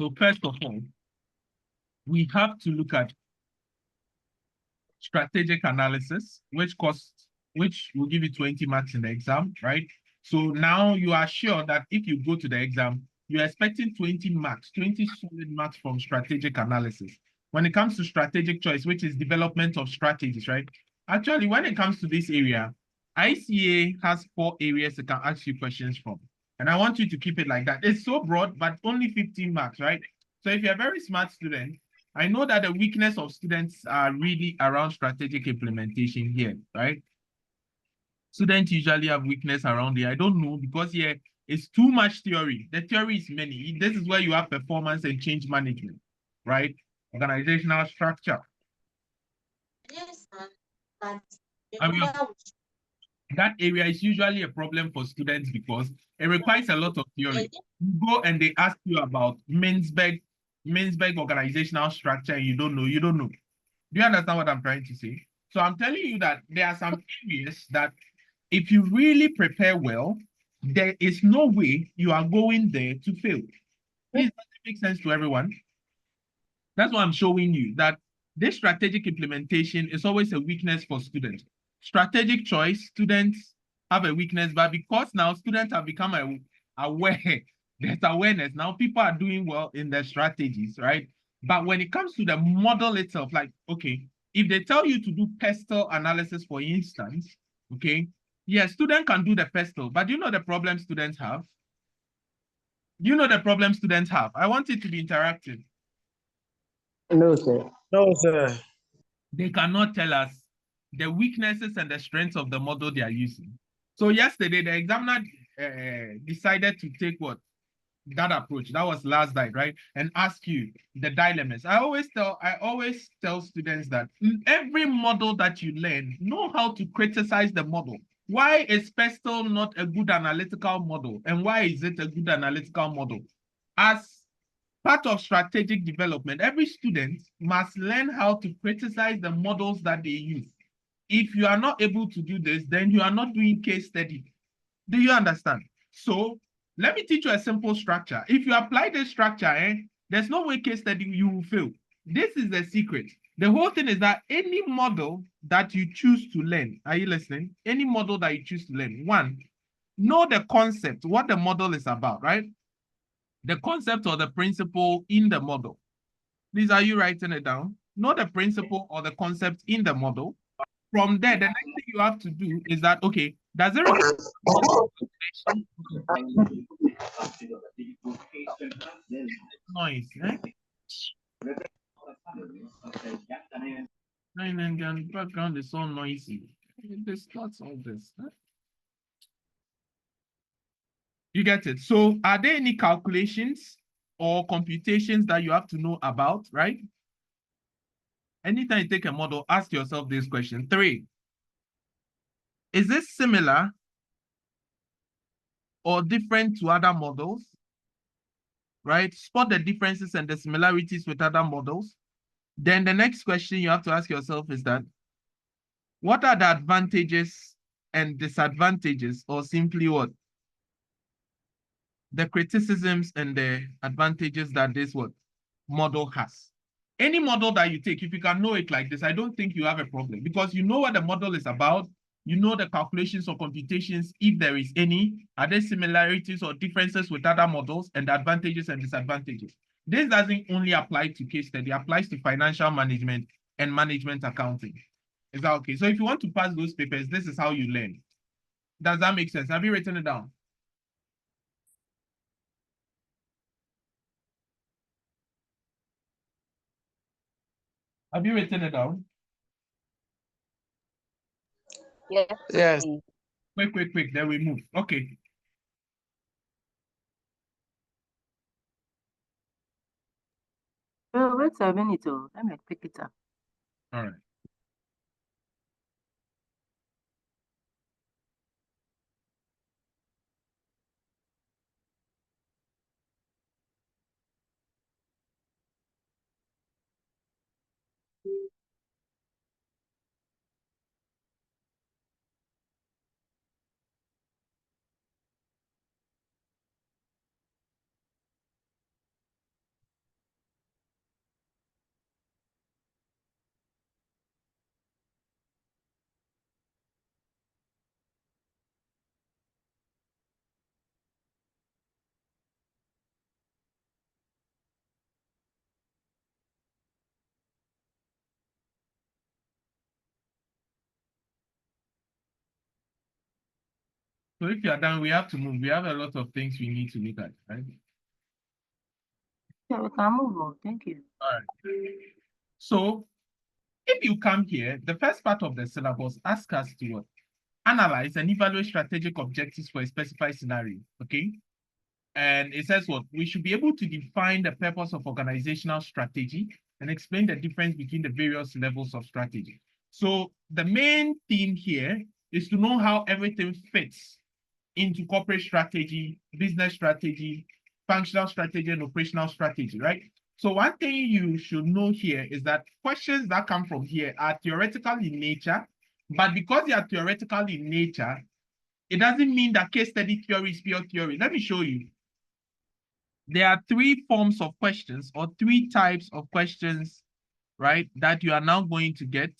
So first of all, we have to look at strategic analysis, which will give you 20 marks in the exam, right? So now you are sure that if you go to the exam, you're expecting 20 marks, 20 solid marks from strategic analysis. When it comes to strategic choice, which is development of strategies, right? Actually, when it comes to this area, ICA has 4 areas it can ask you questions from. And I want you to keep it like that. It's so broad, but only 15 marks, right? So if you're a very smart student, I know that the weakness of students are really around strategic implementation here, right? Students usually have weakness around here. I don't know because here it's too much theory. The theory is many. This is where you have performance and change management, right? Organizational structure. Yes, sir. But that area is usually a problem for students because it requires a lot of theory. You go and they ask you about Mintzberg organizational structure, and you don't know. Do you understand what I'm trying to say? So I'm telling you that there are some areas that if you really prepare well, there is no way you are going there to fail. Please, does it make sense to everyone? That's why I'm showing you that this strategic implementation is always a weakness for students. Strategic choice, students have a weakness, but because now students have become aware, there's awareness. Now people are doing well in their strategies, right? But when it comes to the model itself, like, okay, if they tell you to do pestle analysis, for instance, okay, yes, student can do the pestle, but do you know the problem students have? Do you know the problem students have? I want it to be interactive. No, sir. No, sir. They cannot tell us the weaknesses and the strengths of the model they are using. So yesterday, the examiner decided to take what? That approach. That was last night, right? And ask you the dilemmas. I always tell students that every model that you learn, know how to criticize the model. Why is pestle not a good analytical model? And why is it a good analytical model? As part of strategic development, every student must learn how to criticize the models that they use. If you are not able to do this, then you are not doing case study. Do you understand? So let me teach you a simple structure. If you apply this structure, there's no way case study you will fail. This is the secret. The whole thing is that any model that you choose to learn, are you listening? Any model that you choose to learn, one, know the concept, what the model is about, right? The concept or the principle in the model. Please, are you writing it down? Know the principle or the concept in the model. From there, the next thing you have to do is that, okay, does it require noise? And background is so noisy. This starts all this. You get it? So are there any calculations or computations that you have to know about, right? Anytime you take a model, ask yourself this question. 3, is this similar or different to other models? Right? Spot the differences and the similarities with other models. Then the next question you have to ask yourself is that, what are the advantages and disadvantages, or simply what? The criticisms and the advantages that this what model has. Any model that you take, if you can know it like this, I don't think you have a problem because you know what the model is about. You know the calculations or computations, if there is any. Are there similarities or differences with other models, and the advantages and disadvantages? This doesn't only apply to case study, it applies to financial management and management accounting. Is that okay? So if you want to pass those papers, this is how you learn. Does that make sense? Have you written it down? Have you written it down? Yes. Yes. Quick, then we move. Okay. Oh, wait a minute. Oh, let me pick it up. All right. So if you are done, we have to move. We have a lot of things we need to look at, right? Yeah, we can move on. Thank you. All right. So if you come here, the first part of the syllabus asks us to what? Analyze and evaluate strategic objectives for a specified scenario, okay? And it says what? We should be able to define the purpose of organizational strategy and explain the difference between the various levels of strategy. So the main theme here is to know how everything fits into corporate strategy, business strategy, functional strategy, and operational strategy, right? So one thing you should know here is that questions that come from here are theoretical in nature, but because they are theoretical in nature, it doesn't mean that case study theory is pure theory. Let me show you. There are three forms of questions or three types of questions, right, that you are now going to get,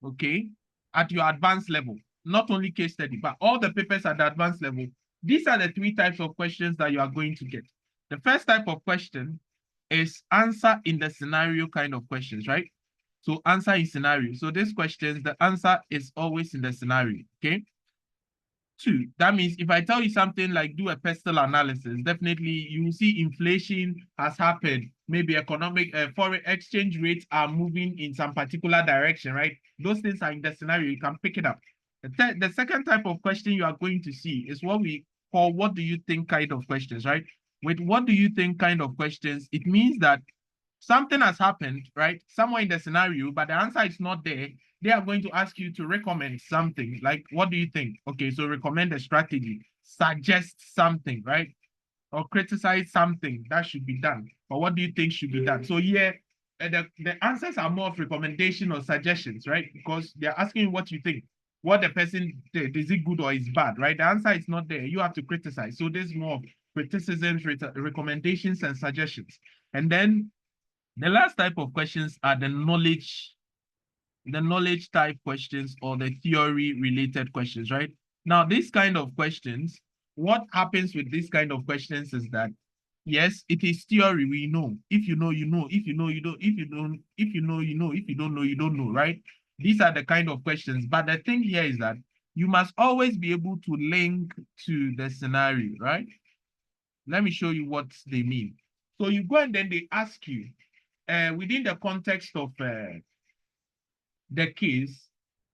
okay, at your advanced level. Not only case study, but all the papers at the advanced level. These are the three types of questions that you are going to get. The first type of question is answer in the scenario kind of questions, right? So answer in scenario. So these questions, the answer is always in the scenario, okay? Two, that means if I tell you something like do a pestle analysis, definitely you will see inflation has happened. Maybe economic foreign exchange rates are moving in some particular direction, right? Those things are in the scenario, you can pick it up. The second type of question you are going to see is what we call what do you think kind of questions, right? With what do you think kind of questions, it means that something has happened, right? Somewhere in the scenario, but the answer is not there. They are going to ask you to recommend something. Like, what do you think? Okay, so recommend a strategy, suggest something, right? Or criticize something that should be done. Or what do you think should be done? So here, the answers are more of recommendation or suggestions, right? Because they're asking what you think. What the person did, is it good or is bad, right? The answer is not there. You have to criticize. So there's more criticisms, recommendations, and suggestions. And then the last type of questions are the knowledge type questions or the theory related questions, right? Now, this kind of questions, what happens with this kind of questions is that, yes, it is theory, we know. If you know, you know. If you know, you don't. If you don't, if you know, you know. If you don't know, you don't know, right? These are the kind of questions. But the thing here is that you must always be able to link to the scenario, right? Let me show you what they mean. So you go and then they ask you, within the context of the case,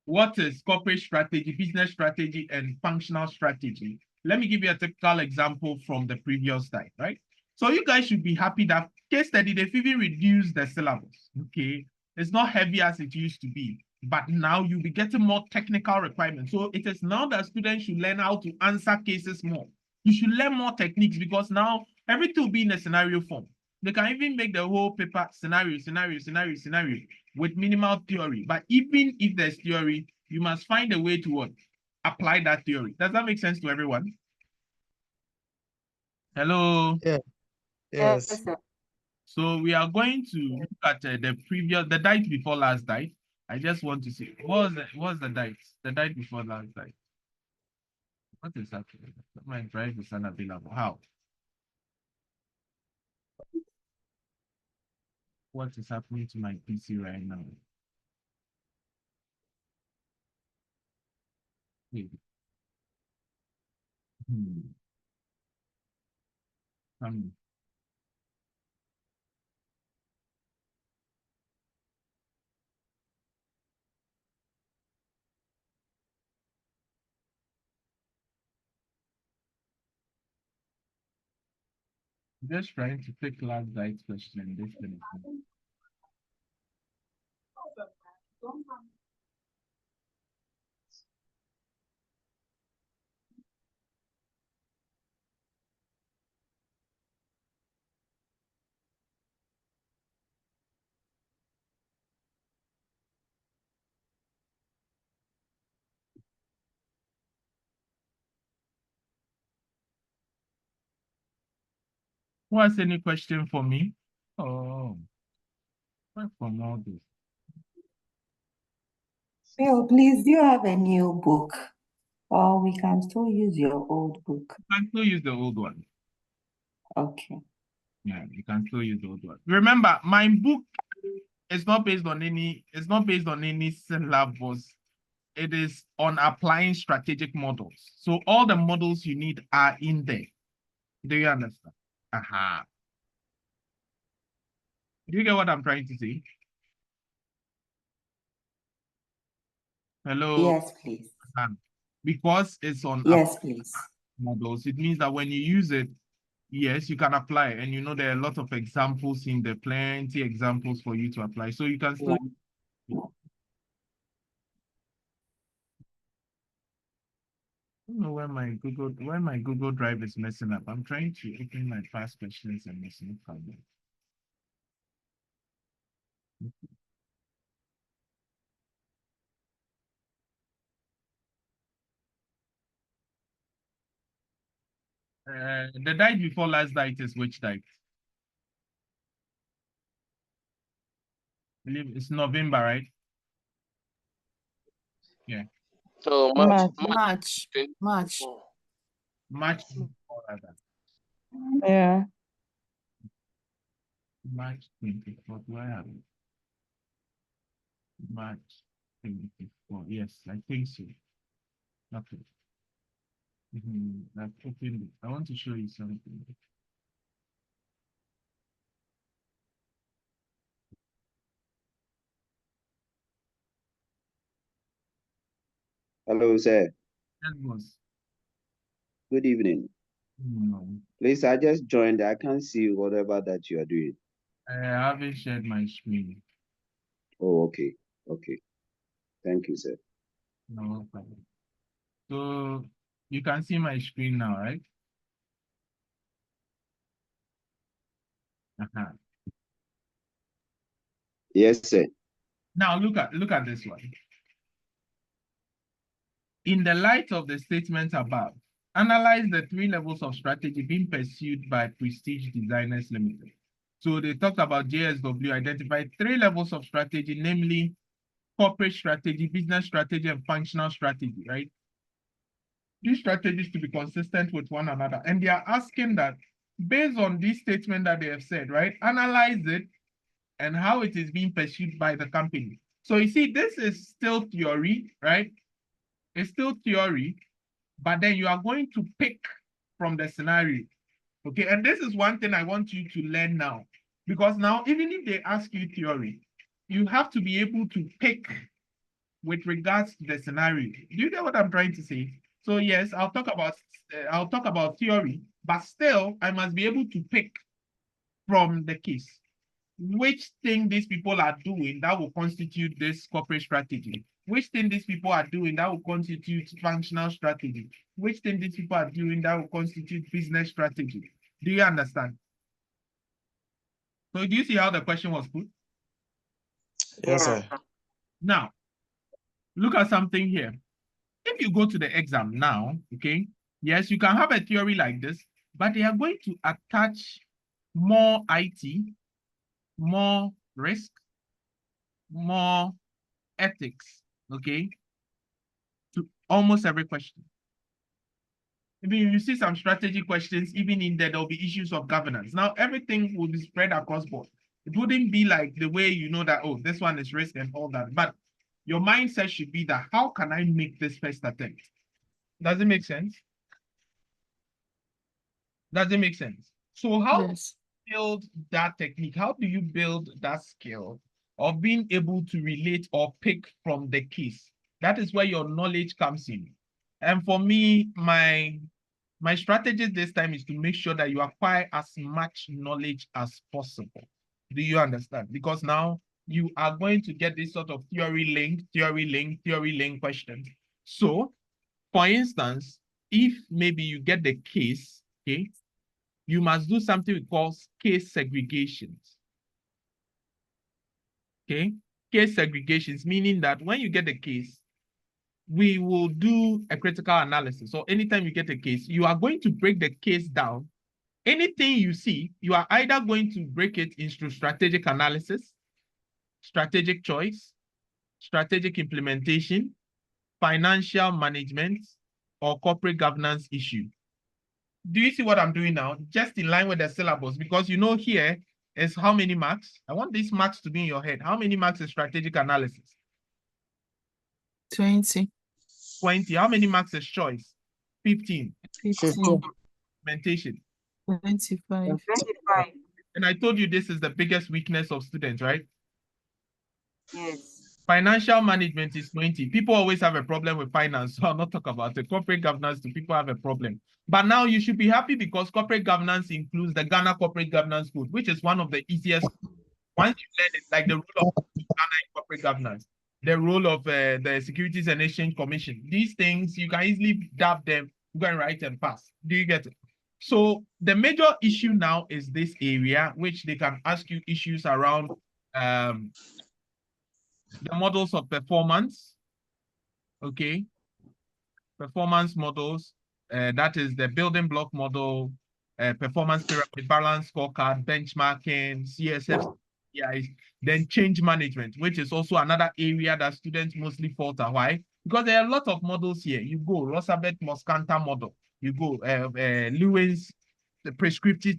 what is corporate strategy, business strategy, and functional strategy? Let me give you a typical example from the previous slide, right? So you guys should be happy that case study, they've even reduced the syllabus, okay? It's not heavy as it used to be, but now you'll be getting more technical requirements. So it is now that students should learn how to answer cases more. You should learn more techniques because now everything will be in a scenario form. They can even make the whole paper scenario with minimal theory. But even if there's theory, you must find a way to what? Apply that theory. Does that make sense to everyone? Hello? Yes. Yes, sir. So we are going to look at the date before last date. I just want to see, what was the date? The date before last date. What is happening? My drive is unavailable. How? What is happening to my PC right now? Hmm. Just trying to take last night's question and this thing. Who has any question for me? Oh, where from all this? Bill, please, do you have a new book? Or we can still use your old book. You can still use the old one. Okay. Yeah, you can still use the old one. Remember, my book is not based on any, syllabus it is on applying strategic models. So all the models you need are in there. Do you understand? Aha. Do you get what I'm trying to say? Hello? Yes, please. Because it's on Yes, please. models, it means that when you use it, yes, you can apply. And you know, there are a lot of examples in there, plenty examples for you to apply. So you can still. I don't know where my Google Drive is messing up. I'm trying to open my past questions and messing up. The date before last date is which date? I believe it's November, right? Yeah. So March. March. March. March 24, rather. Yeah. March 24. Do I have it? March 24. Yes, I think so. Okay. I've opened it. I want to show you something. Hello, sir. That was. Good evening. Please, I just joined. I can't see whatever that you are doing. I haven't shared my screen. Oh, okay. Okay. Thank you, sir. No problem. So you can see my screen now, right? Yes, sir. Now look at this one. In the light of the statements above, analyze the 3 levels of strategy being pursued by Prestige Designers Limited. So they talked about JSW, identified 3 levels of strategy, namely corporate strategy, business strategy, and functional strategy, right? These strategies to be consistent with one another. And they are asking that based on this statement that they have said, right? Analyze it and how it is being pursued by the company. So you see, this is still theory, right? It's still theory, but then you are going to pick from the scenario. Okay, and this is one thing I want you to learn now. Because now, even if they ask you theory, you have to be able to pick with regards to the scenario. Do you get what I'm trying to say? So yes, I'll talk about theory, but still I must be able to pick from the case which thing these people are doing that will constitute this corporate strategy, which thing these people are doing that will constitute functional strategy, which thing these people are doing that will constitute business strategy. Do you understand? So do you see how the question was put? Yes, sir. Now, look at something here. If you go to the exam now, okay, yes, you can have a theory like this, but they are going to attach more IT, more risk, more ethics, okay, to almost every question. Even you see some strategy questions, even in there will be issues of governance. Now, everything will be spread across board. It wouldn't be like the way you know that, oh, this one is risk and all that. But your mindset should be that, how can I make this first attempt? Does it make sense? Does it make sense? So how do you build that technique? How do you build that skill of being able to relate or pick from the case? That is where your knowledge comes in. And for me, my strategy this time is to make sure that you acquire as much knowledge as possible. Do you understand? Because now you are going to get this sort of theory link questions. So, for instance, if maybe you get the case, okay, you must do something we call case segregations. Okay, case segregations, meaning that when you get the case, we will do a critical analysis. So anytime you get a case, you are going to break the case down. Anything you see, you are either going to break it into strategic analysis, strategic choice, strategic implementation, financial management, or corporate governance issue. Do you see what I'm doing now? Just in line with the syllabus, because you know here is how many marks? I want these marks to be in your head. How many marks is strategic analysis? 20. 20. How many marks is choice? 15. 15. Implementation. 25. 25. And I told you this is the biggest weakness of students, right? Yes. Financial management is 20. People always have a problem with finance, so I'll not talk about it. Corporate governance, people have a problem. But now you should be happy because corporate governance includes the Ghana Corporate Governance Code, which is one of the easiest. Once you learn it, like the rule of Ghana in corporate governance, the role of the Securities and Exchange Commission, these things, you can easily dab them, go and write and pass. Do you get it? So the major issue now is this area, which they can ask you issues around the models of performance, okay? Performance models, that is the building block model, performance pyramid, balance scorecard, benchmarking, CSF, then change management, which is also another area that students mostly falter. Why? Because there are a lot of models here. You go Rosabeth-Moskanta model, you go Lewis, the prescriptive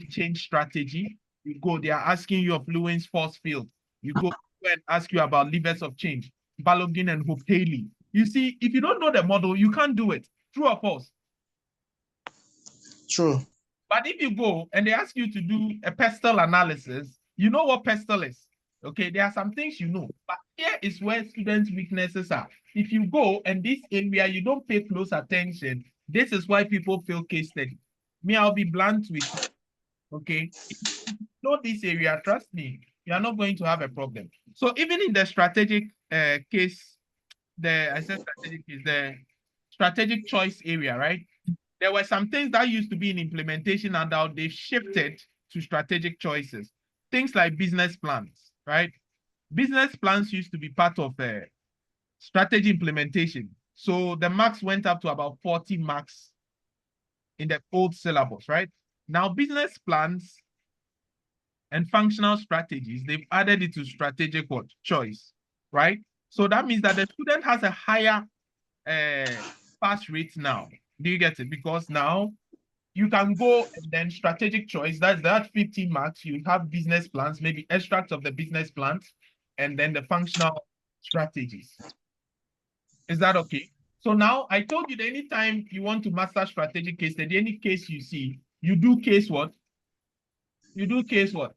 change strategy, you go, they are asking you of Lewis force field, you go and ask you about levers of change, Balogun and Hope Haley. You see, if you don't know the model, you can't do it. True or false? True. But if you go and they ask you to do a pestle analysis, you know what pestle is. Okay, there are some things you know, but here is where students' weaknesses are. If you go and this area, you don't pay close attention, this is why people fail case study. Me, I'll be blunt with you. Okay, if you know this area, trust me, you are not going to have a problem. So even in the strategic case, I said strategic is the strategic choice area, right? There were some things that used to be in implementation and now they've shifted to strategic choices. Things like business plans, right? Business plans used to be part of strategy implementation. So the marks went up to about 40 marks in the old syllabus, right? Now business plans and functional strategies, they've added it to strategic choice, right? So that means that the student has a higher pass rate now. Do you get it? Because now you can go and then strategic choice, that's that 15 marks, you have business plans, maybe extracts of the business plans, and then the functional strategies. Is that okay? So now I told you that anytime you want to master strategic case study, any case you see, you do case what? You do case what?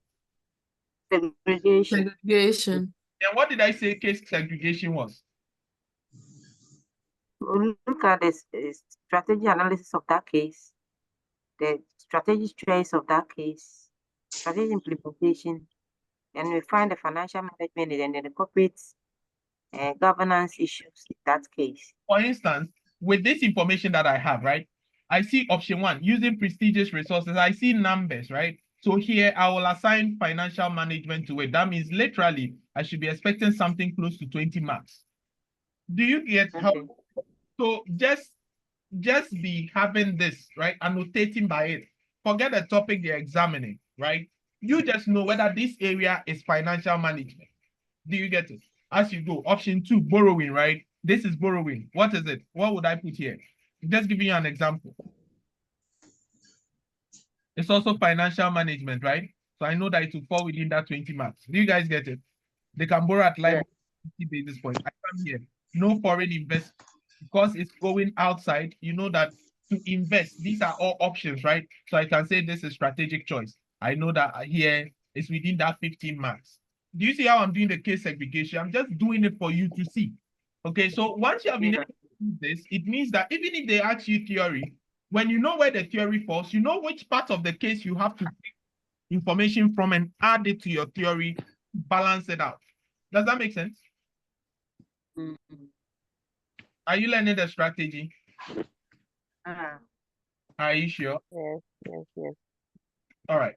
Segregation. Segregation. And what did I say case segregation was? We look at this strategy analysis of that case, the strategic choice of that case, strategy implementation, and we find the financial management and then the corporate governance issues in that case. For instance, with this information that I have, right? I see option 1, using prestigious resources. I see numbers, right? So here I will assign financial management to it. That means literally I should be expecting something close to 20 marks. Do you get how? So just be having this, right? Annotating by it. Forget the topic they're examining, right? You just know whether this area is financial management. Do you get it? As you go, option 2, borrowing, right? This is borrowing. What is it? What would I put here? Just giving you an example. It's also financial management, right? So I know that it will fall within that 20 marks. Do you guys get it? They can borrow at like 50 basis points. I come here, no foreign investment. Because it's going outside, you know that to invest, these are all options, right? So I can say this is strategic choice. I know that here is within that 15 marks. Do you see how I'm doing the case segregation? I'm just doing it for you to see. Okay, so once you have been able to do this, it means that even if they ask you theory, when you know where the theory falls, you know which part of the case you have to take information from and add it to your theory, balance it out. Does that make sense? Are you learning the strategy? Are you sure? Yes. All right.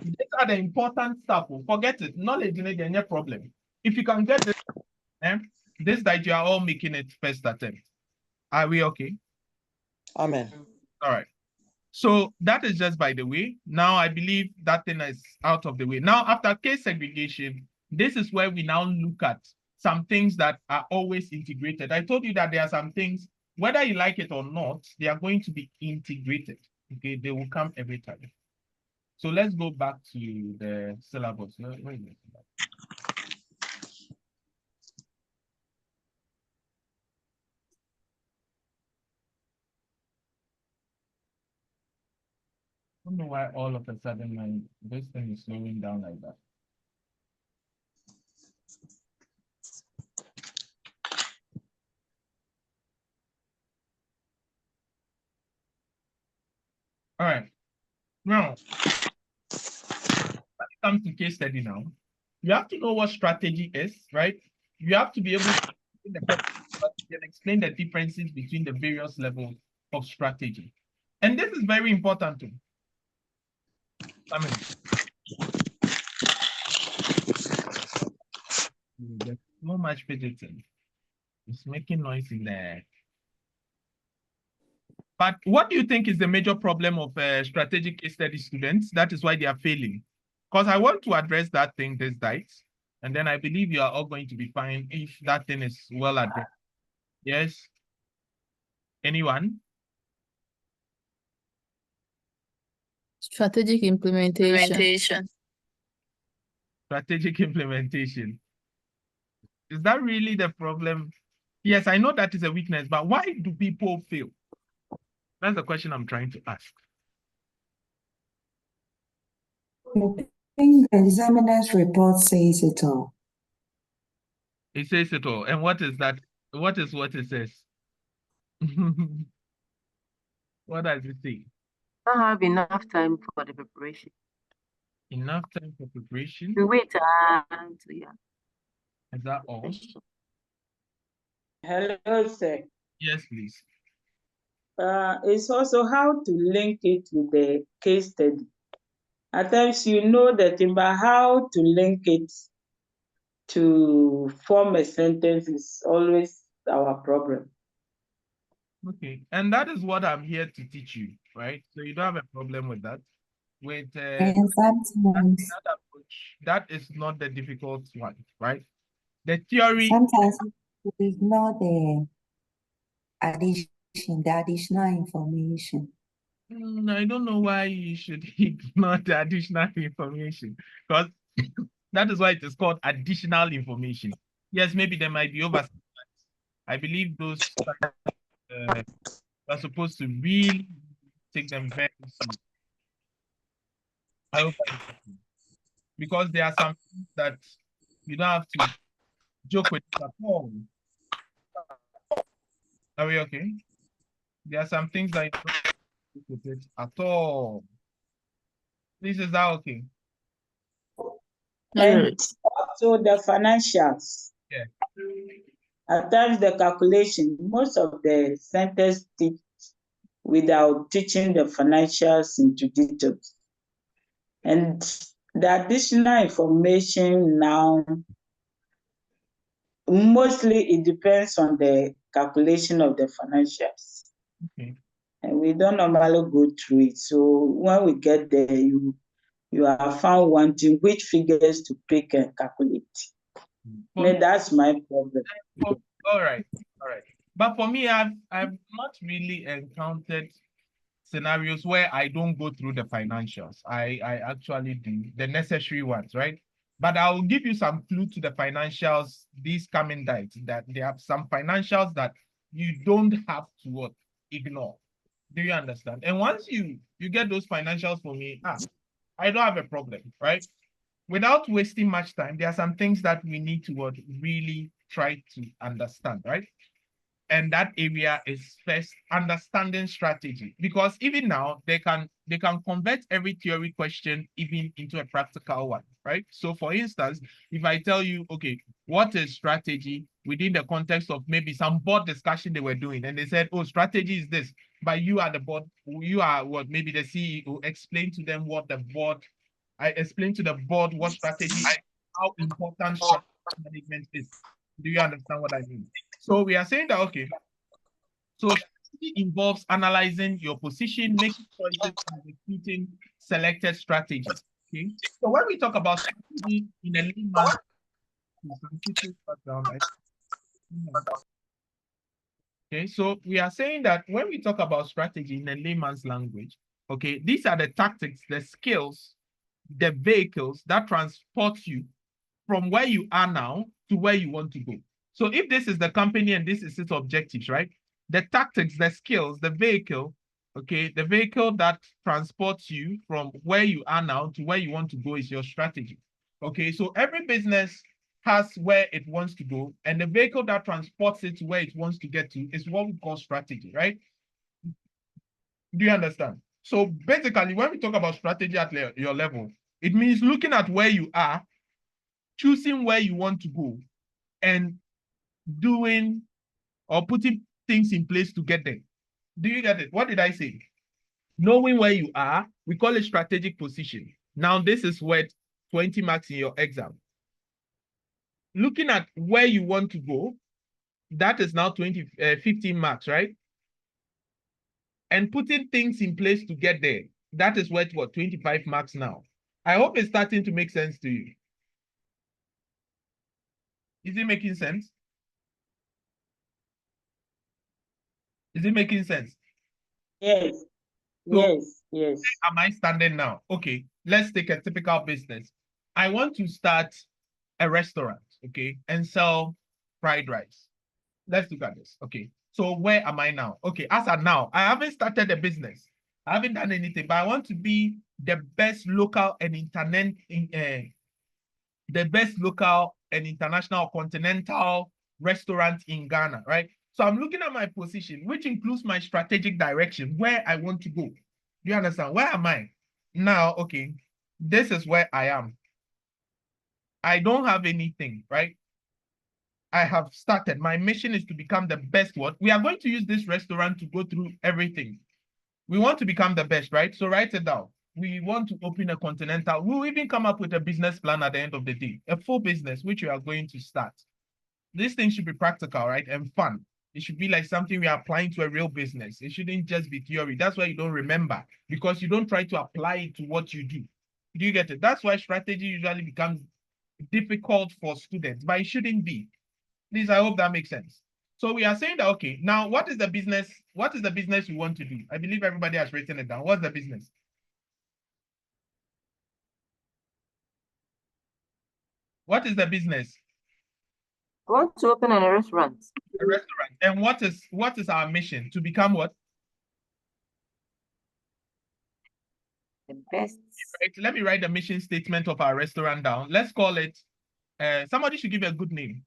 These are the important stuff. Forget it. Knowledge is a problem. If you can get this, this that you are all making it first attempt. Are we okay? Amen. All right. So that is just by the way. Now I believe that thing is out of the way. Now after case segregation, this is where we now look at some things that are always integrated. I told you that there are some things, whether you like it or not, they are going to be integrated. Okay, they will come every time. So let's go back to the syllabus. don't know why all of a sudden this thing is slowing down like that. All right. Now, when it comes to case study now, you have to know what strategy is, right? You have to be able to explain the differences between the various levels of strategy. And this is very important too. I mean, there's so much fidgeting. It's making noise in there. But what do you think is the major problem of strategic case study students? That is why they are failing. Because I want to address that thing this night. And then I believe you are all going to be fine if that thing is well addressed. Yes? Anyone? Strategic implementation. Strategic implementation. Is that really the problem? Yes, I know that is a weakness, but why do people fail? That's the question I'm trying to ask. I think the examiner's report says it all. It says it all. And what is that? What is what it says? What does it say? Don't have enough time for the preparation. Enough time for preparation? We wait until yeah. Is that all? Hello, sir. Yes, please. It's also how to link it with the case study. At times, you know that about how to link it to form a sentence is always our problem. Okay, and that is what I'm here to teach you, right? So you don't have a problem with that. With And sometimes that approach, that is not the difficult one, right? The theory. sometimes we ignore the additional information. I don't know why you should ignore the additional information, because that is why it is called additional information. Yes, maybe there might be oversight. I believe those are supposed to really take them very seriously. I hope because there are some things that you don't have to joke with at all. Are we okay? There are some things that you don't have to joke with it at all. This is that okay? And also the financials. Yeah. At times the calculation, most of the centers teach without teaching the financials into details. And the additional information now, mostly it depends on the calculation of the financials. Okay. And we don't normally go through it. So when we get there, you are found wanting which figures to pick and calculate. I mean, that's my problem. All right. But for me, I've not really encountered scenarios where I don't go through the financials. I actually do the necessary ones, right? But I'll give you some clue to the financials these coming days, that there are some financials that you don't have to ignore. Do you understand? And once you get those financials for me, I don't have a problem, right? Without wasting much time, there are some things that we need to really try to understand, right? And that area is first understanding strategy, because even now they can convert every theory question even into a practical one, right? So for instance, if I tell you, okay, what is strategy within the context of maybe some board discussion they were doing, and they said, oh, strategy is this, but you are the board, you are what, maybe the CEO, explain to them what the board, I explain to the board what strategy, how important strategy management is. Do you understand what I mean? So we are saying that, okay, so strategy involves analyzing your position, making choices, and executing selected strategies. Okay. So when we talk about strategy in a layman's background, okay, so we are saying that when we talk about strategy in a layman's language, okay, these are the tactics, the skills, the vehicles that transport you from where you are now to where you want to go. So if this is the company and this is its objectives, right? The tactics, the skills, the vehicle Okay, the vehicle that transports you from where you are now to where you want to go is your strategy. Okay, so every business has where it wants to go, and the vehicle that transports it to where it wants to get to is what we call strategy, right? Do you understand? So basically, when we talk about strategy at your level, it means looking at where you are, choosing where you want to go, and doing or putting things in place to get there. Do you get it? What did I say? Knowing where you are, we call it strategic position. Now, this is worth 20 marks in your exam. Looking at where you want to go, that is now 15 marks, right? And putting things in place to get there, that is worth what, 25 marks now. I hope it's starting to make sense to you. Is it making sense? Is it making sense? Yes. So, Yes. Yes. where am I standing now? Okay, let's take a typical business. I want to start a restaurant, okay, and sell fried rice. Let's look at this. Okay, so where am I now? Okay, as of now, I haven't started a business. I haven't done anything, but I want to be the best local and international continental restaurant in Ghana, right? So I'm looking at my position, which includes my strategic direction, where I want to go. Do you understand? Where am I? Now, okay, this is where I am. I don't have anything, right? I have started. My mission is to become the best one. We are going to use this restaurant to go through everything. We want to become the best, right? So write it down. We want to open a continental. We'll even come up with a business plan at the end of the day, a full business, which we are going to start. This thing should be practical, right? And fun. It should be like something we are applying to a real business. It shouldn't just be theory. That's why you don't remember, because you don't try to apply it to what you do. Do you get it? That's why strategy usually becomes difficult for students, but it shouldn't be. Please, I hope that makes sense. So we are saying that, okay, now what is the business? What is the business you want to do? I believe everybody has written it down. What's the business? What is the business? I want to open a restaurant. A restaurant. And what is our mission? To become what? The best. Right, let me write the mission statement of our restaurant down. Let's call it, somebody should give a good name.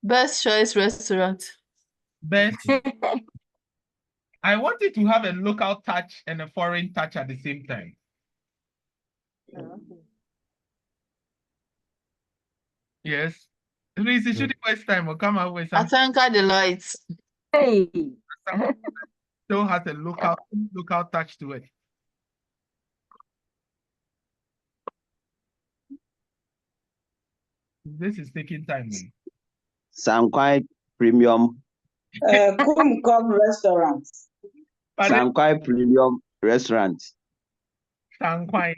Best Choice Restaurant. Best. I want it to have a local touch and a foreign touch at the same time. Yes. Please, you shouldn't waste time or come out with something. Atanka Delights. Hey. Still has a local touch to it. This is taking time. Sankwai Premium. Kumkom Restaurant. Sankwai Premium Restaurant. Sankwai.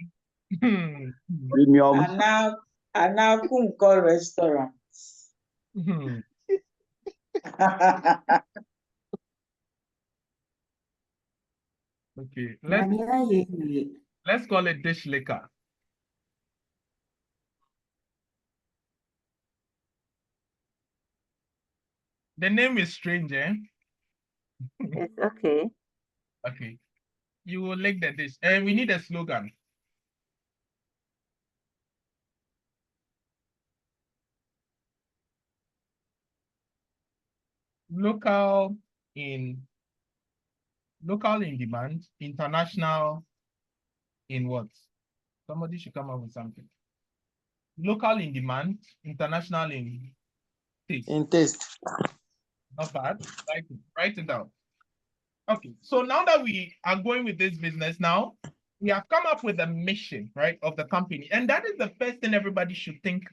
Premium. Ana Kumkom Restaurant. Okay, let's call it Dish Liquor. The name is strange, eh? It's okay. Okay. You will lick the dish. And we need a slogan. Local in demand, international in what? Somebody should come up with something. Local in demand, international in taste. In taste. Not bad. Write it down. Okay, so now that we are going with this business now, we have come up with a mission, right, of the company. And that is the first thing everybody should think.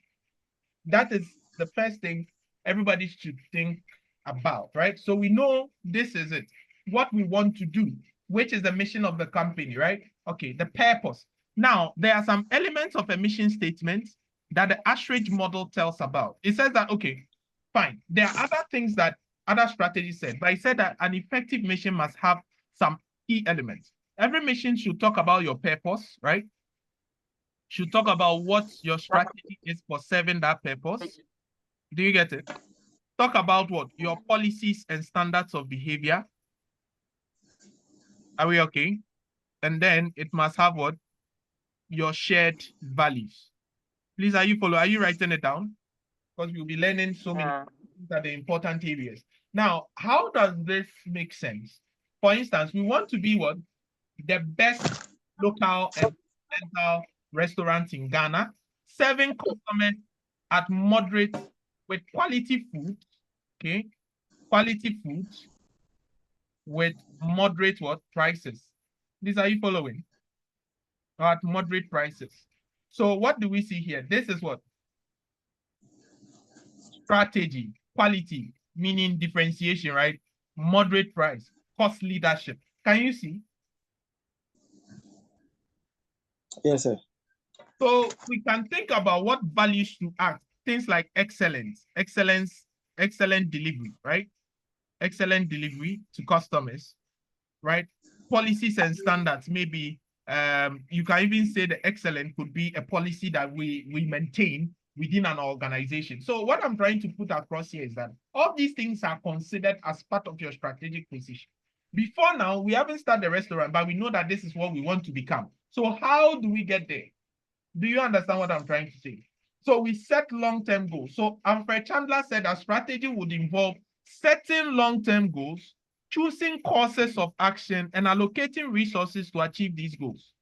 That is the first thing everybody should think about, right? So we know this is it, what we want to do, which is the mission of the company, right? Okay, the purpose. Now, there are some elements of a mission statement that the Ashridge model tells about. It says that, okay, fine. There are other things that other strategies said, but it said that an effective mission must have some key elements. Every mission should talk about your purpose, right? Should talk about what your strategy is for serving that purpose. Do you get it? Talk about what? Your policies and standards of behavior. Are we okay? And then it must have what? Your shared values. Please, are you following? Are you writing it down? Because we'll be learning so many things are the important areas. Now, how does this make sense? For instance, we want to be what? The best local and continental restaurant in Ghana, serving customers at moderate with quality food, okay? Quality food with moderate what? Prices. These are you following? At moderate prices. So what do we see here? This is what? Strategy, quality, meaning differentiation, right? Moderate price, cost leadership. Can you see? Yes, sir. So we can think about what values to act. Things like excellence, excellent delivery, right? Excellent delivery to customers, right? Policies and standards, maybe you can even say the excellent could be a policy that we maintain within an organization. So what I'm trying to put across here is that all these things are considered as part of your strategic position. Before now, we haven't started the restaurant, but we know that this is what we want to become. So how do we get there? Do you understand what I'm trying to say? So we set long-term goals. So Alfred Chandler said a strategy would involve setting long-term goals, choosing courses of action, and allocating resources to achieve these goals.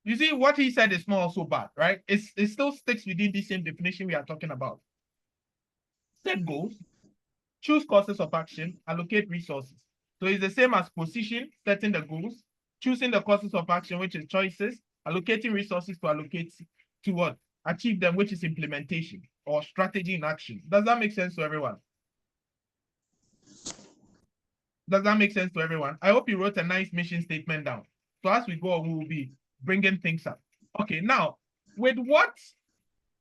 You see, what he said is not also bad, right? It still sticks within the same definition we are talking about. Set goals, choose courses of action, allocate resources. So it's the same as position, setting the goals, choosing the courses of action, which is choices, allocating resources to allocate to what? Achieve them, which is implementation or strategy in action. Does that make sense to everyone? Does that make sense to everyone? I hope you wrote a nice mission statement down. So as we go, we will be bringing things up. Okay, now, with what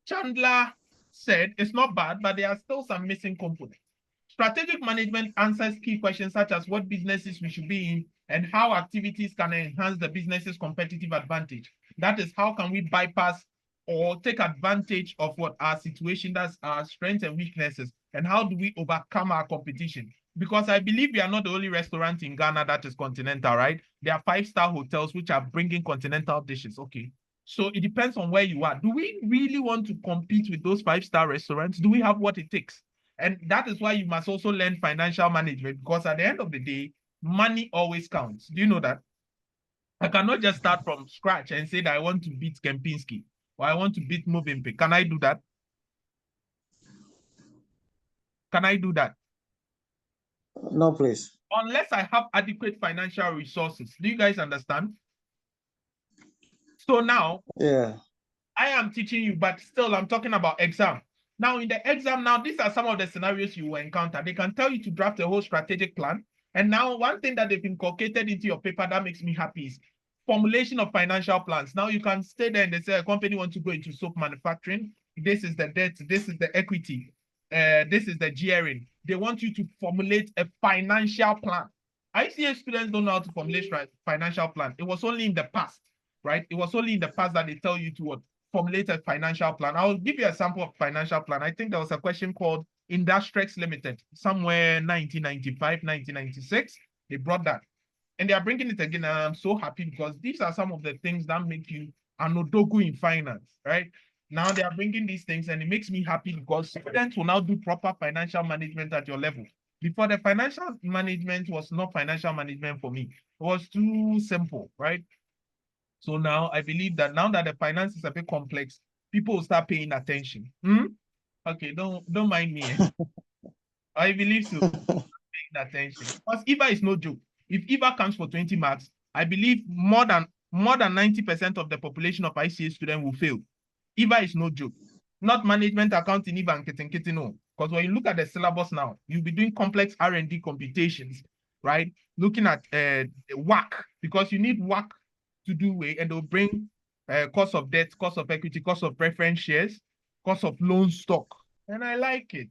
Chandler said, it's not bad, but there are still some missing components. Strategic management answers key questions such as what businesses we should be in and how activities can enhance the business's competitive advantage. That is, how can we bypass or take advantage of what our situation, that's our strengths and weaknesses, and how do we overcome our competition? Because I believe we are not the only restaurant in Ghana that is continental, right? There are 5-star hotels which are bringing continental dishes, okay? So it depends on where you are. Do we really want to compete with those 5-star restaurants? Do we have what it takes? And that is why you must also learn financial management, because at the end of the day, money always counts. Do you know that? I cannot just start from scratch and say that I want to beat Kempinski or I want to beat Movimpe. Can I do that? Can I do that? No, please. Unless I have adequate financial resources. Do you guys understand? So now, Yeah. I am teaching you, but still I'm talking about exam. Now in the exam, now these are some of the scenarios you will encounter. They can tell you to draft a whole strategic plan. And now one thing that they've inculcated into your paper that makes me happy is formulation of financial plans. Now you can stay there and they say a company wants to go into soap manufacturing. This is the debt, this is the equity, this is the gearing. They want you to formulate a financial plan. ICA students don't know how to formulate financial plan. It was only in the past, right? It was only in the past that they tell you to what? Formulate a financial plan. I'll give you a sample of financial plan. I think there was a question called Industrix Limited, somewhere 1995, 1996. They brought that. And they are bringing it again. And I'm so happy because these are some of the things that make you an odogu in finance, right? Now they are bringing these things and it makes me happy because students will now do proper financial management at your level. Before, the financial management was not financial management for me. It was too simple, right? So now I believe that now that the finance is a bit complex, people will start paying attention. Okay, don't mind me. I believe so. Paying attention. Because IVA is no joke. If IVA comes for 20 marks, I believe more than 90% of the population of ICA students will fail. IVA is no joke. Not management, accounting, IVA and kitten, no. Because when you look at the syllabus now, you'll be doing complex R&D computations, right? Looking at WACC, because you need WACC to do way, and they'll bring cost of debt, cost of equity, cost of preference shares, cost of loan stock. And I like it,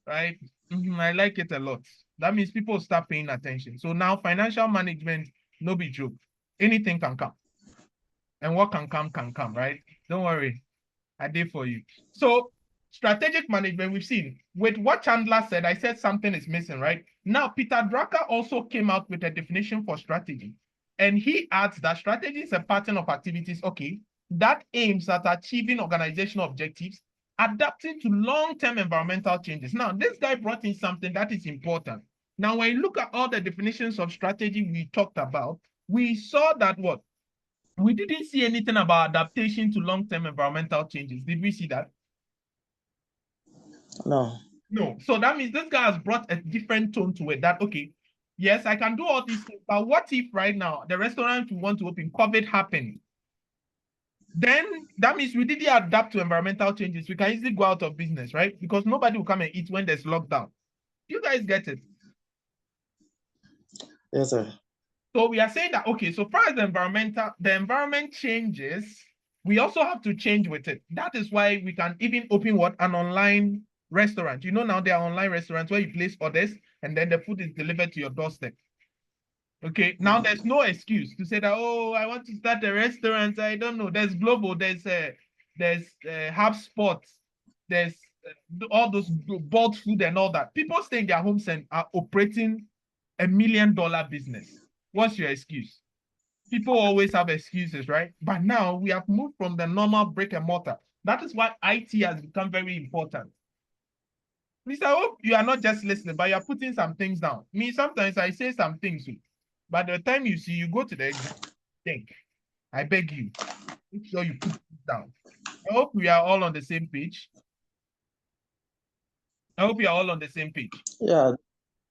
right? I like it a lot. That means people start paying attention. So now financial management, no be joke. Anything can come. And what can come, right? Don't worry. I did for you. So strategic management, we've seen with what Chandler said, I said something is missing, right? Now, Peter Drucker also came out with a definition for strategy. And he adds that strategy is a pattern of activities, okay, that aims at achieving organizational objectives, adapting to long-term environmental changes. Now, this guy brought in something that is important. Now, when you look at all the definitions of strategy we talked about, we saw that what? We didn't see anything about adaptation to long-term environmental changes. Did we see that? No. No. So that means this guy has brought a different tone to it that, okay, yes, I can do all these things, but what if right now the restaurant we want to open, COVID happened? Then that means we didn't adapt to environmental changes. We can easily go out of business, right? Because nobody will come and eat when there's lockdown. You guys get it? Yes, sir. So we are saying that, okay, so far as the environment changes, we also have to change with it. That is why we can even open what? An online restaurant. You know, now there are online restaurants where you place orders and then the food is delivered to your doorstep. Okay, now there's no excuse to say that, oh, I want to start a restaurant. I don't know. There's Global, there's HubSpot, there's all those bought food and all that. People stay in their homes and are operating $1 million business. What's your excuse? People always have excuses, right? But now we have moved from the normal brick and mortar. That is why IT has become very important. Please, I hope you are not just listening, but you're putting some things down. Me, sometimes I say some things, but the time you see, you go to the exam, think. I beg you, make sure you put it down. I hope we are all on the same page. I hope you are all on the same page. Yeah.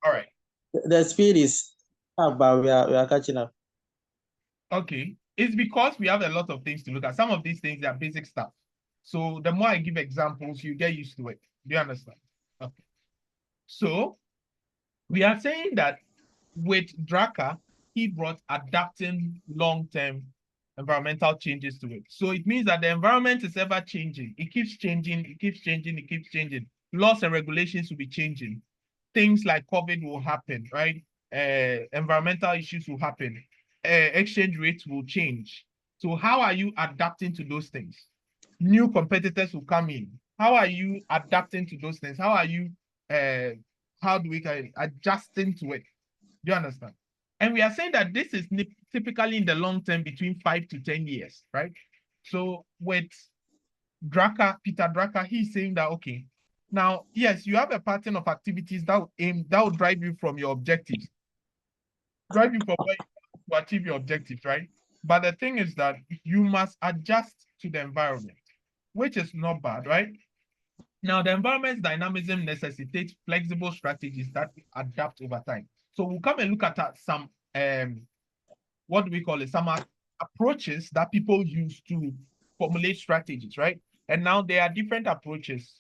All right. The speed is up, but we are catching up. Okay. It's because we have a lot of things to look at. Some of these things are basic stuff. So the more I give examples, you get used to it. Do you understand? Okay. So we are saying that with Drucker, he brought adapting long-term environmental changes to it. So it means that the environment is ever changing. It keeps changing, it keeps changing, it keeps changing. Laws and regulations will be changing. Things like COVID will happen, right? Environmental issues will happen. Exchange rates will change. So how are you adapting to those things? New competitors will come in. How are you adapting to those things? How are you, how do we adjusting to it? Do you understand? And we are saying that this is typically in the long term between 5 to 10 years, right? So with Drucker, Peter Drucker, he's saying that, okay, now, yes, you have a pattern of activities that will drive you from your objectives, drive you from where you want to achieve your objectives, right? But the thing is that you must adjust to the environment, which is not bad, right? Now, the environment's dynamism necessitates flexible strategies that adapt over time. So we'll come and look at some, what do we call it? Some approaches that people use to formulate strategies, right? And now there are different approaches.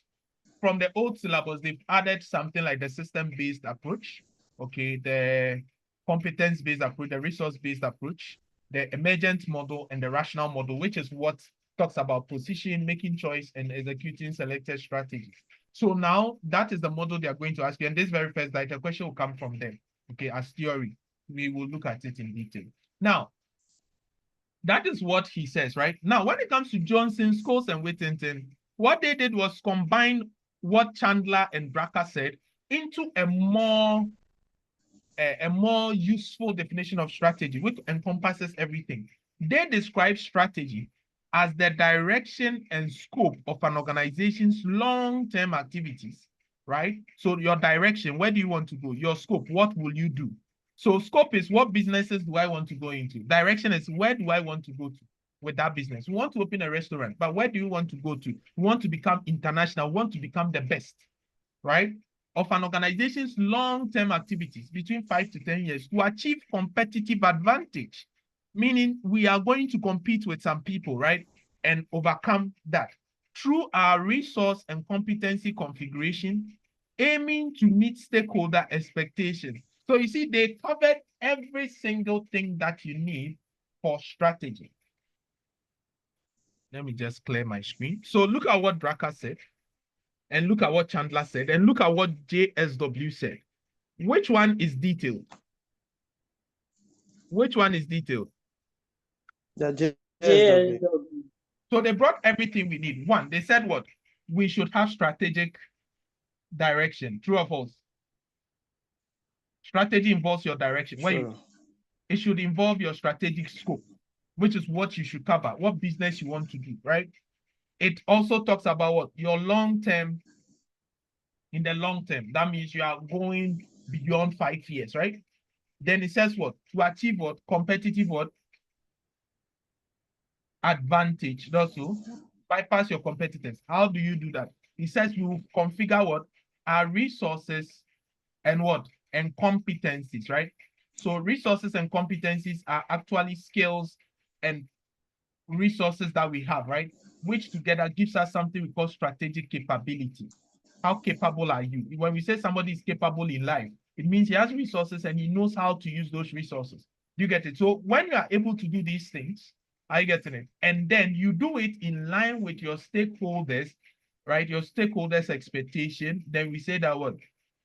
From the old syllabus, they've added something like the system-based approach, okay, the competence-based approach, the resource-based approach, the emergent model, and the rational model, which is what talks about position, making choice, and executing selected strategies. So now that is the model they are going to ask you. And this very first slide, the question will come from them, okay, as theory. We will look at it in detail. Now, that is what he says, right? Now, when it comes to Johnson, Scholes, and Whittington, what they did was combine what Chandler and Drucker said into a more useful definition of strategy, which encompasses everything. They describe strategy as the direction and scope of an organization's long-term activities, right? So your direction, where do you want to go? Your scope, what will you do? So scope is what businesses do I want to go into? Direction is where do I want to go to with that business? We want to open a restaurant, but where do you want to go to? We want to become international, we want to become the best, right? Of an organization's long-term activities between 5 to 10 years to achieve competitive advantage, meaning we are going to compete with some people, right? And overcome that through our resource and competency configuration, aiming to meet stakeholder expectations. So you see, they covered every single thing that you need for strategy. Let me just clear my screen. So look at what Drucker said, and look at what Chandler said, and look at what JSW said. Which one is detailed? Which one is detailed? The JSW. JSW. So they brought everything we need. One, they said what? we should have strategic direction. True or false? Strategy involves your direction. True. It should involve your strategic scope, which is what you should cover, what business you want to do, right? It also talks about what? Your long-term, in the long term. That means you are going beyond 5 years, right? Then it says what? To achieve what? Competitive what? Advantage. Also, bypass your competitors. How do you do that? It says you configure what? Our resources and what? And competencies, right? So resources and competencies are actually skills and resources that we have, right? Which together gives us something we call strategic capability. How capable are you? When we say somebody is capable in life, it means he has resources and he knows how to use those resources. You get it? So when you are able to do these things, are you getting it? And then you do it in line with your stakeholders, right? Your stakeholders' expectation, then we say that what?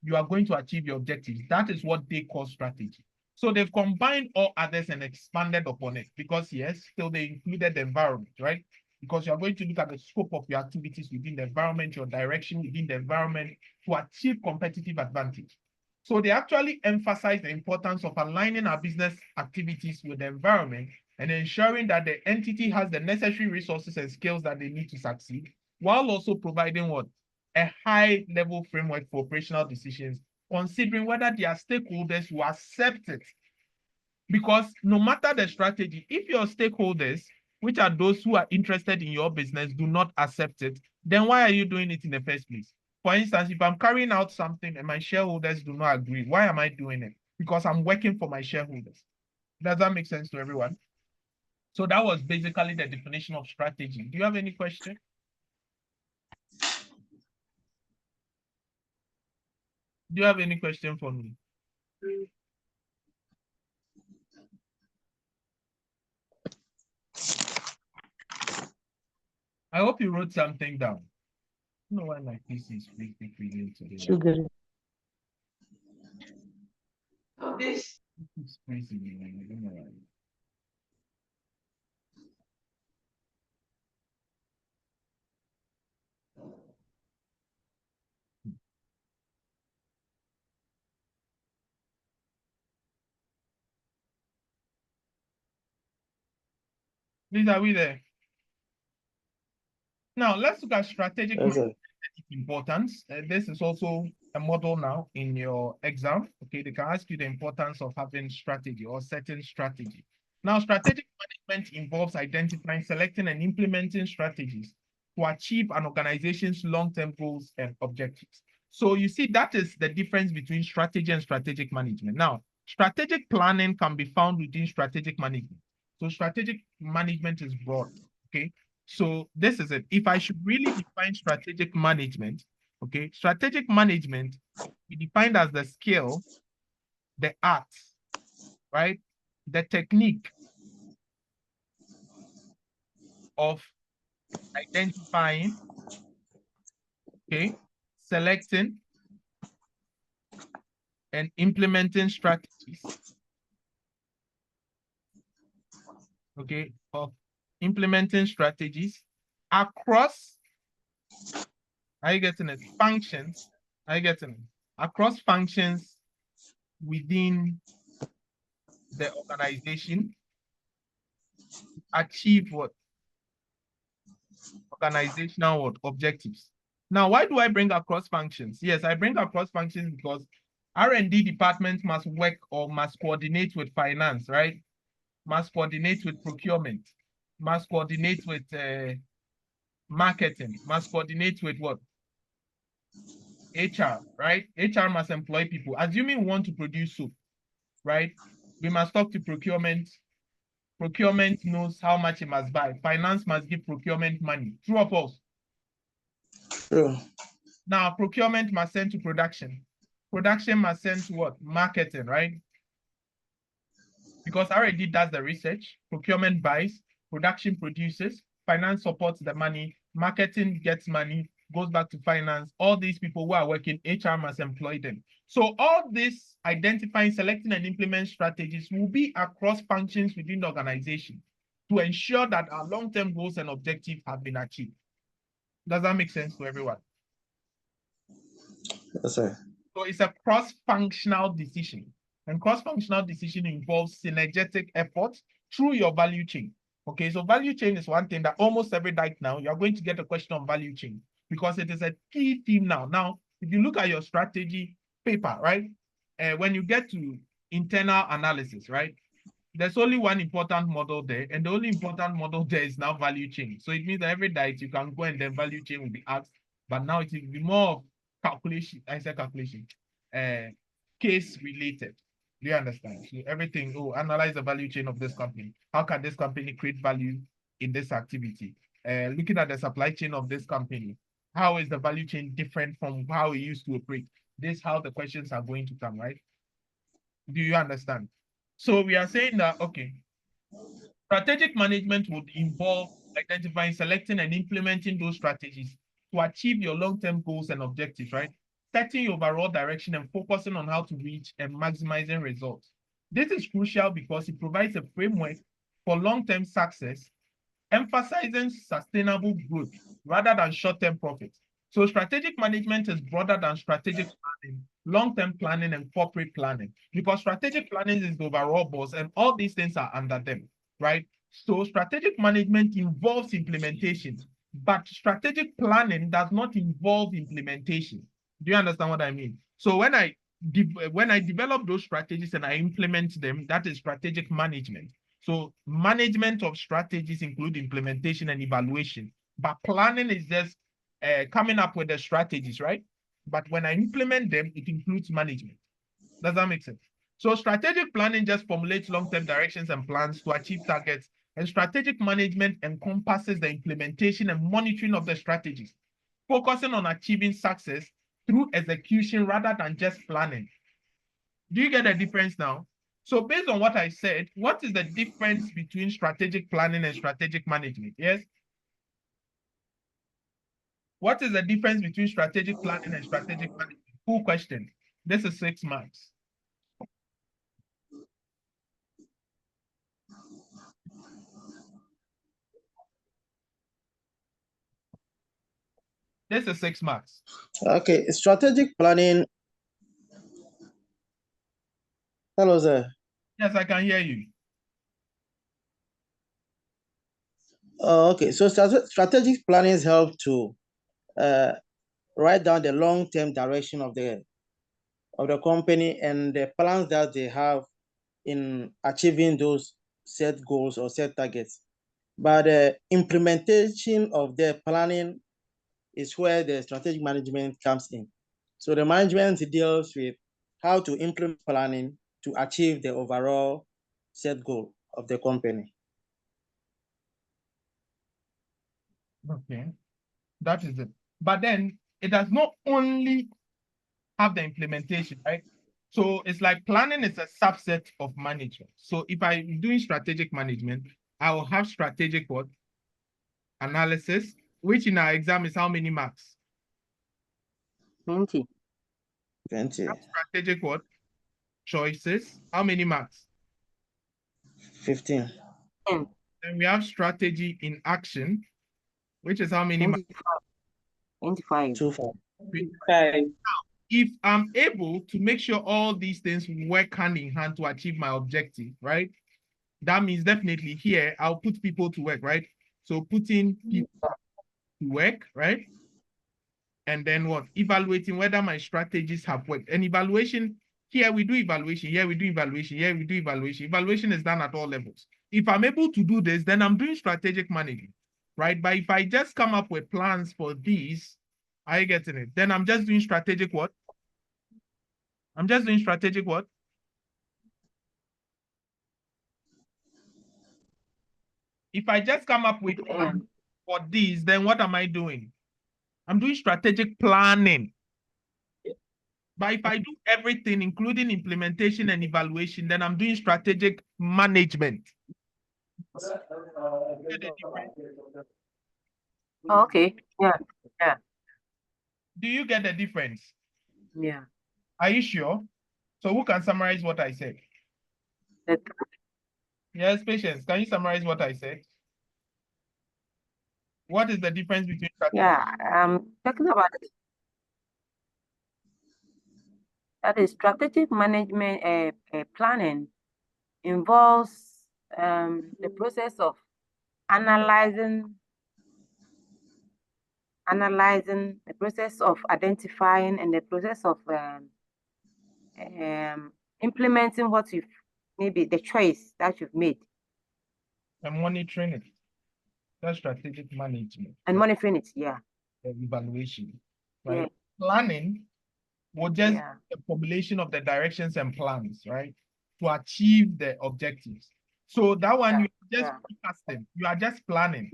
You are going to achieve your objectives. That is what they call strategy. So they've combined all others and expanded upon it because yes, still they included the environment, right? Because you're going to look at the scope of your activities within the environment, your direction within the environment to achieve competitive advantage. So they actually emphasize the importance of aligning our business activities with the environment and ensuring that the entity has the necessary resources and skills that they need to succeed, while also providing what? A high-level framework for operational decisions, considering whether their stakeholders will accept it. Because no matter the strategy, if your stakeholders, which are those who are interested in your business, do not accept it, then why are you doing it in the first place? For instance, if I'm carrying out something and my shareholders do not agree, why am I doing it? Because I'm working for my shareholders. Does that make sense to everyone? So that was basically the definition of strategy. Do you have any question? Do you have any question for me? I hope you wrote something down. I don't know why my PC is freezing today. Sugar. It's freezing, I don't know why. Please, are we there? Now, let's look at strategic Yes, sir. importance. This is also a model now in your exam. Okay, they can ask you the importance of having strategy or setting strategy. Now, strategic management involves identifying, selecting, and implementing strategies to achieve an organization's long-term goals and objectives. So you see, that is the difference between strategy and strategic management. Now, strategic planning can be found within strategic management. So strategic management is broad, okay? So this is it. If I should really define strategic management, okay, strategic management is defined as the skill, the art, right? The technique of identifying, okay, selecting, and implementing strategies, okay, of implementing strategies across, are you getting it? Functions, are you getting it? Across functions within the organization, achieve what? Organizational what? Objectives. Now, why do I bring across functions? Yes, I bring across functions because R&D department must work or must coordinate with finance, right? Must coordinate with procurement, must coordinate with marketing, must coordinate with what? HR, right? HR must employ people. Assuming we want to produce soap, right? We must talk to procurement. Procurement knows how much it must buy. Finance must give procurement money. True or false? True. Now, procurement must send to production. Production must send to what? Marketing, right? Because R&D does the research, procurement buys, production produces, finance supports the money, marketing gets money, goes back to finance. All these people who are working, HR must employ them. So all this identifying, selecting, and implement strategies will be across functions within the organization to ensure that our long-term goals and objectives have been achieved. Does that make sense to everyone? Yes, sir. So it's a cross-functional decision. And cross-functional decision involves synergetic effort through your value chain. Okay, so value chain is one thing that almost every night now, you're going to get a question on value chain because it is a key theme now. Now, if you look at your strategy paper, right? When you get to internal analysis, right? There's only one important model there, and the only important model there is now value chain. So it means that every night you can go and then value chain will be asked, but now it will be more of calculation. I said calculation, case related. Do you understand? So everything, analyze the value chain of this company. How can this company create value in this activity? Looking at the supply chain of this company, how is the value chain different from how it used to operate? This is how the questions are going to come, right? Do you understand? So we are saying that, okay, strategic management would involve identifying, selecting, and implementing those strategies to achieve your long-term goals and objectives, right? Setting your overall direction and focusing on how to reach and maximizing results. This is crucial because it provides a framework for long-term success, emphasizing sustainable growth rather than short-term profits. So strategic management is broader than strategic planning, long-term planning, and corporate planning, because strategic planning is the overall boss and all these things are under them, right? So strategic management involves implementation, but strategic planning does not involve implementation. Do you understand what I mean? So when I develop those strategies and I implement them, that is strategic management. So management of strategies include implementation and evaluation, but planning is just coming up with the strategies, right? But when I implement them, it includes management. Does that make sense? So strategic planning just formulates long-term directions and plans to achieve targets, and strategic management encompasses the implementation and monitoring of the strategies, focusing on achieving success through execution rather than just planning. Do you get the difference now? So based on what I said, what is the difference between strategic planning and strategic management? Yes? What is the difference between strategic planning and strategic management? Full question. This is 6 marks. This is 6 marks. Okay, strategic planning. Hello, sir. Yes, I can hear you. Okay, so strategic planning help to write down the long-term direction of the company and the plans that they have in achieving those set goals or set targets. But the implementation of the planning is where the strategic management comes in. So the management deals with how to implement planning to achieve the overall set goal of the company. Okay, that is it. But then it does not only have the implementation, right? So it's like planning is a subset of management. So if I'm doing strategic management, I will have strategic what? Analysis, which in our exam is how many marks? 20. 20. Strategic what? Choices, how many marks? 15. 10. Then we have strategy in action, which is how many marks? 25. 25. 5. If I'm able to make sure all these things work hand in hand to achieve my objective, right? That means definitely here, I'll put people to work, right? So putting people to work, right? And then what? Evaluating whether my strategies have worked. And evaluation, here we do evaluation, here we do evaluation, here we do evaluation. Evaluation is done at all levels. If I'm able to do this, then I'm doing strategic management, right? But if I just come up with plans for these, are you getting it? Then I'm just doing strategic what? I'm just doing strategic what? If I just come up with plans for these, then what am I doing? I'm doing strategic planning. But if I do everything, including implementation and evaluation, then I'm doing strategic management. Okay. Yeah. Yeah. Do you get the difference? Yeah. Are you sure? So who can summarize what I said? That, Yes, Patience, can you summarize what I said? What is the difference between strategic? Yeah, talking about it, that is strategic management planning involves the process of analyzing, the process of identifying, and the process of implementing what you've, maybe the choice that you've made. And monitoring it. That's strategic management. And monitoring it, yeah. Evaluation, right? Yeah. Planning will just Yeah. the formulation of the directions and plans, right? To achieve the objectives. So that one, you just forecasting, you are just planning.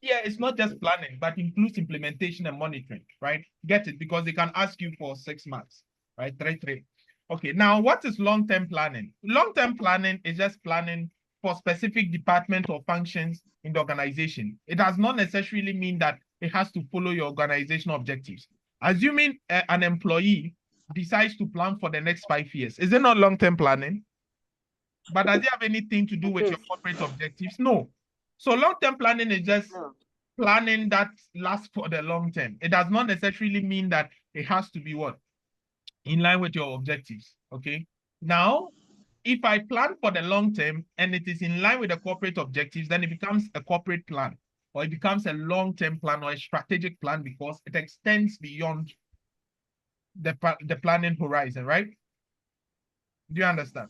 Yeah, it's not just planning, but includes implementation and monitoring, right? Get it? Because they can ask you for 6 months, right? 3. Okay, now what is long-term planning? Long-term planning is just planning for specific departments or functions in the organization. It does not necessarily mean that it has to follow your organizational objectives. Assuming an employee decides to plan for the next 5 years, is it not long-term planning? But does it have anything to do with your corporate objectives? No. So long-term planning is just planning that lasts for the long term. It does not necessarily mean that it has to be what? In line with your objectives, okay? Now, if I plan for the long term and it is in line with the corporate objectives, then it becomes a corporate plan, or it becomes a long-term plan or a strategic plan because it extends beyond the planning horizon, right? Do you understand?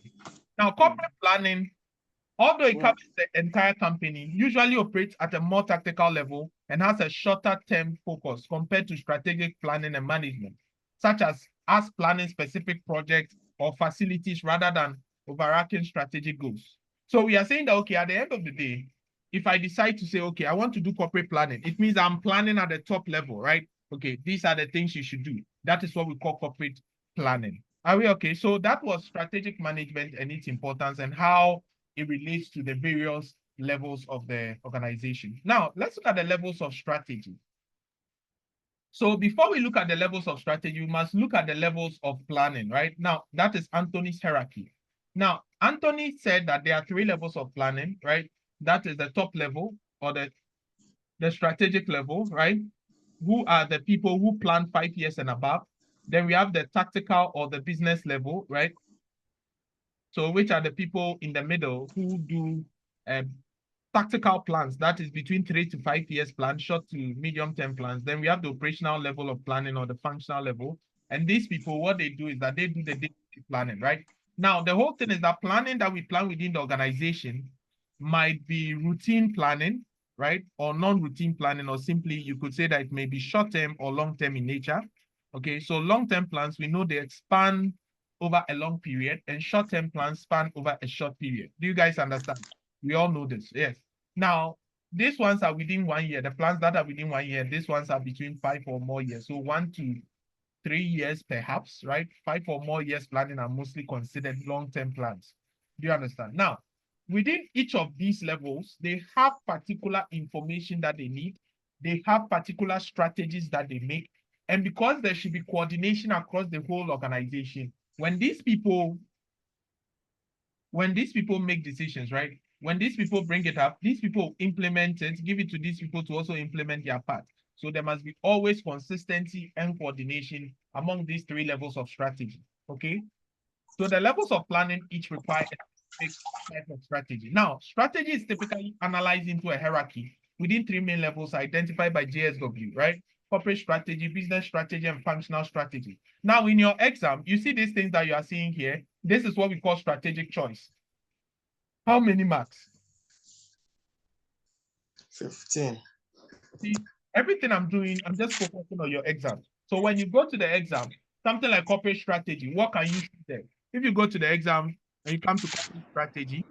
Now, corporate planning, although it covers the entire company, usually operates at a more tactical level and has a shorter term focus compared to strategic planning and management, such as planning specific projects or facilities rather than overarching strategic goals. So we are saying that, okay, at the end of the day, if I decide to say, okay, I want to do corporate planning, it means I'm planning at the top level, right? Okay, these are the things you should do. That is what we call corporate planning. Are we okay? So that was strategic management and its importance and how it relates to the various levels of the organization. Now, let's look at the levels of strategy. So before we look at the levels of strategy, we must look at the levels of planning, right? Now, that is Anthony's hierarchy. Now, Anthony said that there are 3 levels of planning, right? That is the top level or the strategic level, right? Who are the people who plan 5 years and above. Then we have the tactical or the business level, right? So which are the people in the middle who do tactical plans, that is between 3 to 5 years plan, short to medium term plans. Then we have the operational level of planning or the functional level. And these people, what they do is that they do the day-to-day planning, right? Now, the whole thing is that planning that we plan within the organization might be routine planning, right? Or non-routine planning, or simply you could say that it may be short-term or long-term in nature. Okay, so long-term plans, we know they expand over a long period, and short-term plans span over a short period. Do you guys understand? We all know this, yes. Now, these ones are within 1 year. The plans that are within 1 year, these ones are between 5 or more years. So 1 to 3 years perhaps, right? 5 or more years planning are mostly considered long-term plans. Do you understand? Now, within each of these levels, they have particular information that they need. They have particular strategies that they make. And because there should be coordination across the whole organization, when these people make decisions, right? When these people bring it up, these people implement it, give it to these people to also implement their part. So there must be always consistency and coordination among these 3 levels of strategy, okay? So the levels of planning each require a type of strategy. Now, strategy is typically analyzed into a hierarchy within 3 main levels identified by JSW, right? Corporate strategy, business strategy, and functional strategy. Now, in your exam, you see these things that you are seeing here. This is what we call strategic choice. How many marks? 15. See, everything I'm doing, I'm just focusing on your exam. So when you go to the exam, something like corporate strategy, what can you see there? If you go to the exam and you come to corporate strategy,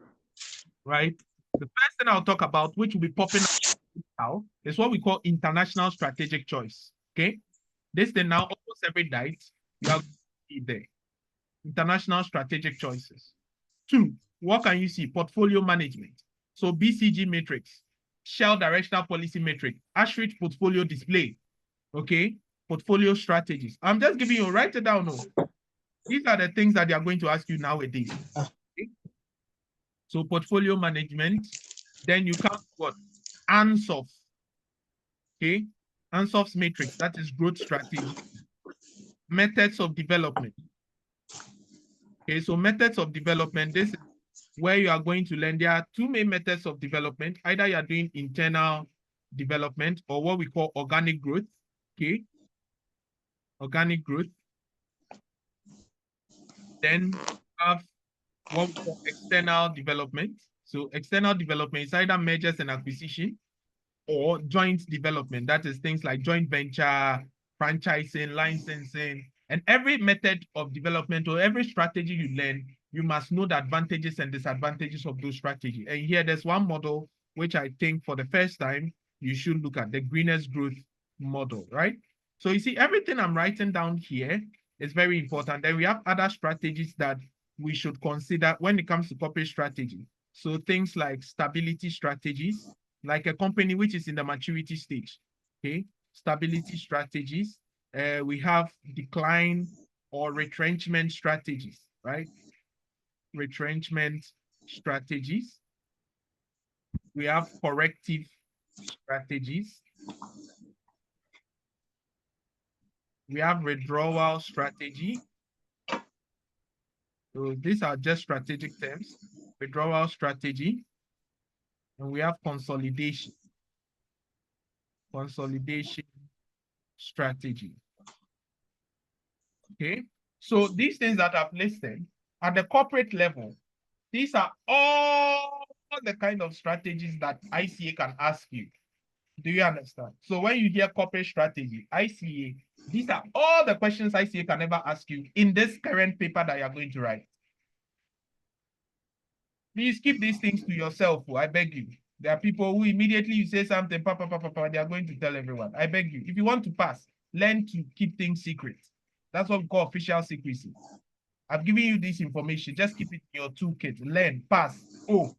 right? The first thing I'll talk about, which will be popping up now, is what we call international strategic choice. Okay? This thing now, almost every night, you are there. International strategic choices. 2, what can you see? Portfolio management. So BCG matrix, Shell directional policy matrix, Ashridge portfolio display. Okay, portfolio strategies. I'm just giving you, write it down. No. These are the things that they are going to ask you nowadays. Okay? So portfolio management. Then you come to what? ANSOF. Okay, Ansoff's matrix, that is growth strategy. Methods of development. Okay, so methods of development, this is where you are going to learn. There are two main methods of development. Either you are doing internal development or what we call organic growth. Okay, organic growth. Then have what we call external development. So external development is either mergers and acquisition or joint development. That is things like joint venture, franchising, licensing, and every method of development or every strategy you learn, you must know the advantages and disadvantages of those strategies. And here there's one model which I think for the first time you should look at, the greenest growth model, right? So you see everything I'm writing down here is very important. Then we have other strategies that we should consider when it comes to corporate strategy. So things like stability strategies, like a company which is in the maturity stage, okay? Stability strategies. We have decline or retrenchment strategies, right? Retrenchment strategies. We have corrective strategies. We have withdrawal strategy. So these are just strategic terms. Withdrawal strategy. And we have consolidation. Consolidation strategy. Okay, so these things that I've listed at the corporate level, these are all the kind of strategies that ICA can ask you. Do you understand? So when you hear corporate strategy, ICA, these are all the questions ICA can ever ask you in this current paper that you're going to write. Please keep these things to yourself, I beg you. There are people who immediately you say something, they are going to tell everyone. I beg you, if you want to pass, learn to keep things secret. That's what we call official secrecy. I've given you this information, just keep it in your toolkit. Learn, pass, oh.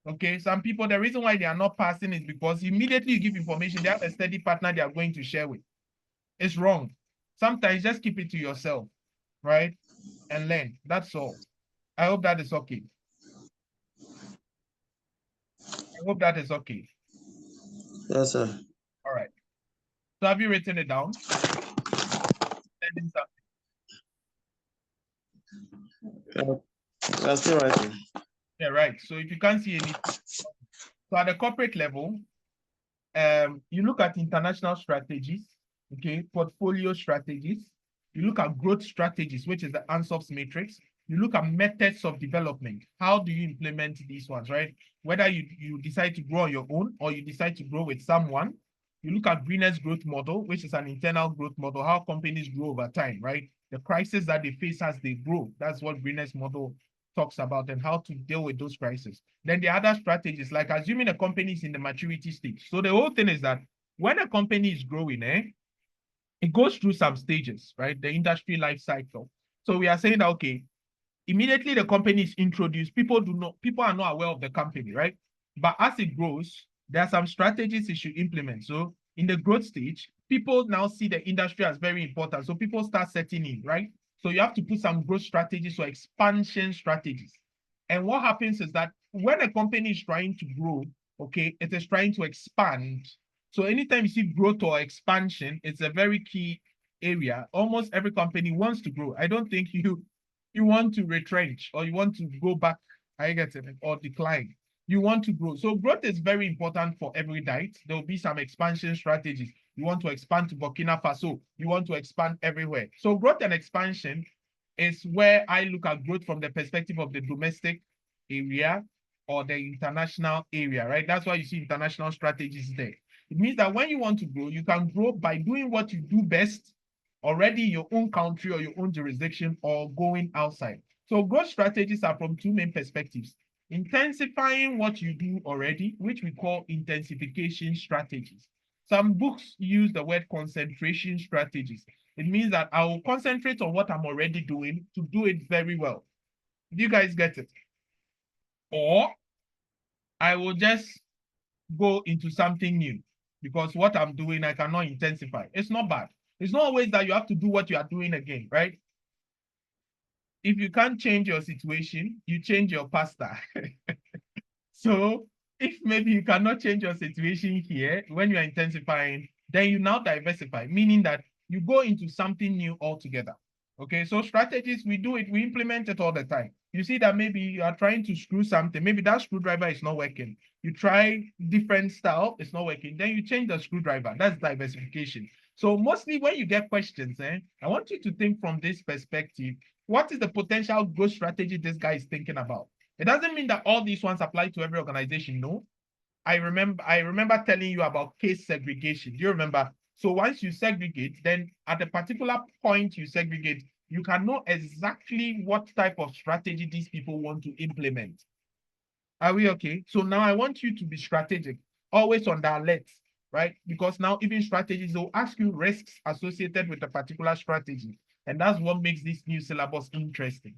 Okay, some people, the reason why they are not passing is because immediately you give information, they have a steady partner they are going to share with. It's wrong. Sometimes just keep it to yourself, right? And learn, that's all. I hope that is okay. I hope that is okay. Yes, sir. All right. So have you written it down? I'm still writing. Yeah, right. So if you can't see anything, so at the corporate level, you look at international strategies, okay, portfolio strategies. You look at growth strategies, which is the Ansoff's matrix. You look at methods of development. How do you implement these ones, right? Whether you decide to grow on your own or you decide to grow with someone. You look at greenest growth model, which is an internal growth model, how companies grow over time, right? The crisis that they face as they grow. That's what greenest model talks about and how to deal with those crises. Then the other strategies, like assuming a company is in the maturity stage. So the whole thing is that when a company is growing, it goes through some stages, right? The industry life cycle. So we are saying that, okay, immediately the company is introduced, people are not aware of the company, right? But as it grows, there are some strategies it should implement. So in the growth stage, people now see the industry as very important. So people start setting in, right? So you have to put some growth strategies or expansion strategies. And what happens is that when a company is trying to grow, okay, it is trying to expand. So anytime you see growth or expansion, it's a very key area. Almost every company wants to grow. I don't think you want to retrench or you want to go back, I get it, or decline. You want to grow. So growth is very important for every diet. There will be some expansion strategies. You want to expand to Burkina Faso. You want to expand everywhere. So growth and expansion is where I look at growth from the perspective of the domestic area or the international area, right? That's why you see international strategies there. It means that when you want to grow, you can grow by doing what you do best already in your own country or your own jurisdiction or going outside. So growth strategies are from two main perspectives. Intensifying what you do already, which we call intensification strategies. Some books use the word concentration strategies. It means that I will concentrate on what I'm already doing to do it very well. Do you guys get it? Or I will just go into something new because what I'm doing, I cannot intensify. It's not bad. It's not always that you have to do what you are doing again, right? If you can't change your situation, you change your pastor. So if maybe you cannot change your situation here when you are intensifying, then you now diversify, meaning that you go into something new altogether. Okay, so strategies, we do it, we implement it all the time. You see that maybe you are trying to screw something, maybe that screwdriver is not working. You try different style, it's not working. Then you change the screwdriver. That's diversification. So mostly when you get questions, I want you to think from this perspective, what is the potential growth strategy this guy is thinking about? It doesn't mean that all these ones apply to every organization. No. I remember telling you about case segregation. Do you remember? So once you segregate, then at a particular point you segregate, you can know exactly what type of strategy these people want to implement. Are we okay? So now I want you to be strategic, always on the alert, right? Because now even strategies will ask you risks associated with a particular strategy. And that's what makes this new syllabus interesting.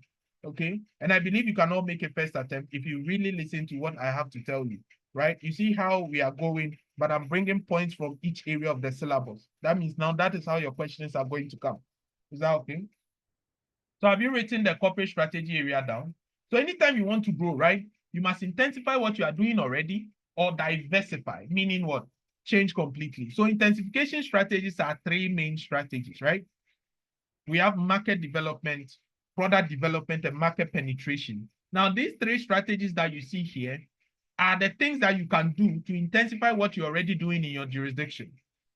Okay. And I believe you can all make a first attempt if you really listen to what I have to tell you, right? You see how we are going, but I'm bringing points from each area of the syllabus. That means now that is how your questions are going to come. Is that okay? So have you written the corporate strategy area down? So anytime you want to grow, right, you must intensify what you are doing already or diversify, meaning what? Change completely. So intensification strategies are three main strategies, right? We have market development, product development, and market penetration. Now, these three strategies that you see here are the things that you can do to intensify what you're already doing in your jurisdiction,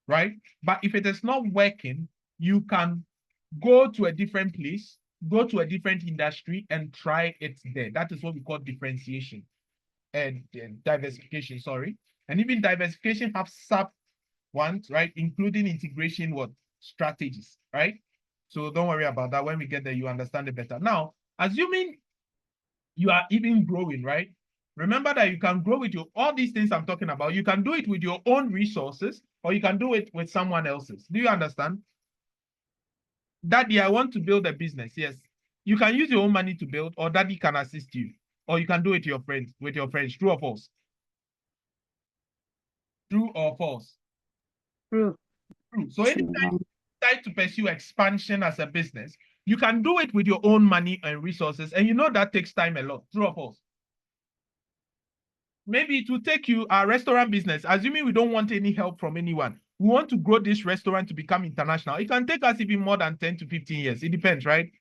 right? But if it is not working, you can go to a different place, go to a different industry and try it there. That is what we call differentiation and diversification, sorry. And even diversification have sub ones, right? Including integration, what? Strategies, right? So don't worry about that. When we get there, you understand it better. Now, assuming you are even growing, right? Remember that you can grow with all these things I'm talking about. You can do it with your own resources or you can do it with someone else's. Do you understand? Daddy, I want to build a business. Yes. You can use your own money to build or daddy can assist you. Or you can do it with your friends. True or false? True or false? True. True. So anytime you decide to pursue expansion as a business, you can do it with your own money and resources. And you know that takes time a lot. True or false? Maybe it will take you a restaurant business, assuming we don't want any help from anyone. We want to grow this restaurant to become international. It can take us even more than 10 to 15 years. It depends, right?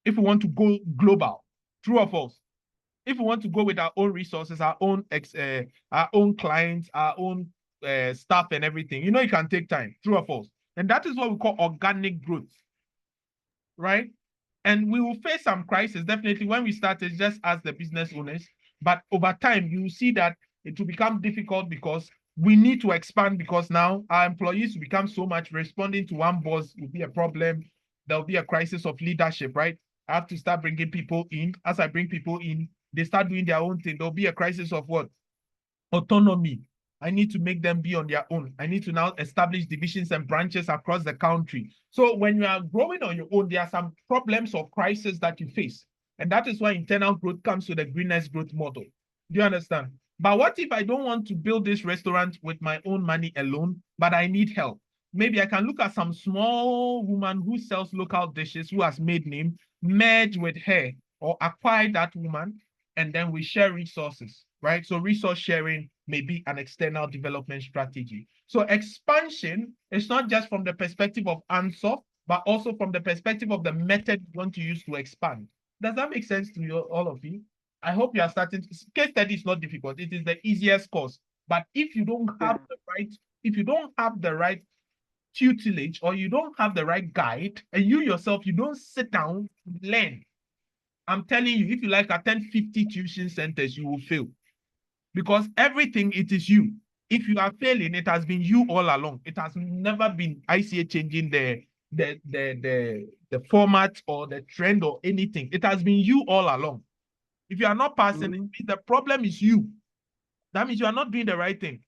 If we want to go global, true or false? If we want to go with our own resources, our own clients, our own staff and everything, you know, it can take time, true or false? And that is what we call organic growth, right? And we will face some crisis, definitely. When we started, just as the business owners, but over time, you see that it will become difficult because we need to expand because now our employees will become so much. Responding to one boss will be a problem. There'll be a crisis of leadership, right? I have to start bringing people in. As I bring people in, they start doing their own thing. There'll be a crisis of what? Autonomy. I need to make them be on their own. I need to now establish divisions and branches across the country. So when you are growing on your own, there are some problems or crises that you face. And that is why internal growth comes with the greenest growth model. Do you understand? But what if I don't want to build this restaurant with my own money alone, but I need help? Maybe I can look at some small woman who sells local dishes, who has made name, merge with her or acquire that woman, and then we share resources, right? So resource sharing may be an external development strategy. So expansion is not just from the perspective of answer, but also from the perspective of the method you want to use to expand. Does that make sense to you, all of you? I hope you are starting. Case study is not difficult. It is the easiest course. But if you don't have the right tutelage or you don't have the right guide, and you yourself, you don't sit down, learn. I'm telling you, if you like attend 50 tuition centers, you will fail. Because everything, it is you. If you are failing, it has been you all along. It has never been ICA changing the format or the trend or anything. It has been you all along. If you are not passing, it means the problem is you. That means you are not doing the right thing.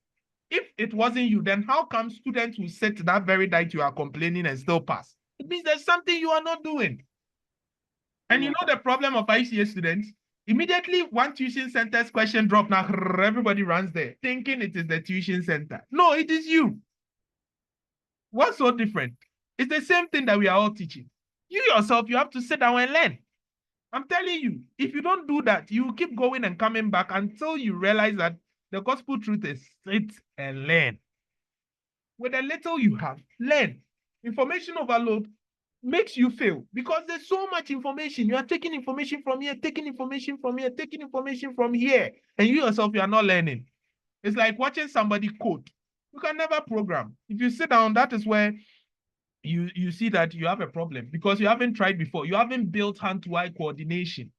If it wasn't you, then how come students will sit that very night you are complaining and still pass? It means there's something you are not doing. And you know the problem of ICA students? Immediately one tuition center's question drop, now everybody runs there, thinking it is the tuition center. No, it is you. What's so different? It's the same thing that we are all teaching. You yourself, you have to sit down and learn. I'm telling you, if you don't do that, you keep going and coming back until you realize that The gospel truth is sit and learn. With the little you have, learn. Information overload makes you fail because there's so much information. You are taking information from here, taking information from here, taking information from here, and you yourself, you are not learning. It's like watching somebody code. You can never program. If you sit down, that is where you see that you have a problem because you haven't tried before. You haven't built hand-to-eye coordination.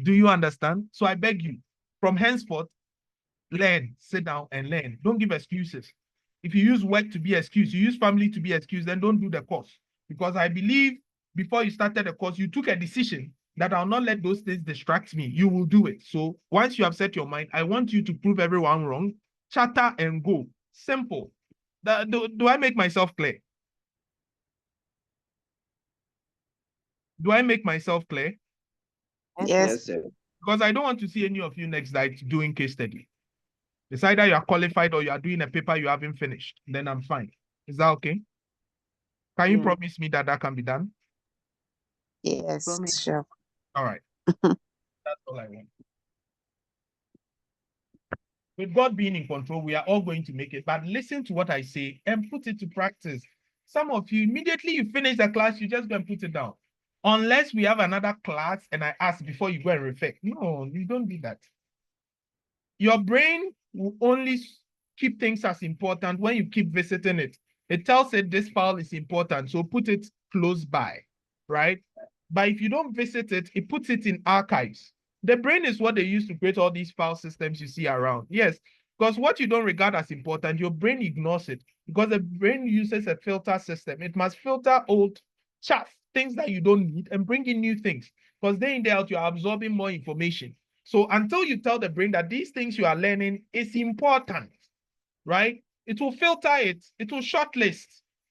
Do you understand? So I beg you, from henceforth, learn, sit down and learn. Don't give excuses. If you use work to be excuse, you use family to be excuse, then don't do the course. Because I believe before you started the course, you took a decision that I'll not let those things distract me. You will do it. So once you have set your mind, I want you to prove everyone wrong, chatter and go. Simple. Do I make myself clear? Do I make myself clear? Yes, sir. Because I don't want to see any of you next night doing case study. It's either you are qualified or you are doing a paper you haven't finished. Then I'm fine. Is that okay? Can you promise me that that can be done? Yes, sure. All right. That's all I want. With God being in control, we are all going to make it. But listen to what I say and put it to practice. Some of you, immediately you finish the class, you just go and put it down. Unless we have another class and I ask before you go and reflect. No, you don't do that. Your brain will only keep things as important when you keep visiting it. It tells it this file is important, so put it close by, right? But if you don't visit it, it puts it in archives. The brain is what they use to create all these file systems you see around. Yes, because what you don't regard as important, your brain ignores it because the brain uses a filter system. It must filter old chaff, things that you don't need, and bring in new things. Because day in, day out, you're absorbing more information. So until you tell the brain that these things you are learning is important, right? It will filter it. It will shortlist.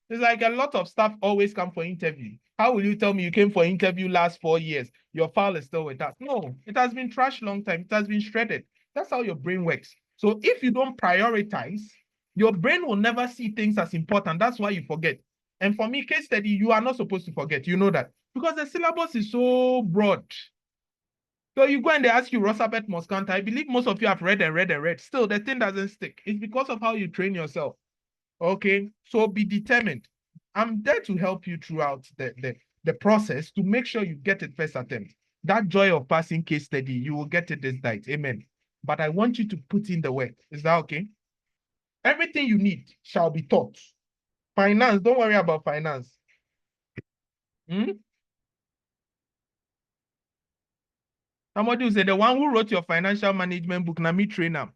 It's like a lot of stuff always come for interview. How will you tell me you came for interview last 4 years? Your file is still with us. No, it has been trashed long time. It has been shredded. That's how your brain works. So if you don't prioritize, your brain will never see things as important. That's why you forget. And for me, case study, you are not supposed to forget. You know that. Because the syllabus is so broad. So you go and they ask you Rosabeth Moscanta. I believe most of you have read and read and read. Still, the thing doesn't stick. It's because of how you train yourself. Okay, so be determined. I'm there to help you throughout the process to make sure you get it first attempt. That joy of passing case study, you will get it this night. Amen. But I want you to put in the work. Is that okay? Everything you need shall be taught. Finance, don't worry about finance. Somebody will say, the one who wrote your financial management book, Nami trainer.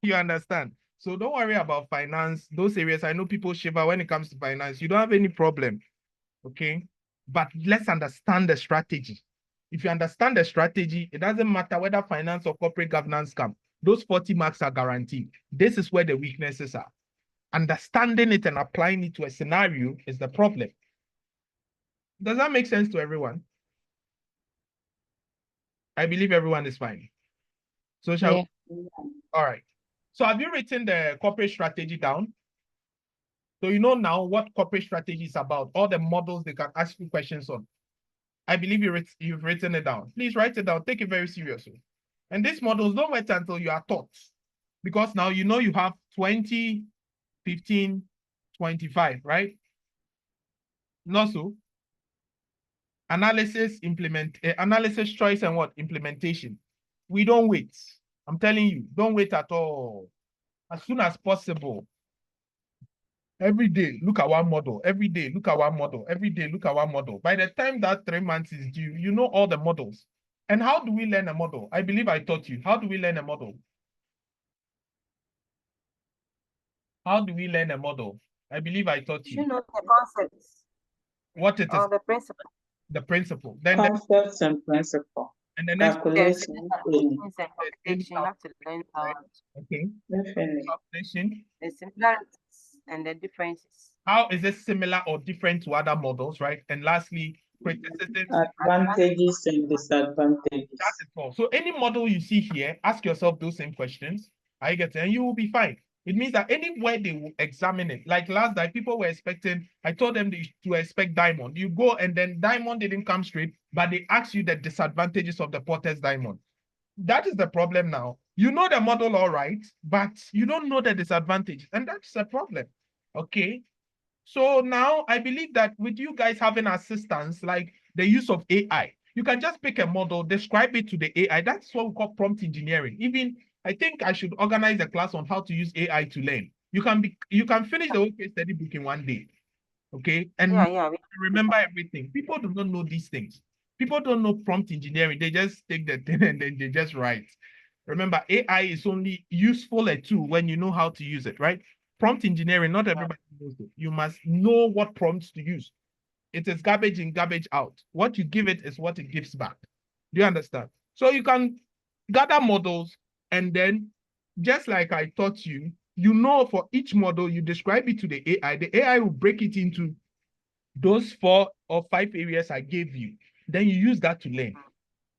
You understand? So don't worry about finance. Those areas, I know people shiver when it comes to finance. You don't have any problem. Okay? But let's understand the strategy. If you understand the strategy, it doesn't matter whether finance or corporate governance come. Those 40 marks are guaranteed. This is where the weaknesses are. Understanding it and applying it to a scenario is the problem. Does that make sense to everyone? I believe everyone is fine. So shall we? All right. So have you written the corporate strategy down? So you know now what corporate strategy is about, all the models they can ask you questions on. I believe you've written it down. Please write it down. Take it very seriously. And these models, don't wait until you are taught. Because now you know you have 20, 15, 25, right? Not so. Analysis, analysis, choice, and what? Implementation. We don't wait. I'm telling you, don't wait at all. As soon as possible. Every day, look at one model. Every day, look at one model. Every day, look at one model. By the time that 3 months is due, you know all the models. And how do we learn a model? I believe I taught you. How do we learn a model? How do we learn a model? I believe I taught you. You know the concepts. What it is? Or the principle. The principle. Then Concepts and principle. and the next Calculation. You have to learn okay. Definitely. Calculation. the similarities and the differences. How is it similar or different to other models, right? And lastly, criticism. Advantages and disadvantages. That is all. So any model you see here, ask yourself those same questions. I get it, and you will be fine. It means that anywhere they will examine it, like last night, people were expecting, I told them to expect diamond. You go and then diamond didn't come straight, but they asked you the disadvantages of the Porter's diamond. That is the problem now. You know the model all right, but you don't know the disadvantage, and that's a problem. Okay. So now I believe that with you guys having assistance, like the use of AI, you can just pick a model, describe it to the AI. That's what we call prompt engineering. Even I think I should organize a class on how to use AI to learn. You can finish the whole case study book in one day. Okay. And Yeah. remember everything. People do not know these things. People don't know prompt engineering. They just take the thing and then they just write. Remember, AI is only useful a tool when you know how to use it, right? Prompt engineering, not everybody knows it. You must know what prompts to use. It is garbage in, garbage out. What you give it is what it gives back. Do you understand? So you can gather models, and then just like I taught you, you know, for each model, you describe it to the AI. The AI will break it into those 4 or 5 areas I gave you. Then you use that to learn.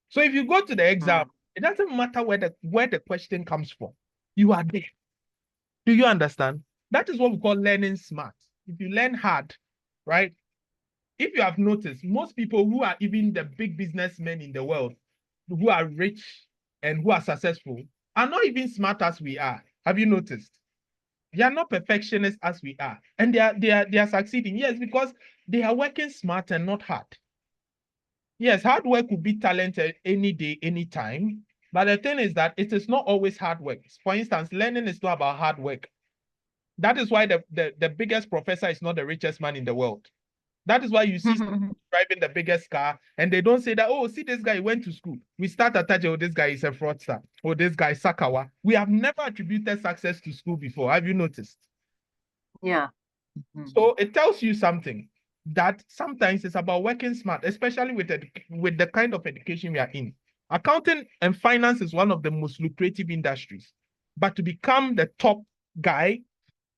So if you go to the exam, it doesn't matter where the question comes from. You are there. Do you understand? That is what we call learning smart. If you learn hard, right? If you have noticed, most people who are even the big businessmen in the world, who are rich and who are successful, are not even smart as we are. Have you noticed? They are not perfectionists as we are. And they are succeeding. Yes, because they are working smart and not hard. Yes, hard work will be talented any day, any time. But the thing is that it is not always hard work. For instance, learning is not about hard work. That is why the biggest professor is not the richest man in the world. That is why you see driving the biggest car, and they don't say that, oh, see, this guy went to school. We start attaching, oh, this guy is a fraudster, or this guy is Sakawa. We have never attributed success to school before. Have you noticed? Yeah. So it tells you something, that sometimes it's about working smart, especially with the kind of education we are in. Accounting and finance is one of the most lucrative industries. But to become the top guy,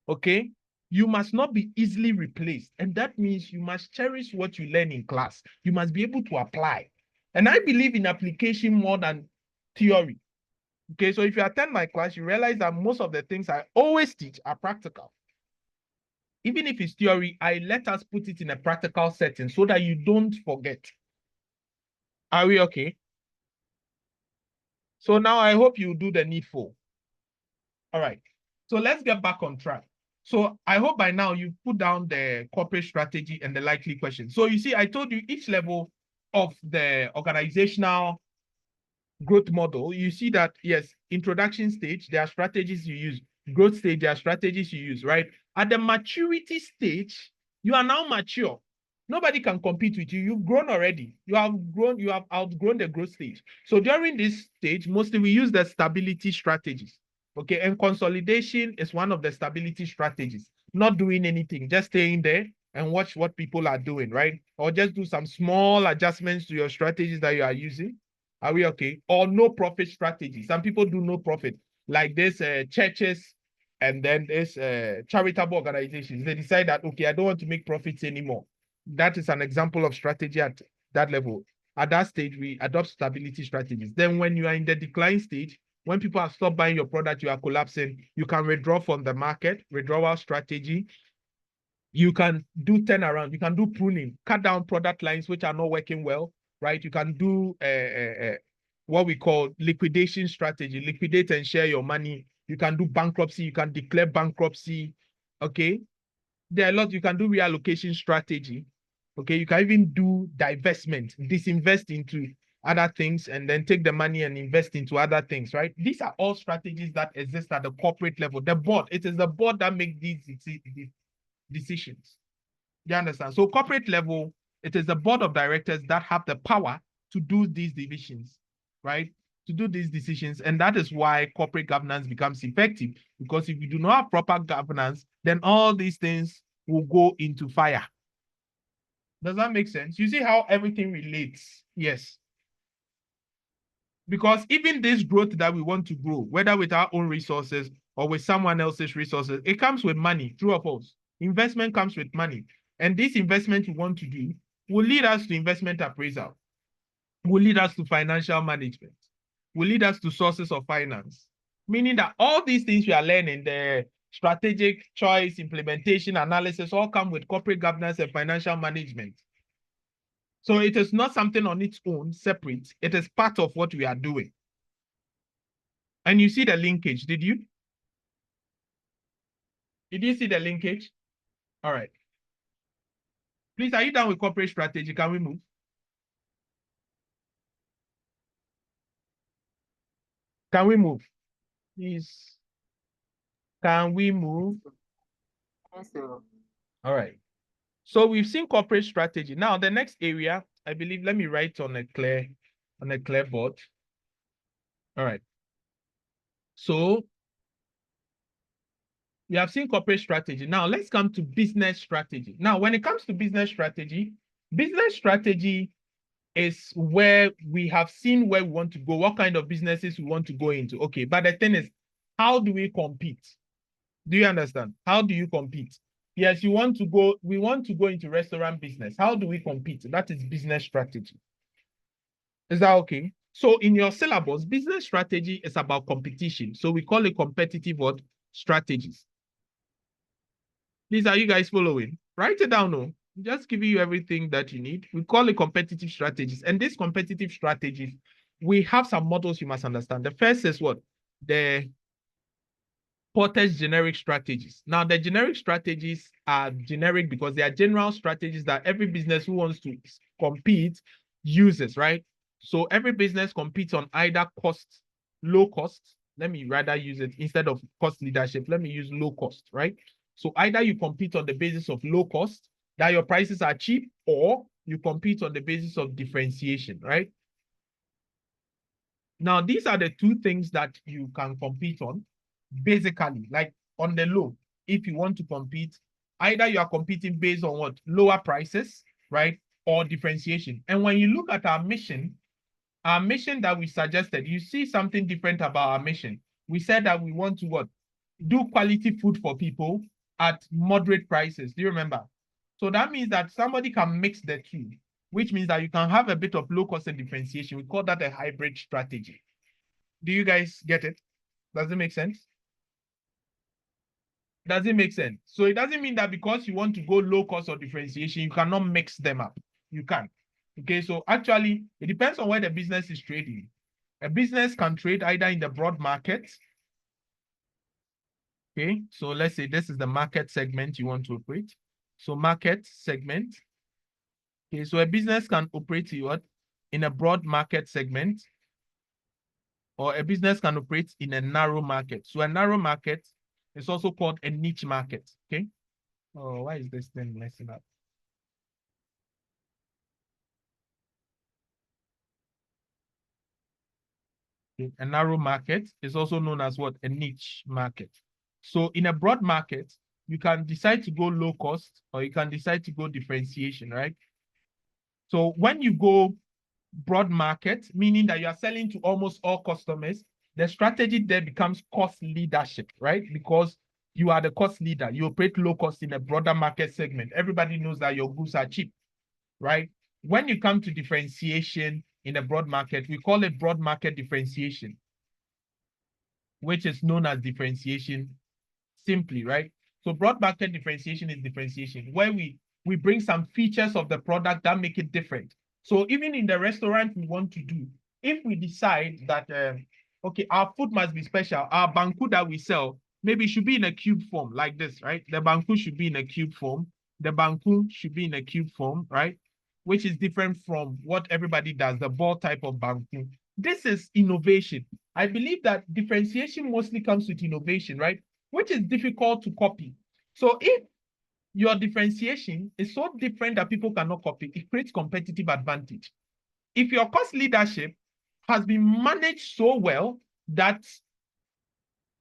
okay, you must not be easily replaced. And that means you must cherish what you learn in class. You must be able to apply. And I believe in application more than theory. Okay, so if you attend my class, you realize that most of the things I always teach are practical. Even if it's theory, I let us put it in a practical setting so that you don't forget. Are we okay? So now I hope you do the needful. All right. So let's get back on track. So I hope by now you've put down the corporate strategy and the likely questions. So you see, I told you each level of the organizational growth model, you see that, yes, introduction stage, there are strategies you use. Growth stage, there are strategies you use, right? At the maturity stage, you are now mature. Nobody can compete with you. You've grown already. You have outgrown the growth stage. So during this stage, mostly we use the stability strategies. Okay, and consolidation is one of the stability strategies. Not doing anything, just staying there and watch what people are doing, right? Or just do some small adjustments to your strategies that you are using. Are we okay? Or no profit strategy. Some people do no profit, like this churches and then this charitable organizations. They decide that, okay, I don't want to make profits anymore. That is an example of strategy at that level. At that stage, we adopt stability strategies. Then when you are in the decline stage, when people have stopped buying your product, you are collapsing, you can withdraw from the market, withdrawal strategy. You can do turnaround, you can do pruning, cut down product lines which are not working well, right? You can do what we call liquidation strategy, liquidate and share your money. You can do bankruptcy, you can declare bankruptcy, okay? There are a lot, you can do reallocation strategy, okay? You can even do divestment, disinvest into other things and then take the money and invest into other things, right? These are all strategies that exist at the corporate level. The board, it is the board that makes these decisions. You understand? So corporate level, it is the board of directors that have the power to do these divisions, right? To do these decisions. And that is why corporate governance becomes effective. Because if you do not have proper governance, then all these things will go into fire. Does that make sense? You see how everything relates? Yes. Because even this growth that we want to grow, whether with our own resources or with someone else's resources, it comes with money, true or false? Investment comes with money. And this investment we want to do will lead us to investment appraisal, will lead us to financial management, will lead us to sources of finance. Meaning that all these things we are learning, the strategic choice, implementation, analysis, all come with corporate governance and financial management. So it is not something on its own, separate. It is part of what we are doing. And you see the linkage, did you? Did you see the linkage? All right. Please, are you done with corporate strategy? Can we move? Can we move? Please. Can we move? Yes, sir. All right. So we've seen corporate strategy. Now the next area, I believe, let me write on a clear board. All right. So we have seen corporate strategy. Now let's come to business strategy. Now, when it comes to business strategy is where we have seen where we want to go, what kind of businesses we want to go into. Okay, but the thing is, how do we compete? Do you understand? How do you compete? Yes, we want to go into restaurant business. How do we compete? That is business strategy. Is that okay? So in your syllabus, business strategy is about competition. So we call it competitive what? Strategies. Please, are you guys following? Write it down. No, just giving you everything that you need. We call it competitive strategies. And these competitive strategies, we have some models you must understand. The first is what? The Porter's generic strategies. Now, the generic strategies are generic because they are general strategies that every business who wants to compete uses, right? So every business competes on either low cost. Let me rather use it instead of cost leadership. Let me use low cost, right? So either you compete on the basis of low cost, that your prices are cheap, or you compete on the basis of differentiation, right? Now, these are the two things that you can compete on. Basically, like on the low, if you want to compete, either you are competing based on what? Lower prices, right? Or differentiation. And when you look at our mission that we suggested, you see something different about our mission. We said that we want to what? Do quality food for people at moderate prices. Do you remember? So that means that somebody can mix the two, which means that you can have a bit of low cost and differentiation. We call that a hybrid strategy. Do you guys get it? Does it make sense? Does it make sense? So it doesn't mean that because you want to go low cost or differentiation, you cannot mix them up. You can. Okay, so actually, it depends on where the business is trading. A business can trade either in the broad market. Okay, so let's say this is the market segment you want to operate. So market segment. Okay, so a business can operate in a broad market segment, or a business can operate in a narrow market. So a narrow market is also called a niche market. Okay. Oh, why is this thing messing up? Okay. A narrow market is also known as what? A niche market. So in a broad market, you can decide to go low cost or you can decide to go differentiation, right? So when you go broad market, meaning that you are selling to almost all customers, the strategy there becomes cost leadership, right? Because you are the cost leader. You operate low cost in a broader market segment. Everybody knows that your goods are cheap, right? When you come to differentiation in a broad market, we call it broad market differentiation, which is known as differentiation simply, right? So broad market differentiation is differentiation, where we bring some features of the product that make it different. So even in the restaurant we want to do, if we decide that, okay, our food must be special, our banku that we sell, maybe it should be in a cube form like this, right? The banku should be in a cube form. The banku should be in a cube form, right? Which is different from what everybody does, the ball type of banku. This is innovation. I believe that differentiation mostly comes with innovation, right? Which is difficult to copy. So if your differentiation is so different that people cannot copy, it creates competitive advantage. If your cost leadership has been managed so well that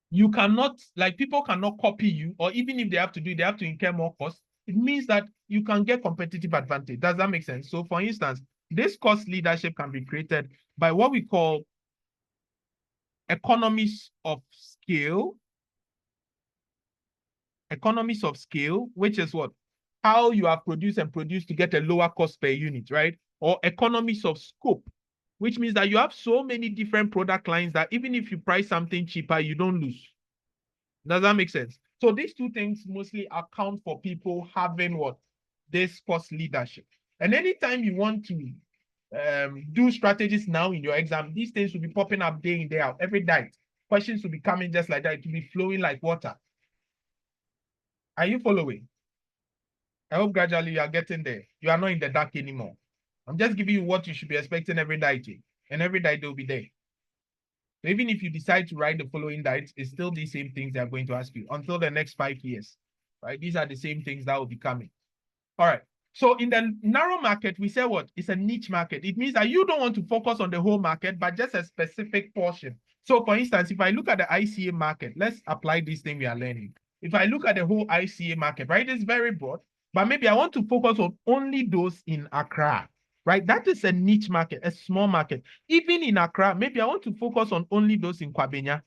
you cannot, like people cannot copy you, or even if they have to do it, they have to incur more cost, it means that you can get competitive advantage. Does that make sense? So for instance, this cost leadership can be created by what we call economies of scale. Economies of scale, which is what? How you are produced to get a lower cost per unit, right? Or economies of scope, which means that you have so many different product lines that even if you price something cheaper, you don't lose. Does that make sense? So these two things mostly account for people having what? This cost leadership. And anytime you want to do strategies now in your exam, these things will be popping up day in, day out, every night. questions will be coming just like that. It will be flowing like water. Are you following? I hope gradually you are getting there. You are not in the dark anymore. I'm just giving you what you should be expecting every day, and every day they'll be there. So even if you decide to write the following diets, it's still the same things they're going to ask you until the next 5 years, right? These are the same things that will be coming. All right. So in the narrow market, we say what? It's a niche market. It means that you don't want to focus on the whole market, but just a specific portion. So for instance, if I look at the ICA market, let's apply this thing we are learning. If I look at the whole ICA market, right, it's very broad, but maybe I want to focus on only those in Accra, right? That is a niche market, a small market. Even in Accra, maybe I want to focus on only those in Kwabenya.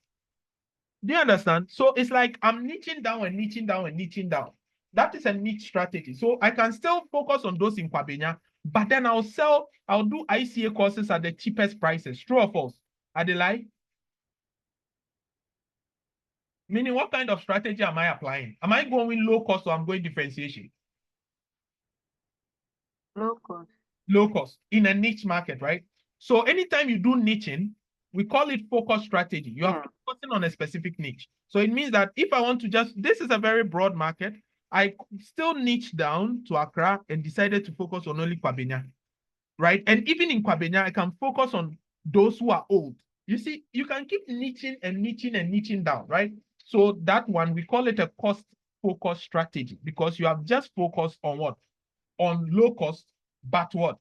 Do you understand? So it's like I'm niching down and niching down and niching down. That is a niche strategy. So I can still focus on those in Kwabenya, but then I'll do ICA courses at the cheapest prices. True or false? Are they lie? Meaning, what kind of strategy am I applying? Am I going low cost or I'm going differentiation? Low cost. Low cost in a niche market, right? So anytime you do niching, we call it focus strategy. You are focusing on a specific niche. So it means that if I want to this is a very broad market, I still niche down to Accra and decided to focus on only Kwabenya, right? And even in Kwabenya, I can focus on those who are old. You see, you can keep niching and niching and niching down, right? So that one, we call it a cost focus strategy because you have just focused on what? On low cost, but what?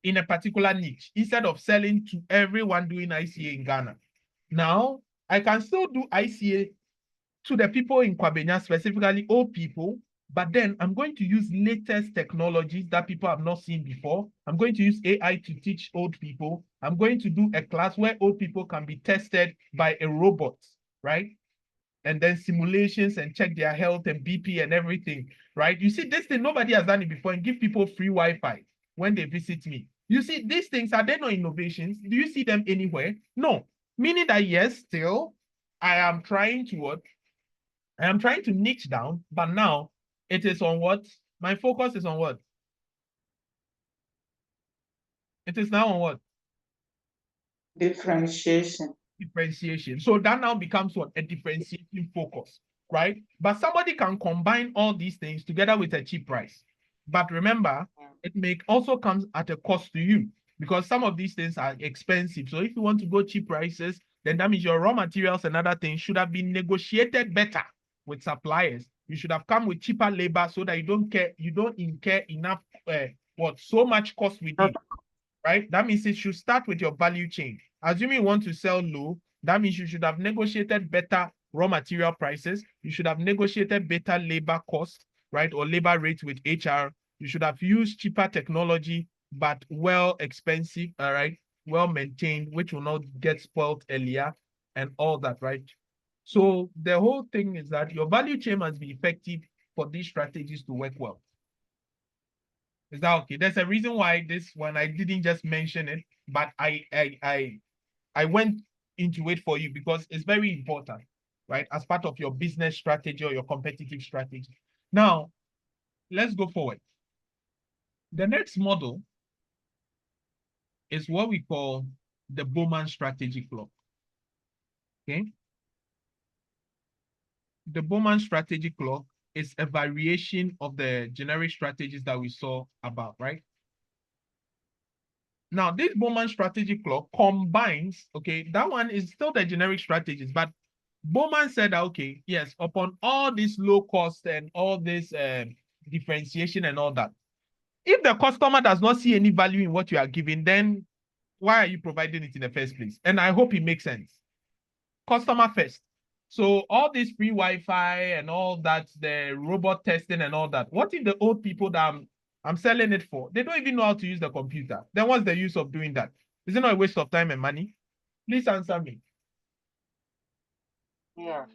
In a particular niche, instead of selling to everyone doing ICA in Ghana. Now, I can still do ICA to the people in Kwabenya, specifically old people, but then I'm going to use latest technologies that people have not seen before. I'm going to use AI to teach old people. I'm going to do a class where old people can be tested by a robot, right? And then simulations and check their health and BP and everything, right? You see, this thing, nobody has done it before, and give people free Wi-Fi when they visit me. You see, these things, are there no innovations? Do you see them anywhere? No. Meaning that, yes, still, I am trying to what? I am trying to niche down, but now it is on what? My focus is on what? It is now on what? Differentiation. Differentiation. So that now becomes what? A differentiating focus, right? But somebody can combine all these things together with a cheap price. But remember, it may also come at a cost to you because some of these things are expensive. So if you want to go cheap prices, then that means your raw materials and other things should have been negotiated better with suppliers. You should have come with cheaper labor so that you don't incur enough so much cost with it, right? That means it should start with your value chain. Assuming you want to sell low, that means you should have negotiated better raw material prices. You should have negotiated better labor costs, right? Or labor rates with HR. You should have used cheaper technology, but expensive, all right? Well maintained, which will not get spoiled earlier and all that, right? So the whole thing is that your value chain must be effective for these strategies to work well. Is that okay? There's a reason why this one, I didn't just mention it, but I went into it for you because it's very important, right? As part of your business strategy or your competitive strategy. Now, let's go forward. The next model is what we call the Bowman strategy clock. Okay? The Bowman strategy clock is a variation of the generic strategies that we saw about, right? Now, this Bowman strategy clock combines, okay, that one is still the generic strategies, but Bowman said, okay, yes, upon all this low cost and all this differentiation and all that, if the customer does not see any value in what you are giving, then why are you providing it in the first place? And I hope it makes sense. Customer first. So all this free Wi-Fi and all that, the robot testing and all that, what if the old people that I'm selling it for, they don't even know how to use the computer? Then what's the use of doing that? Is it not a waste of time and money? Please answer me. Yeah.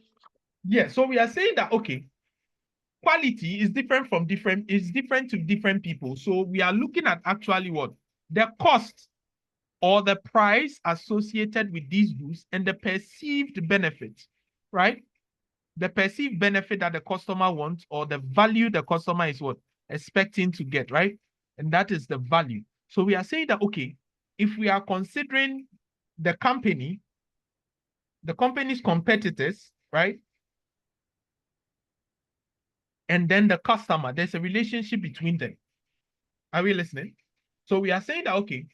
Yeah, so we are saying that, okay, quality is different to different people. So we are looking at actually what? The cost or the price associated with these goods and the perceived benefit, right? The perceived benefit that the customer wants or the value the customer is what? Expecting to get, right? And that is the value. So we are saying that, okay, if we are considering the company, the company's competitors, right? And then the customer, there's a relationship between them. Are we listening? So we are saying that, okay,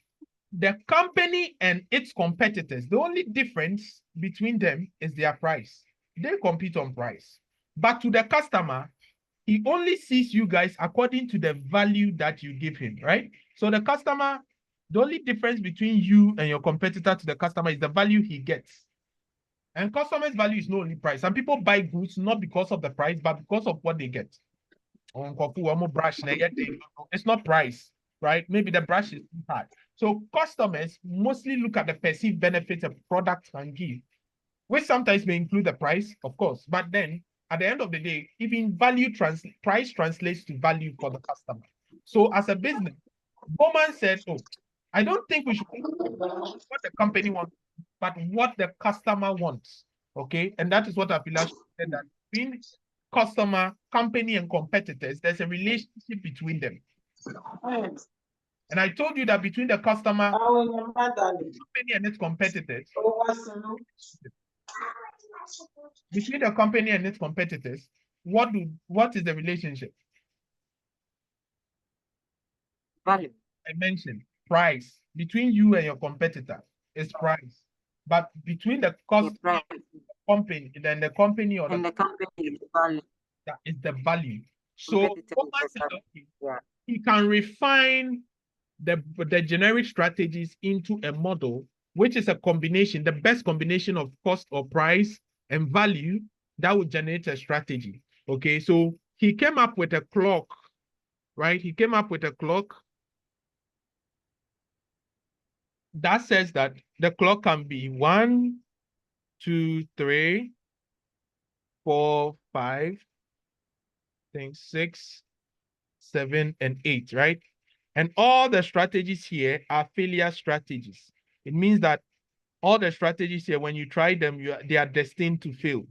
the company and its competitors, the only difference between them is their price. They compete on price. But to the customer, he only sees you guys according to the value that you give him, right? So the customer, the only difference between you and your competitor to the customer is the value he gets. And customer's value is not only price. Some people buy goods not because of the price, but because of what they get. It's not price, right? Maybe the brush is too hard. So customers mostly look at the perceived benefits a product can give, which sometimes may include the price, of course. But then at the end of the day, even price translates to value for the customer. So as a business, Bowman said, oh, I don't think we should what the company wants, but what the customer wants. Okay. And that is what Abhilash said, that between customer, company, and competitors, there's a relationship between them. And I told you that between the customer, company, and its competitors, between the company and its competitors, what is the relationship? Value. I mentioned price. Between you and your competitor is price. But between the customer, company, then the company or and the company is value. That is the value. So Yeah. he can refine the generic strategies into a model, which is a combination, the best combination of cost or price and value that would generate a strategy. Okay, so he came up with a clock, right? He came up with a clock that says that the clock can be 1, 2, 3, 4, 5, 6, 7, and 8, right? And all the strategies here are failure strategies. It means that all the strategies here, when you try them, they are destined to fail.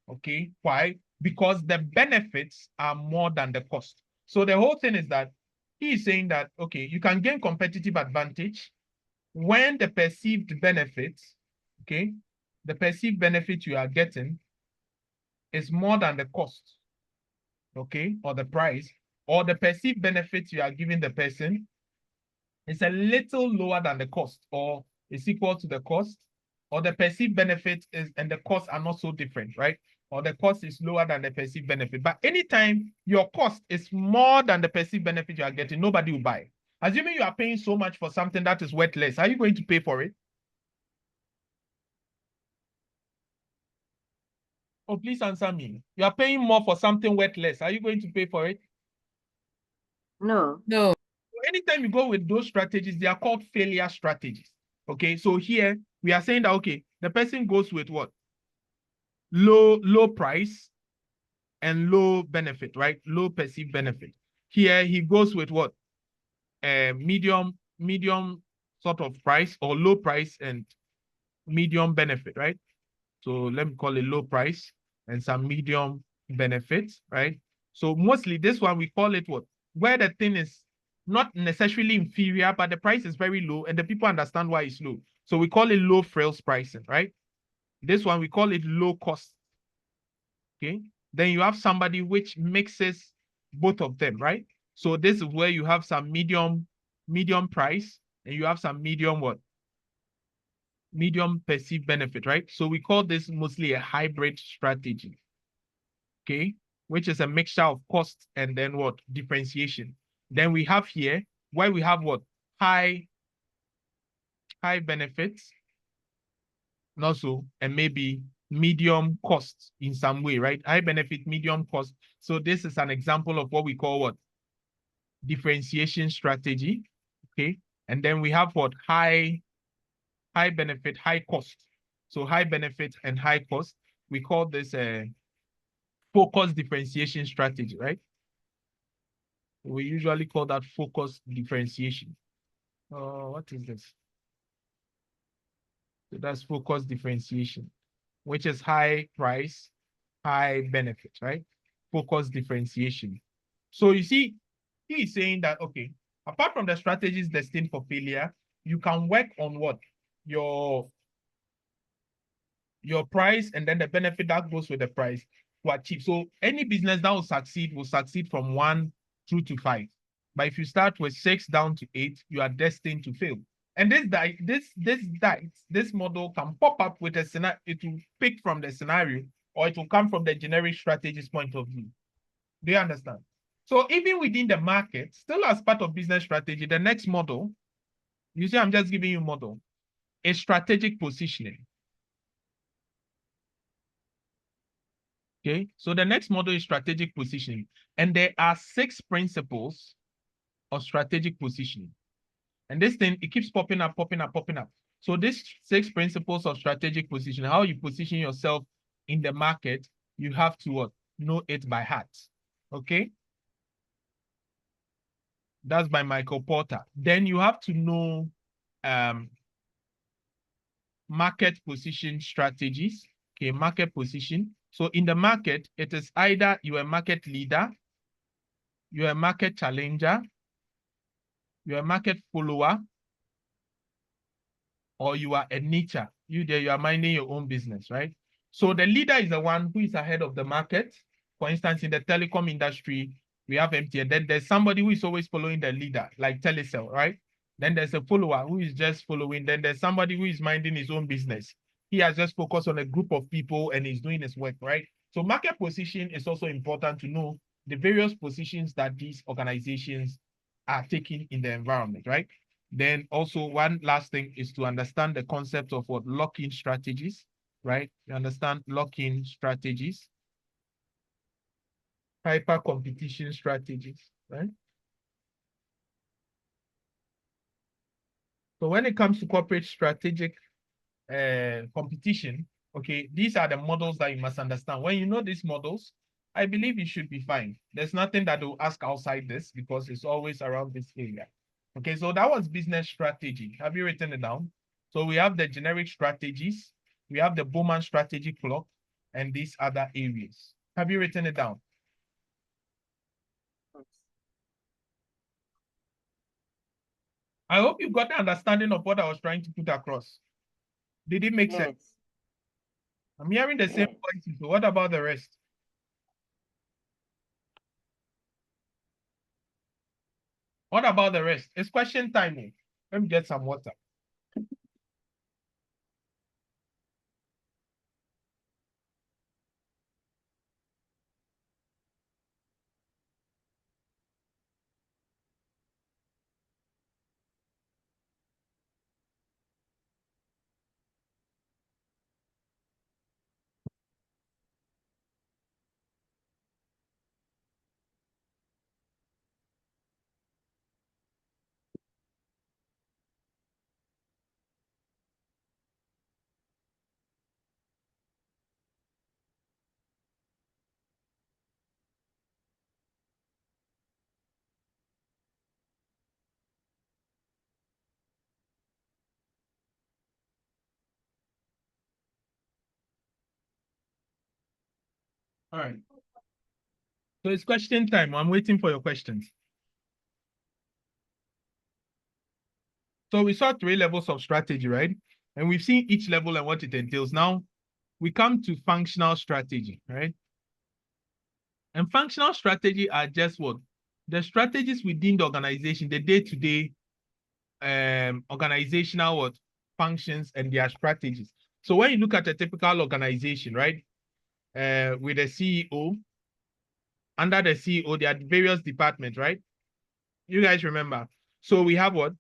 Okay, why? Because the benefits are more than the cost. So the whole thing is that he is saying that, okay, you can gain competitive advantage when the perceived benefits, okay, the perceived benefit you are getting is more than the cost, okay, or the price, or the perceived benefits you are giving the person is a little lower than the cost, or is equal to the cost, or the perceived benefit is and the costs are not so different, right? Or the cost is lower than the perceived benefit. But anytime your cost is more than the perceived benefit you are getting, nobody will buy. Assuming you are paying so much for something that is worth less, are you going to pay for it? Oh, please answer me. You are paying more for something worth less. Are you going to pay for it? No. No. Anytime you go with those strategies, they are called failure strategies. Okay, so here we are saying that, okay, the person goes with what? Low price and low benefit, right? Low perceived benefit. Here he goes with what? Medium sort of price, or low price and medium benefit, right? So let me call it low price and some medium benefits, right? So mostly this one, we call it what? Where the thing is not necessarily inferior, but the price is very low and the people understand why it's low. So we call it low frills pricing, right? This one, we call it low cost. Okay. Then you have somebody which mixes both of them, right? So this is where you have some medium price and you have some medium what? Medium perceived benefit, right? So we call this mostly a hybrid strategy, okay? Which is a mixture of cost and then what? Differentiation. Then we have here where we have what? High benefits, and also, and maybe medium cost in some way, right? High benefit, medium cost. So this is an example of what we call what? Differentiation strategy, okay? And then we have what? High benefit, high cost. So high benefit and high cost, we call this a focus differentiation strategy, right? We usually call that focus differentiation. What is this? So that's focus differentiation, which is high price, high benefit, right? Focus differentiation. So you see, he is saying that, okay, apart from the strategies destined for failure, you can work on what? Your your price and then the benefit that goes with the price to achieve. So any business that will succeed from 1 through to 5. But if you start with 6 down to 8, you are destined to fail. And this model can pop up with a scenario. It will pick from the scenario, or it will come from the generic strategist point of view. Do you understand? So even within the market, still as part of business strategy, the next model, you see, I'm just giving you model, is strategic positioning. Okay, so the next model is strategic positioning. And there are 6 principles of strategic positioning. And this thing, it keeps popping up. So these 6 principles of strategic positioning, how you position yourself in the market, you have to know it by heart. Okay? That's by Michael Porter. Then you have to know market position strategies. Okay, market position. So in the market, it is either you're a market leader, you're a market challenger, you're a market follower, or you are a nicher. You are minding your own business, right? So the leader is the one who is ahead of the market. For instance, in the telecom industry, we have MTN. Then there's somebody who is always following the leader, like Telecel, right? Then there's a follower who is just following. Then there's somebody who is minding his own business. He has just focused on a group of people and he's doing his work, right? So market position is also important to know the various positions that these organizations are taking in the environment, right? Then also one last thing is to understand the concept of what lock-in strategies, right? You understand lock-in strategies, hyper competition strategies, right? So when it comes to corporate strategic competition, okay, these are the models that you must understand. When you know these models, I believe you should be fine. There's nothing that will ask outside this because it's always around this area. Okay, so that was business strategy. Have you written it down? So we have the generic strategies, we have the Bowman strategy clock, and these other areas. Have you written it down? I hope you got the understanding of what I was trying to put across. Did it make sense? I'm hearing the same voices. So what about the rest? What about the rest? It's question time. Let me get some water. All right. So it's question time. I'm waiting for your questions. So we saw 3 levels of strategy, right? And we've seen each level and what it entails. Now we come to functional strategy, right? And functional strategy are just what? The strategies within the organization, the day-to-day organizational what? Functions and their strategies. So when you look at a typical organization, right? With a CEO, under the CEO, there are various departments, right? You guys remember? So we have what?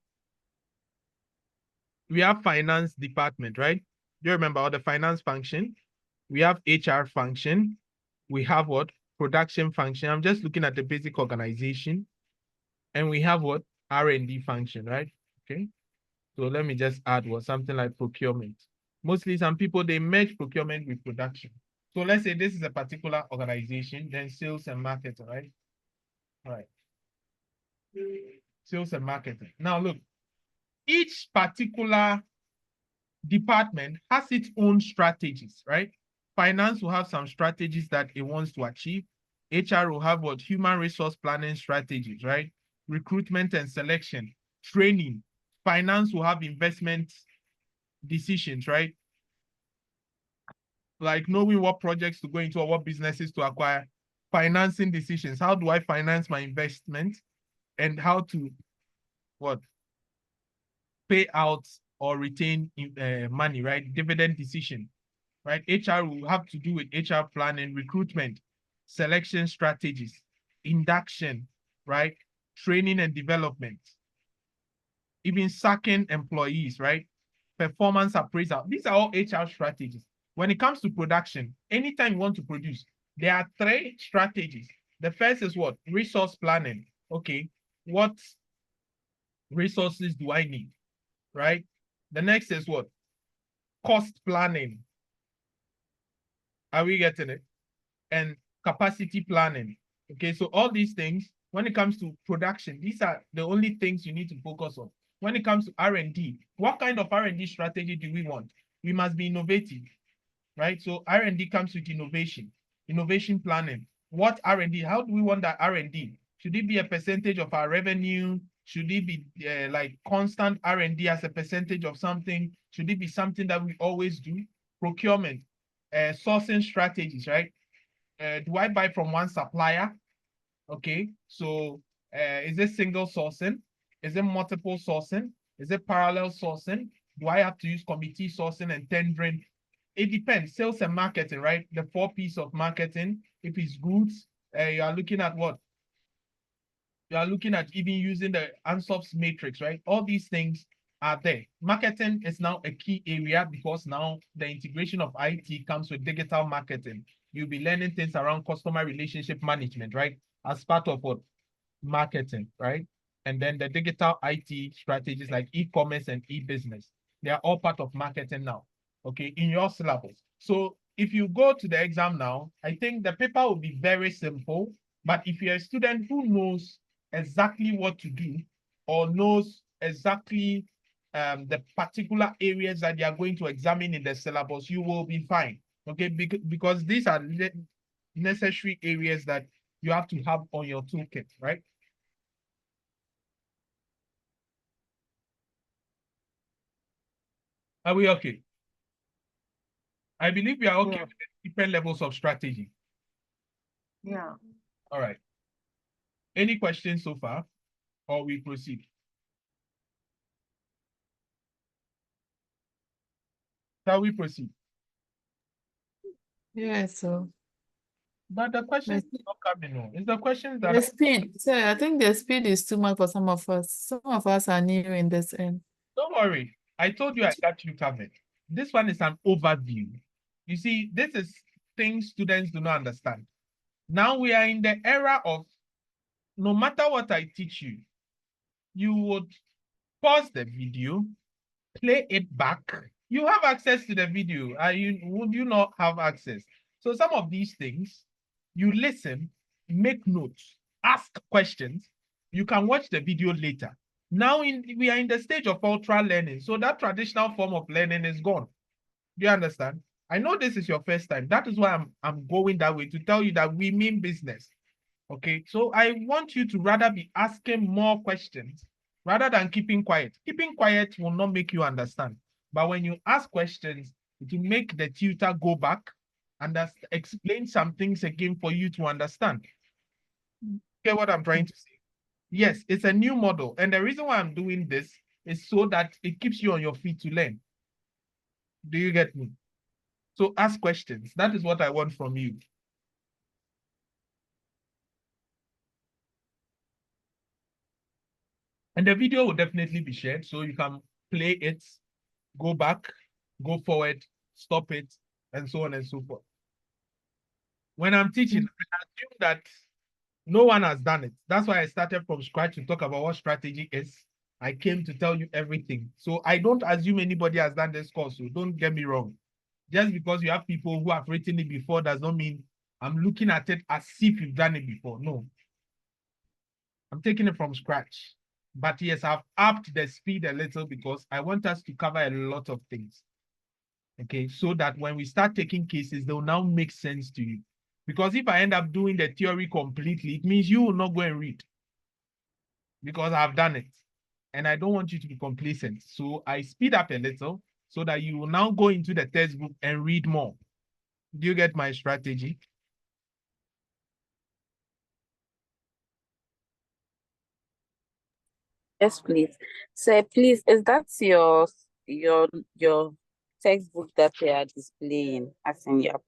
We have finance department, right? Do you remember all the finance function? We have HR function. We have what? Production function. I'm just looking at the basic organization. And we have what? R&D function, right? Okay. So let me just add what? Something like procurement. Mostly some people, they merge procurement with production. So let's say this is a particular organization, then sales and marketing, right? All right. Sales and marketing. Now look, each particular department has its own strategies, right? Finance will have some strategies that it wants to achieve. HR will have what? Human resource planning strategies, right? Recruitment and selection, training. Finance will have investment decisions, right? like knowing what projects to go into or what businesses to acquire, financing decisions. How do I finance my investment, and how to what pay out or retain money, right? Dividend decision, right? HR will have to do with HR planning, recruitment, selection strategies, induction, right? Training and development, even sacking employees, right? Performance appraisal. These are all HR strategies. When it comes to production, anytime you want to produce, there are 3 strategies. The first is what? Resource planning. Okay, what resources do I need, right? The next is what? Cost planning. Are we getting it? And capacity planning. Okay, so all these things, when it comes to production, these are the only things you need to focus on. When it comes to R&D, what kind of R&D strategy do we want? We must be innovative, right? So R&D comes with innovation, innovation planning. What R&D? How do we want that R&D? Should it be a percentage of our revenue? Should it be like constant R&D as a percentage of something? Should it be something that we always do? Procurement, sourcing strategies, right? Do I buy from one supplier? Okay, so is it single sourcing? Is it multiple sourcing? Is it parallel sourcing? Do I have to use committee sourcing and tendering? It depends. Sales and marketing, right? The 4 P's of marketing. If it's goods, you are looking at what? You are looking at even using the ANSOP's matrix, right? All these things are there. Marketing is now a key area because now the integration of IT comes with digital marketing. You'll be learning things around customer relationship management, right? As part of what? Marketing, right? And then the digital IT strategies like e-commerce and e-business, they are all part of marketing now, okay, in your syllabus. So if you go to the exam now, I think the paper will be very simple, but if you're a student who knows exactly what to do or knows exactly the particular areas that they are going to examine in the syllabus, you will be fine, okay, because these are necessary areas that you have to have on your toolkit, right? Are we okay? I believe we are okay with the different levels of strategy. Yeah. All right. Any questions so far, or we proceed? Shall we proceed? Yeah, so But the questions are not coming on. It's the questions that the speed. So I think the speed is too much for some of us. Some of us are new in this end. don't worry. I told you I got you covered. This one is an overview. You see, this is things students do not understand. Now we are in the era of no matter what I teach you, you would pause the video, play it back. You have access to the video. Would you not have access? So some of these things, you listen, make notes, ask questions. You can watch the video later. Now we are in the stage of ultra learning. So that traditional form of learning is gone. Do you understand? I know this is your first time. That is why I'm going that way, to tell you that we mean business. Okay, so I want you to rather be asking more questions rather than keeping quiet. Keeping quiet will not make you understand. But when you ask questions, it will make the tutor go back and explain some things again for you to understand. Okay, what I'm trying to say? Yes, it's a new model. And the reason why I'm doing this is so that it keeps you on your feet to learn. Do you get me? So ask questions. That is what I want from you. And the video will definitely be shared, so you can play it, go back, go forward, stop it, and so on and so forth. When I'm teaching, I assume that no one has done it. That's why I started from scratch to talk about what strategy is. I came to tell you everything. So I don't assume anybody has done this course, so don't get me wrong. Just because you have people who have written it before does not mean I'm looking at it as if you've done it before. No. I'm taking it from scratch. But yes, I've upped the speed a little because I want us to cover a lot of things. Okay, so that when we start taking cases, they'll now make sense to you. Because if I end up doing the theory completely, it means you will not go and read. Because I've done it. And I don't want you to be complacent. So I speed up a little so that you will now go into the textbook and read more. Do you get my strategy? Yes, please. So please, is that your textbook that they are displaying as in your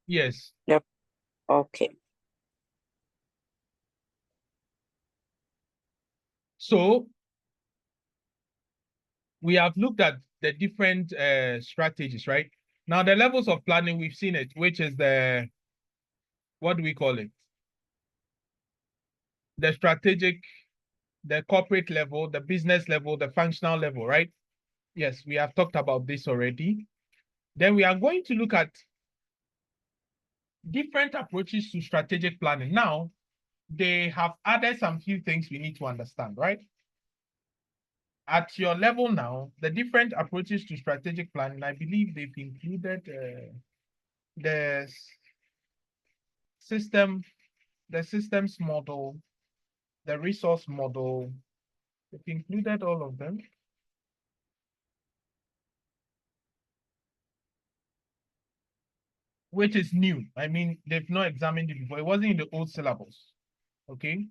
Yes. okay. So we have looked at the different strategies, right? Now the levels of planning, we've seen it, which is what do we call it? The strategic, the corporate level, the business level, the functional level, right? Yes, we have talked about this already. Then we are going to look at different approaches to strategic planning. Now, they have added some few things we need to understand, right? At your level now, the different approaches to strategic planning, I believe they've included the systems model, the resource model. They've included all of them. Which is new. I mean, they've not examined it before. It wasn't in the old syllabus. Okay.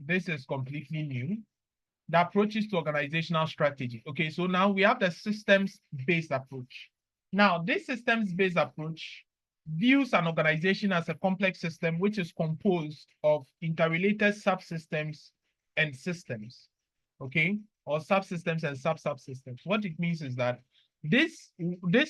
This is completely new. The approaches to organizational strategy. Okay, so now we have the systems-based approach. Now, this systems-based approach views an organization as a complex system which is composed of interrelated subsystems and systems, okay, or subsystems and sub-subsystems. What it means is that this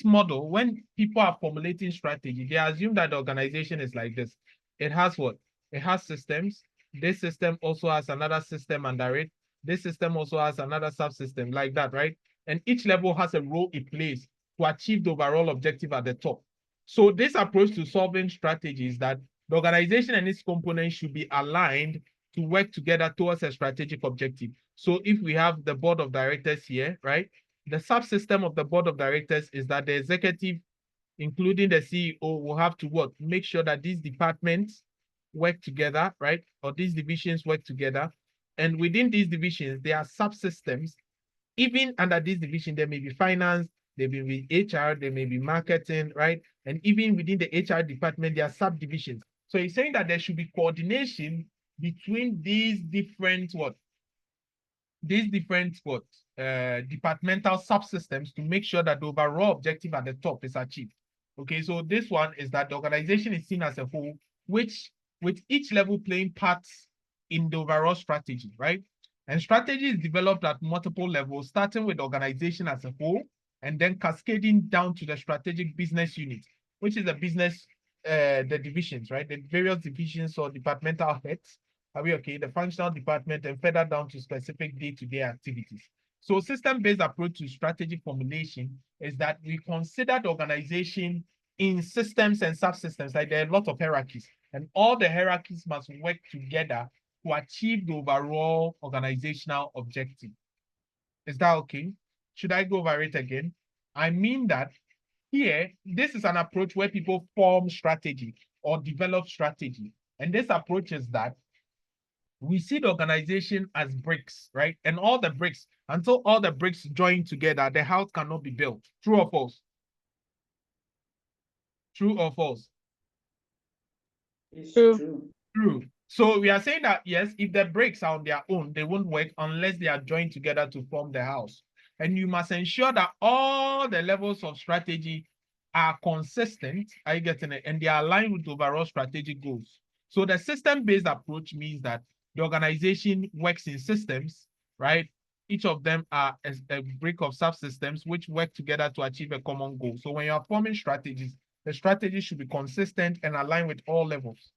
model, when people are formulating strategy, they assume that the organization is like this. It has what? It has systems. This system also has another system under it. This system also has another subsystem like that, right? And each level has a role it plays to achieve the overall objective at the top. So this approach to solving strategy is that the organization and its components should be aligned to work together towards a strategic objective. So if we have the board of directors here, right? The subsystem of the board of directors is that the executive, including the CEO, will have to work, make sure that these departments work together, right? Or these divisions work together. And within these divisions, there are subsystems. Even under this division, there may be finance, there may be HR, there may be marketing, right? And even within the HR department, there are subdivisions. So he's saying that there should be coordination between these different departmental subsystems to make sure that the overall objective at the top is achieved. Okay, so this one is that the organization is seen as a whole, which with each level playing parts in the overall strategy, right? And strategy is developed at multiple levels, starting with the organization as a whole, and then cascading down to the strategic business unit, which is the business, the divisions, right? The various divisions or departmental heads. Are we okay? The functional department and further down to specific day-to-day activities. So system-based approach to strategy formulation is that we consider the organization in systems and subsystems, like there are a lot of hierarchies, and all the hierarchies must work together to achieve the overall organizational objective. Is that okay? Should I go over it again? I mean that here, this is an approach where people form strategy or develop strategy. And this approach is that we see the organization as bricks, right? And all the bricks, until all the bricks join together, the house cannot be built. True or false? True or false? It's true. True. So we are saying that, yes, if the bricks are on their own, they won't work unless they are joined together to form the house. And you must ensure that all the levels of strategy are consistent, are you getting it? And they are aligned with overall strategic goals. So the system-based approach means that the organization works in systems, right? Each of them are a brick of subsystems which work together to achieve a common goal. So when you are forming strategies, the strategy should be consistent and aligned with all levels.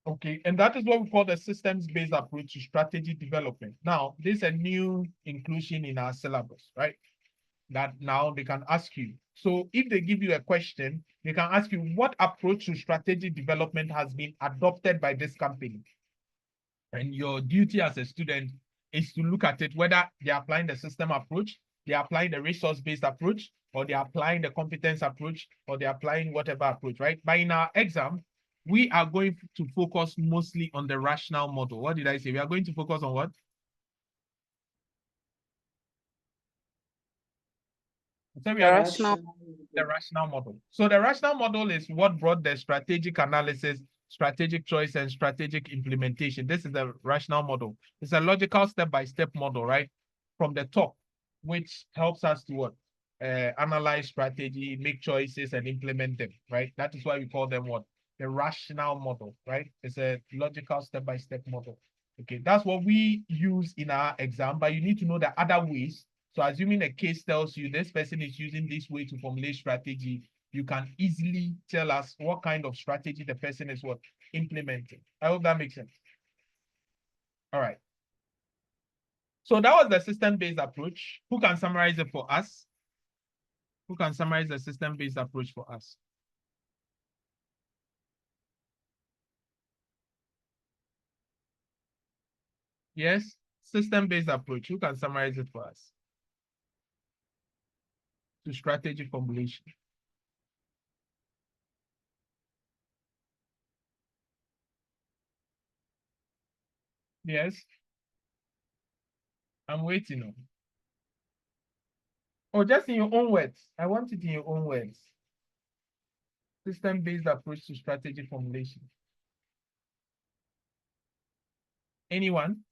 Okay, and that is what we call the systems-based approach to strategy development. Now, this is a new inclusion in our syllabus, right? That now they can ask you. So if they give you a question, they can ask you what approach to strategy development has been adopted by this company. And your duty as a student is to look at it, whether they're applying the system approach, they're applying the resource-based approach, or they're applying the competence approach, or they're applying whatever approach, right? But in our exam, we are going to focus mostly on the rational model. What did I say? We are going to focus on what? So we The are rational. the rational model. So the rational model is what brought the strategic analysis, strategic choice, and strategic implementation. This is the rational model. It's a logical step-by-step model, right? From the top, which helps us to what? Analyze strategy, make choices, and implement them, right? That is why we call them what? The rational model, right? It's a logical step-by-step model. Okay, that's what we use in our exam, but you need to know the other ways. So assuming a case tells you this person is using this way to formulate strategy, you can easily tell us what kind of strategy the person is what implementing. I hope that makes sense. All right. So that was the system-based approach. Who can summarize it for us? Who can summarize the system-based approach for us? Yes, system-based approach. Who can summarize it for us? To strategy formulation. Yes. I'm waiting on. Oh, just in your own words. I want it in your own words. System-based approach to strategy formulation. Anyone?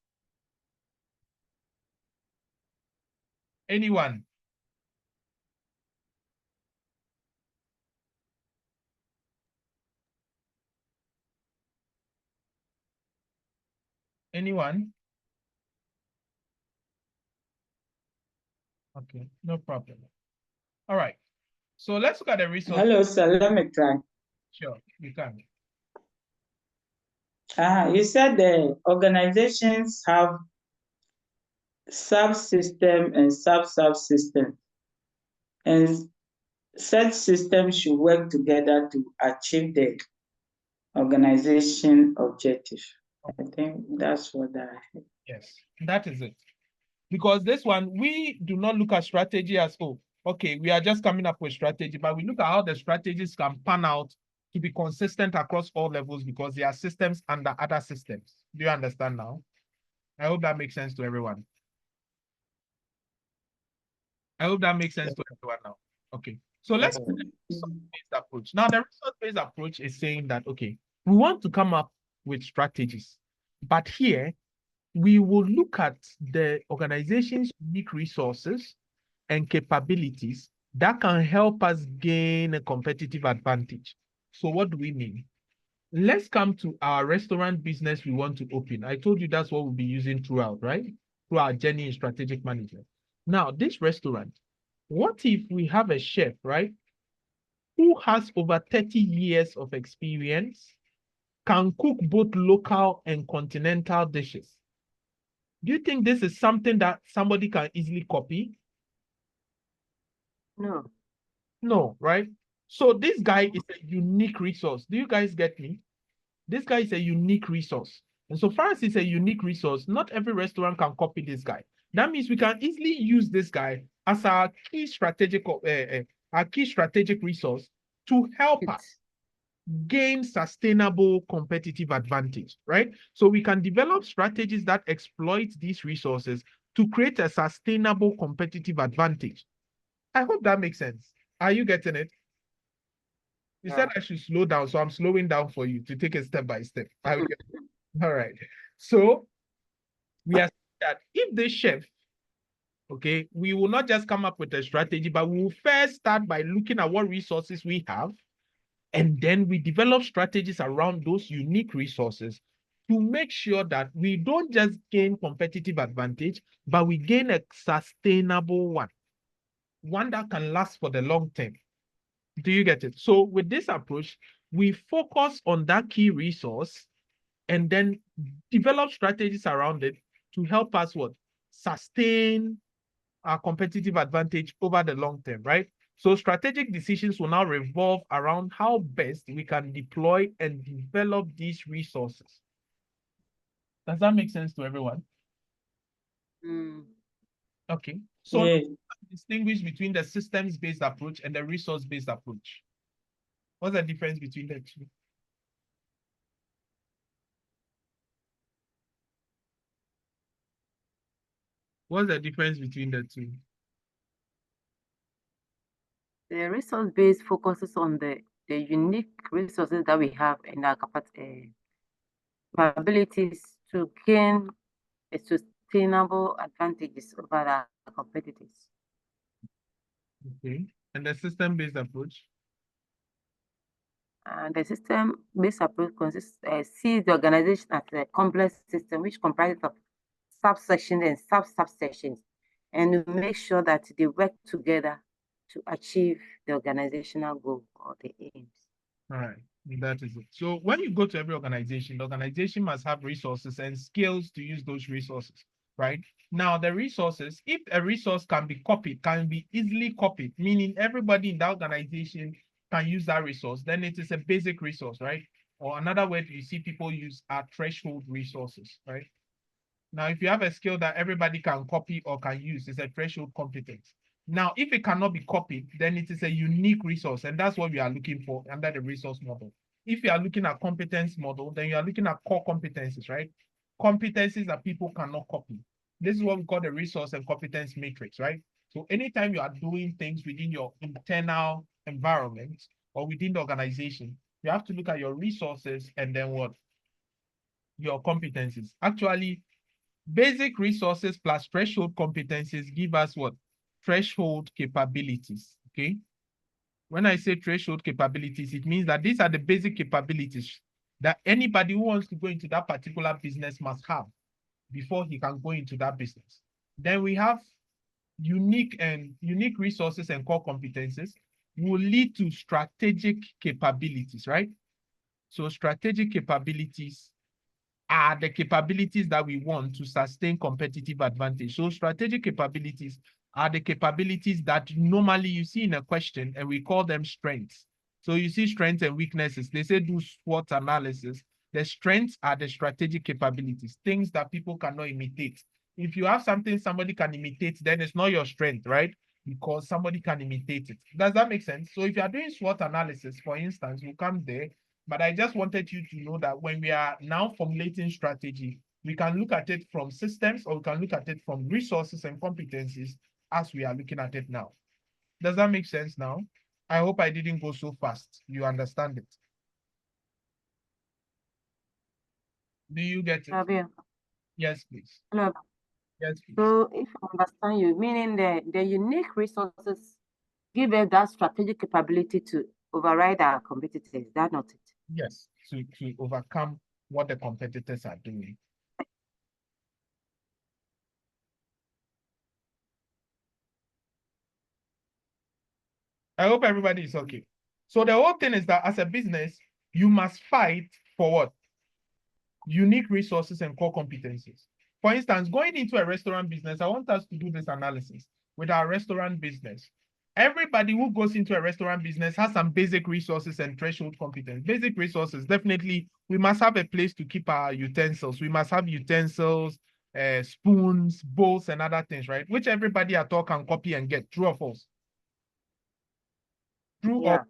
Anyone? Anyone? Okay, no problem. All right. So let's look at the resource. Hello, sir. Let me try. Sure, you can. You said the organizations have subsystem and sub-subsystem, and such systems should work together to achieve the organization objective. I think that's what I. Yes, that is it. Because this one, we do not look at strategy as, oh, okay, we are just coming up with strategy, but we look at how the strategies can pan out to be consistent across all levels because they are systems under other systems. Do you understand now? I hope that makes sense to everyone. I hope that makes sense to everyone now. Okay, so let's look at the resource-based approach. Now, the resource-based approach is saying that, okay, we want to come up with strategies, but here we will look at the organization's unique resources and capabilities that can help us gain a competitive advantage. So what do we mean? Let's come to our restaurant business we want to open. I told you that's what we'll be using throughout, right? Through our journey in strategic management. Now, this restaurant, what if we have a chef, right? Who has over 30 years of experience, can cook both local and continental dishes? Do you think this is something that somebody can easily copy? No. No, right? So this guy is a unique resource. Do you guys get me? This guy is a unique resource. And so far as it's a unique resource, not every restaurant can copy this guy. That means we can easily use this guy as our key strategic resource to help us gain sustainable competitive advantage, right? So we can develop strategies that exploit these resources to create a sustainable competitive advantage. I hope that makes sense. Are you getting it? You said I should slow down, so I'm slowing down for you to take it step by step. All right. So we are saying that if the chef, okay, we will not just come up with a strategy, but we will first start by looking at what resources we have, and then we develop strategies around those unique resources to make sure that we don't just gain competitive advantage, but we gain a sustainable one that can last for the long term. Do you get it? So with this approach, we focus on that key resource and then develop strategies around it to help us what? Sustain our competitive advantage over the long term, right? So strategic decisions will now revolve around how best we can deploy and develop these resources. Does that make sense to everyone? Okay. So distinguish between the systems-based approach and the resource-based approach. What's the difference between the two? What's the difference between the two? The resource base focuses on the unique resources that we have and our capabilities to gain a sustainable advantages over our competitors. Okay. And the system-based approach? And the system-based approach sees the organization as a complex system which comprises of subsections and sub-subsections, and to make sure that they work together to achieve the organizational goal or the aims. All right, that is it. So when you go to every organization, the organization must have resources and skills to use those resources, right? Now, the resources, if a resource can be copied, can be easily copied, meaning everybody in that organization can use that resource, then it is a basic resource, right? Or another word you see people use are threshold resources, right? Now, if you have a skill that everybody can copy or can use, it's a threshold competence. Now, if it cannot be copied, then it is a unique resource, and that's what we are looking for under the resource model. If you are looking at competence model, then you are looking at core competencies, right? Competencies that people cannot copy. This is what we call the resource and competence matrix, right? So anytime you are doing things within your internal environment or within the organization, you have to look at your resources and then what? Your competencies. Actually, basic resources plus threshold competencies give us what? Threshold capabilities, okay? When I say threshold capabilities, it means that these are the basic capabilities that anybody who wants to go into that particular business must have before he can go into that business. Then we have unique resources and core competencies will lead to strategic capabilities, right? So strategic capabilities are the capabilities that we want to sustain competitive advantage. So strategic capabilities are the capabilities that normally you see in a question, and we call them strengths. So you see strengths and weaknesses. They say do SWOT analysis. The strengths are the strategic capabilities, things that people cannot imitate. If you have something somebody can imitate, then it's not your strength, right? Because somebody can imitate it. Does that make sense? So if you are doing SWOT analysis, for instance, you come there, but I just wanted you to know that when we are now formulating strategy, we can look at it from systems or we can look at it from resources and competencies as we are looking at it now. Does that make sense now? I hope I didn't go so fast. You understand it? Do you get it? Fabio. Yes, please. Hello. Yes, please. So if I understand you, meaning the unique resources give us that strategic capability to override our competitors. Is that not it? Yes, to overcome what the competitors are doing. I hope everybody is okay. So the whole thing is that as a business, you must fight for what? Unique resources and core competencies. For instance, going into a restaurant business, I want us to do this analysis with our restaurant business. Everybody who goes into a restaurant business has some basic resources and threshold competence. Basic resources, definitely, we must have a place to keep our utensils. We must have utensils, spoons, bowls, and other things, right? Which everybody at all can copy and get. True or false? True or...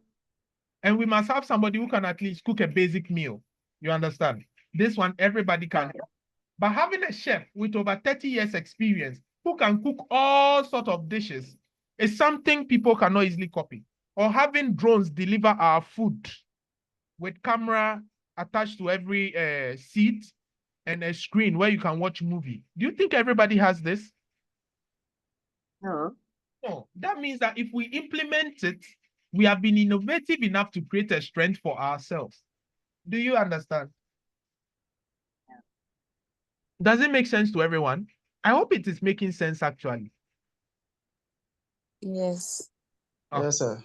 And we must have somebody who can at least cook a basic meal. You understand? This one, everybody can. But having a chef with over 30 years experience who can cook all sorts of dishes is something people cannot easily copy. Or having drones deliver our food with camera attached to every seat and a screen where you can watch movie. Do you think everybody has this? No. No. That means that if we implement it, we have been innovative enough to create a strength for ourselves. Do you understand? Does it make sense to everyone? I hope it is making sense actually. Yes. Okay. Yes, sir.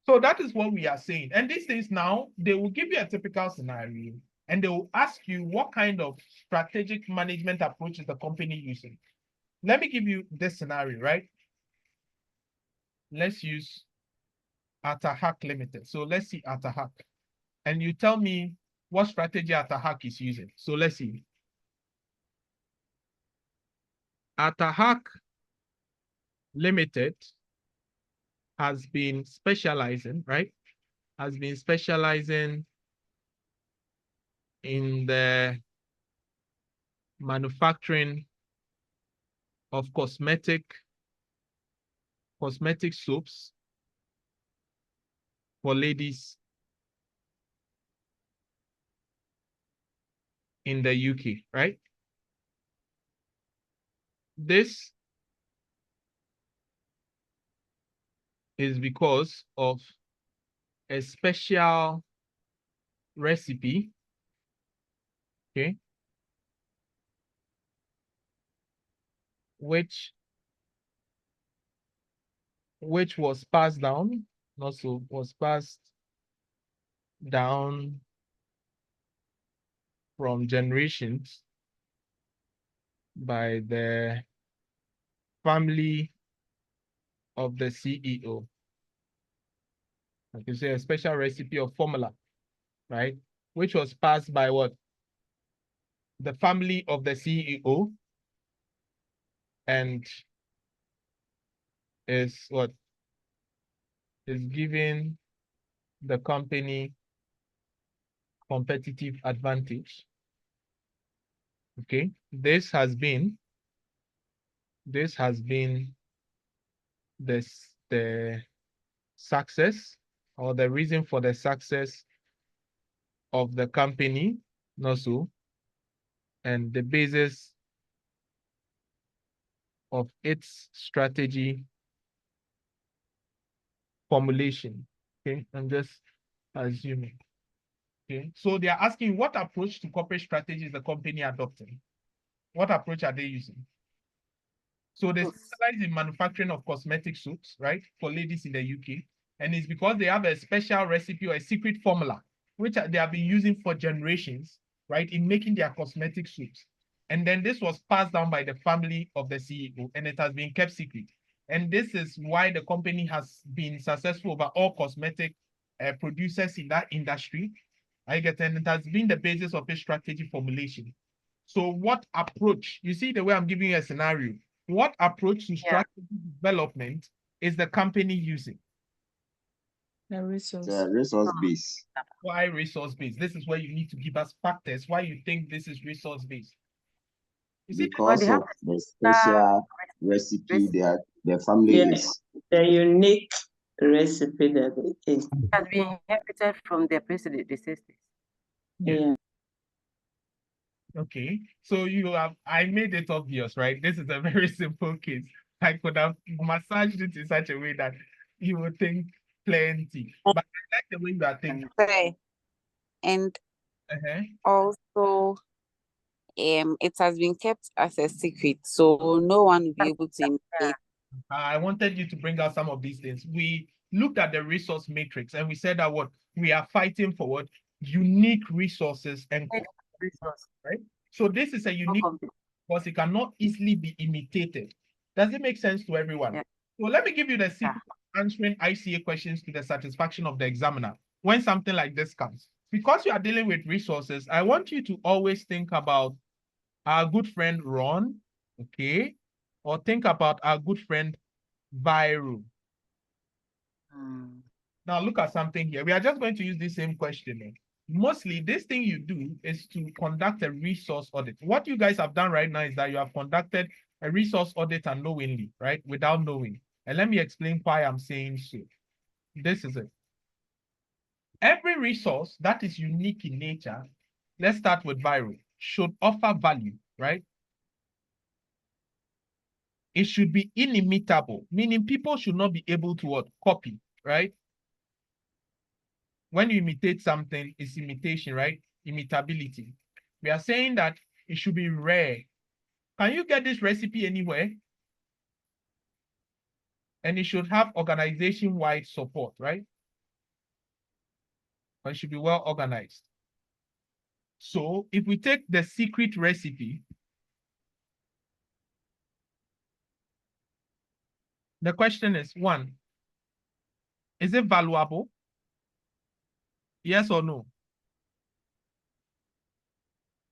So that is what we are saying. And these things now, they will give you a typical scenario and they will ask you what kind of strategic management approach is the company using. Let me give you this scenario, right? Let's use Atahac Limited. So let's see Atahac. And you tell me what strategy Atahac is using. So let's see. Atahac Limited has been specializing, right? Has been specializing in the manufacturing of cosmetic soaps for ladies in the UK, right? This is because of a special recipe, okay, which was passed down, also was passed down from generations by the family of the CEO. Like you say, a special recipe or formula, right? Which was passed by what? The family of the CEO, and is what? Is giving the company competitive advantage. Okay, this has been the success, or the reason for the success of the company, also, and the basis of its strategy formulation. Okay, I'm just assuming. Okay, so they are asking what approach to corporate strategy is the company adopting? What approach are they using? So they specialize in manufacturing of cosmetic soaps, right, for ladies in the UK. And it's because they have a special recipe or a secret formula, which they have been using for generations, right, in making their cosmetic soaps. And then this was passed down by the family of the CEO, and it has been kept secret. And this is why the company has been successful over all cosmetic producers in that industry. I get, and it has been the basis of its strategy formulation. So what approach, you see the way I'm giving you a scenario, what approach to strategy development is the company using? The resource. The resource base. Why resource based? This is where you need to give us factors why you think this is resource based. You see, Because of the special recipe that the family is. The unique recipe that it is. It has been inherited from their predecessors. Yeah. Okay, so I made it obvious, right? This is a very simple case. I could have massaged it in such a way that you would think plenty. But I like the way you are thinking. Sorry. And also, it has been kept as a secret, so no one will be able to imitate. I wanted you to bring out some of these things. We looked at the resource matrix and we said that what we are fighting for, what unique resources and resources, right? So this is a unique because it cannot easily be imitated. Does it make sense to everyone? Yeah. So let me give you the secret of answering ICA questions to the satisfaction of the examiner when something like this comes. Because you are dealing with resources, I want you to always think about our good friend Ron, okay? Or think about our good friend Viral. Now look at something here. We are just going to use the same question. Mostly this thing you do is to conduct a resource audit. What you guys have done right now is that you have conducted a resource audit unknowingly, right? Without knowing. And let me explain why I'm saying so. This is it. Every resource that is unique in nature, let's start with Viral, should offer value, right? It should be inimitable, meaning people should not be able to what? Copy, right? When you imitate something, it's imitation, right? Imitability. We are saying that it should be rare. Can you get this recipe anywhere? And it should have organization-wide support, right? But it should be well organized. So if we take the secret recipe, the question is, one, is it valuable? Yes or no?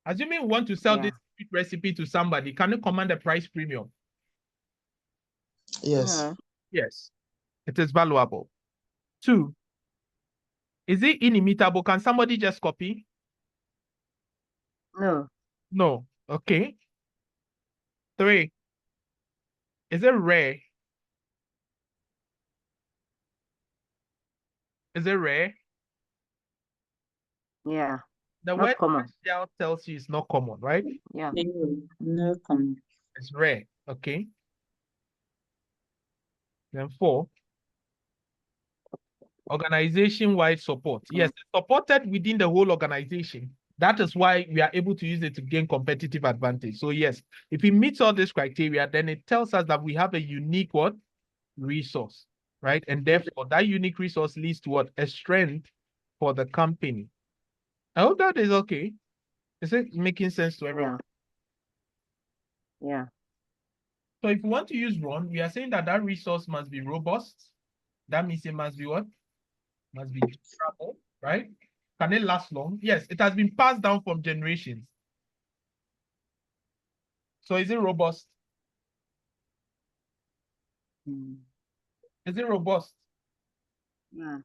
Assuming you want to sell this recipe to somebody, can you command a price premium? Yes. Yes, it is valuable. Two, is it inimitable? Can somebody just copy? No. No. Okay. Three, is it rare? Is it rare? Yeah. The Not word common. partial tells you it's not common, right? Yeah. No comment. It's rare. Okay. Then 4. Organization-wide support. Yes, it's supported within the whole organization. That is why we are able to use it to gain competitive advantage. So yes, if it meets all these criteria, then it tells us that we have a unique what? Resource, right? And therefore, that unique resource leads to what? A strength for the company. I hope that is okay. Is it making sense to everyone? Yeah. So if we want to use RUN, we are saying that that resource must be robust. That means it must be what? Must be durable, right? Can it last long? Yes, it has been passed down from generations. So is it robust? Is it robust? Yeah.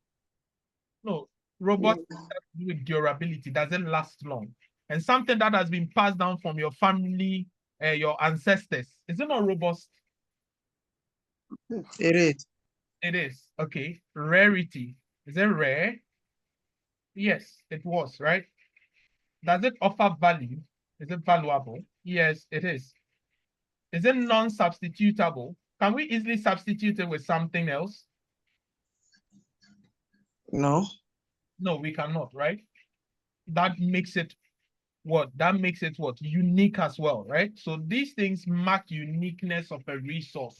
No, robust Yeah. has to do with durability, doesn't last long. And something that has been passed down from your family, your ancestors, is it not robust? It is. It is. Okay. Rarity. Is it rare? Yes, it was, right? Does it offer value? Is it valuable? Yes, it is. Is it non-substitutable? Can we easily substitute it with something else? No. No, we cannot, right? That makes it what? That makes it what? Unique as well, right? So these things mark uniqueness of a resource.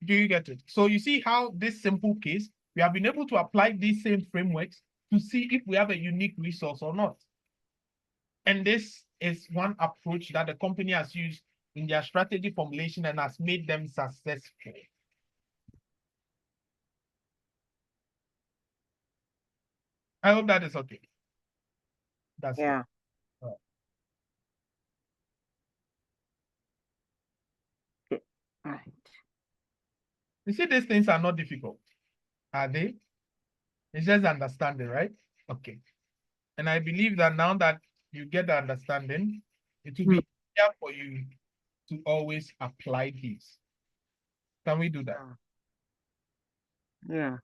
Do you get it? So you see how this simple case, we have been able to apply these same frameworks to see if we have a unique resource or not. And this is one approach that the company has used in their strategy formulation and has made them successful. I hope that is okay. That's Yeah. it. Right. You see, these things are not difficult, are they? It's just understanding, right? Okay. And I believe that now that you get the understanding, it will be easier for you to always apply these. Can we do that? Yeah.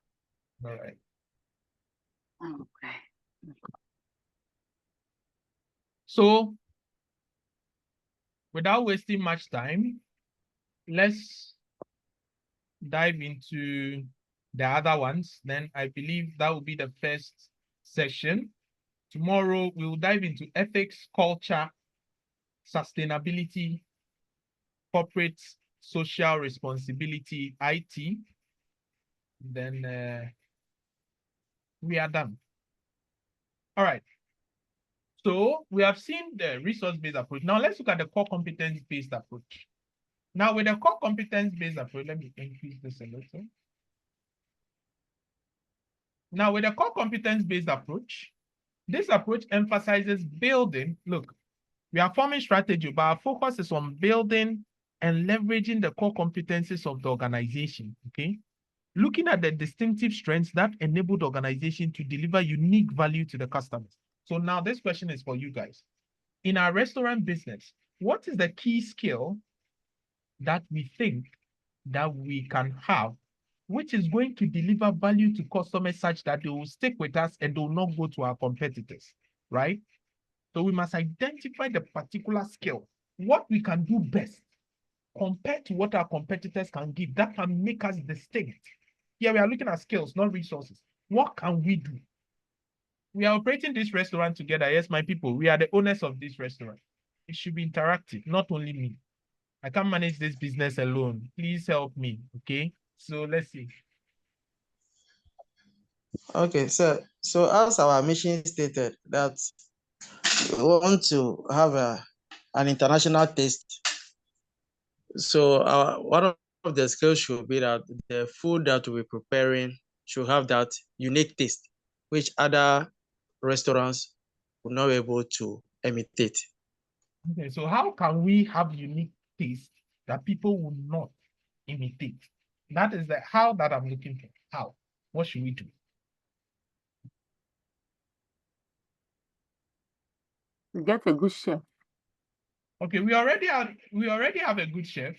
All right. Okay. So, without wasting much time, let's dive into the other ones. Then I believe that will be the first session. Tomorrow, we will dive into ethics, culture, sustainability, corporate social responsibility, IT. Then we are done. All right. So we have seen the resource-based approach. Now let's look at the core competence-based approach. Now with the core competence-based approach, let me increase this a little. Now with the core competence-based approach, this approach emphasizes building. Look, we are forming strategy, but our focus is on building and leveraging the core competencies of the organization, okay? Looking at the distinctive strengths that enable the organization to deliver unique value to the customers. So now this question is for you guys. In our restaurant business, what is the key skill that we think that we can have, which is going to deliver value to customers such that they will stick with us and they will not go to our competitors, right? So we must identify the particular skill, what we can do best compared to what our competitors can give that can make us distinct. Here we are looking at skills, not resources. What can we do? We are operating this restaurant together. Yes, my people, we are the owners of this restaurant. It should be interactive, not only me. I can't manage this business alone. Please help me, okay? So let's see. Okay, so as our mission stated that we want to have an international taste. So one of the skills should be that the food that we're preparing should have that unique taste, which other restaurants will not be able to imitate. Okay, so how can we have unique taste that people will not imitate? That is the how that I'm looking for. How? What should we do? Get a good chef. Okay, we already have a good chef.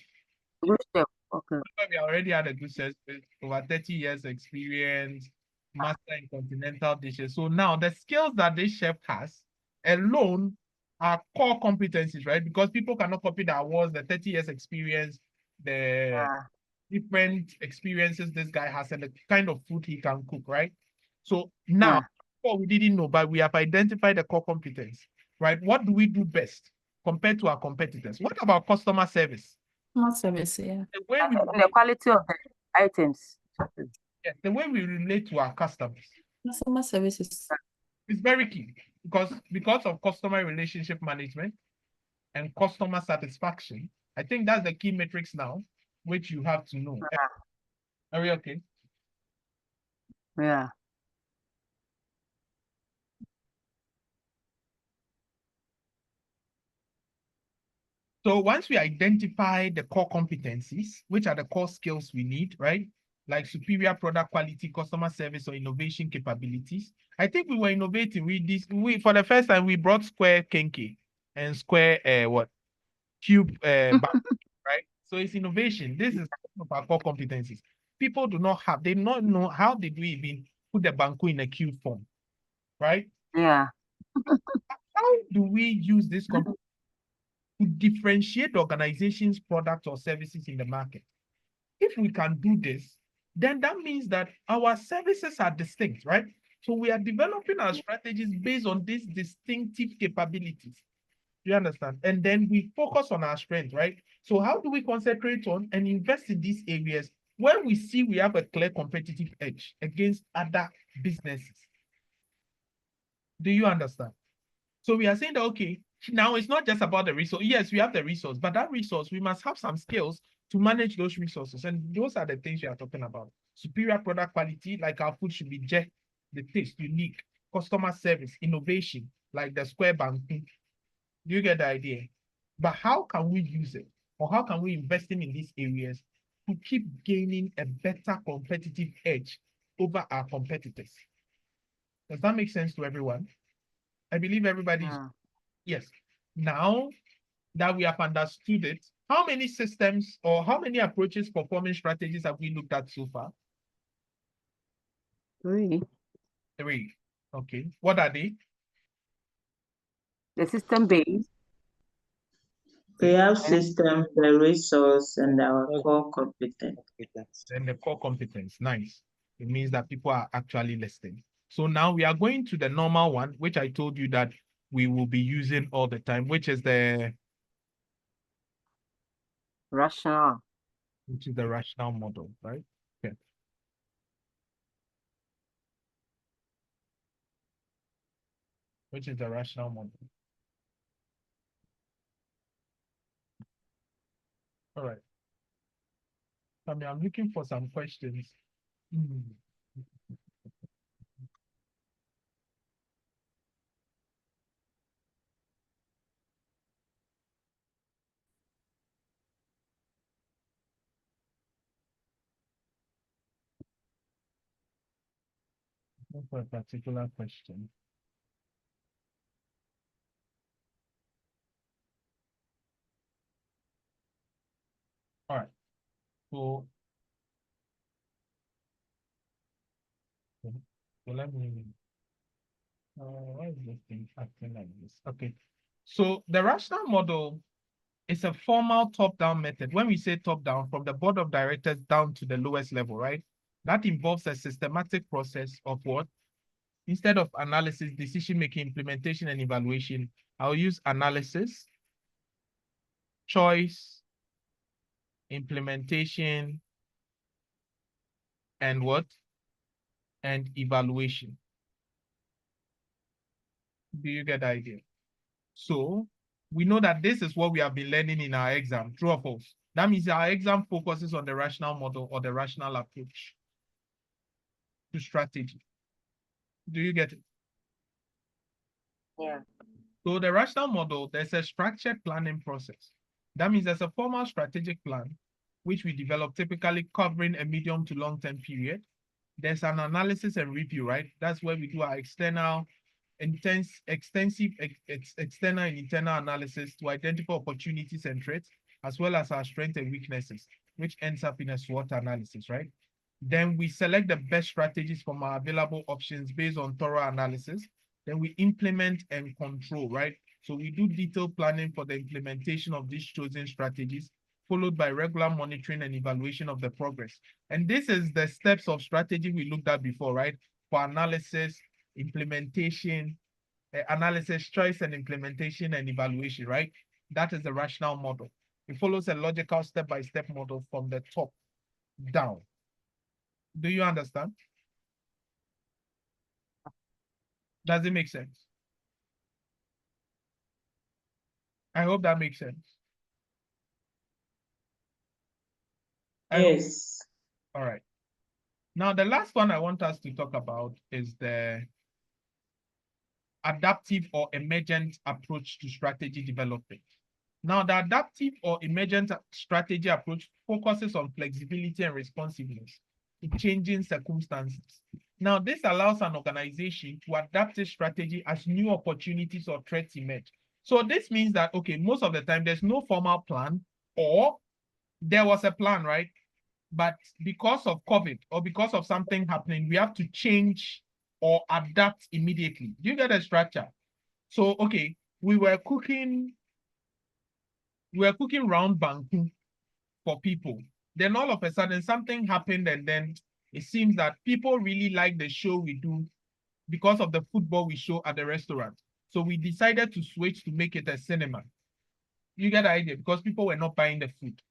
Good chef. Okay. We already had a good chef with over 30 years experience. master in continental dishes. So now the skills that this chef has alone are core competencies, right? Because people cannot copy the awards, the 30 years experience, the different experiences this guy has, and the kind of food he can cook, right? So now, before we didn't know, but we have identified the core competence, right? What do we do best compared to our competitors? What about customer service? Customer service, yeah. The way we The quality of the items. Yes, the way we relate to our customers Customer service is is very key because of customer relationship management and customer satisfaction. I think that's the key metrics now, which you have to know. Are we okay? Yeah. So once we identify the core competencies, which are the core skills we need, right? Like superior product quality, customer service, or innovation capabilities. I think we were innovating. We for the first time we brought square kenke and square cube right? So it's innovation. This is one of our core competencies. People do not know how did we even put the banku in a cube form, right? Yeah. How do we use this to differentiate the organization's products or services in the market? If we can do this, then that means that our services are distinct, right? So we are developing our strategies based on these distinctive capabilities. You understand? And then we focus on our strength, right? So how do we concentrate on and invest in these areas where we see we have a clear competitive edge against other businesses? Do you understand? So we are saying that, okay, now it's not just about the resource. Yes, we have the resource, but that resource, we must have some skills to manage those resources. And those are the things we are talking about. Superior product quality, like our food should be just the taste, unique, customer service, innovation, like the square banking. Do you get the idea? But how can we use it? Or how can we invest in these areas to keep gaining a better competitive edge over our competitors? Does that make sense to everyone? I believe everybody's yes. Now that we have understood it, how many systems or how many approaches, performance strategies have we looked at so far? 3. 3. Okay. What are they? The system based. We have system, the resource, and our core competence. And the core competence. Nice. It means that people are actually listening. So now we are going to the normal one, which I told you that we will be using all the time, which is the rational. Which is the rational model, right? Okay. Which is the rational model. All right. I mean, I'm looking for some questions. For a particular question. All right. So let me. Why is this thing acting like this? Okay. So the rational model is a formal top-down method. When we say top-down, from the board of directors down to the lowest level, right? That involves a systematic process of what? Instead of analysis, decision-making, implementation, and evaluation, I'll use analysis, choice, implementation, and what? And evaluation. Do you get the idea? So we know that this is what we have been learning in our exam, true or false? That means our exam focuses on the rational model or the rational approach to strategy. Do you get it? Yeah. So the rational model, there's a structured planning process. That means there's a formal strategic plan, which we develop typically covering a medium to long-term period. There's an analysis and review, right? That's where we do our extensive external and internal analysis to identify opportunities and threats, as well as our strengths and weaknesses, which ends up in a SWOT analysis, right? Then we select the best strategies from our available options based on thorough analysis. Then we implement and control, right? So we do detailed planning for the implementation of these chosen strategies, followed by regular monitoring and evaluation of the progress. And this is the steps of strategy we looked at before, right? For analysis, implementation, analysis, choice and implementation and evaluation, right? That is the rational model. It follows a logical step-by-step model from the top down. Do you understand? Does it make sense? I hope that makes sense. Yes. All right. Now, the last one I want us to talk about is the adaptive or emergent approach to strategy development. Now, the adaptive or emergent strategy approach focuses on flexibility and responsiveness to changing circumstances. Now, this allows an organization to adapt its strategy as new opportunities or threats emerge. So this means that, okay, most of the time there's no formal plan, or there was a plan, right? But because of COVID or because of something happening, we have to change or adapt immediately. Do you get the structure? So, okay, we were cooking round banku for people. Then all of a sudden something happened, and then it seems that people really like the show we do because of the football we show at the restaurant. So we decided to switch to make it a cinema. You get the idea? Because people were not buying the food.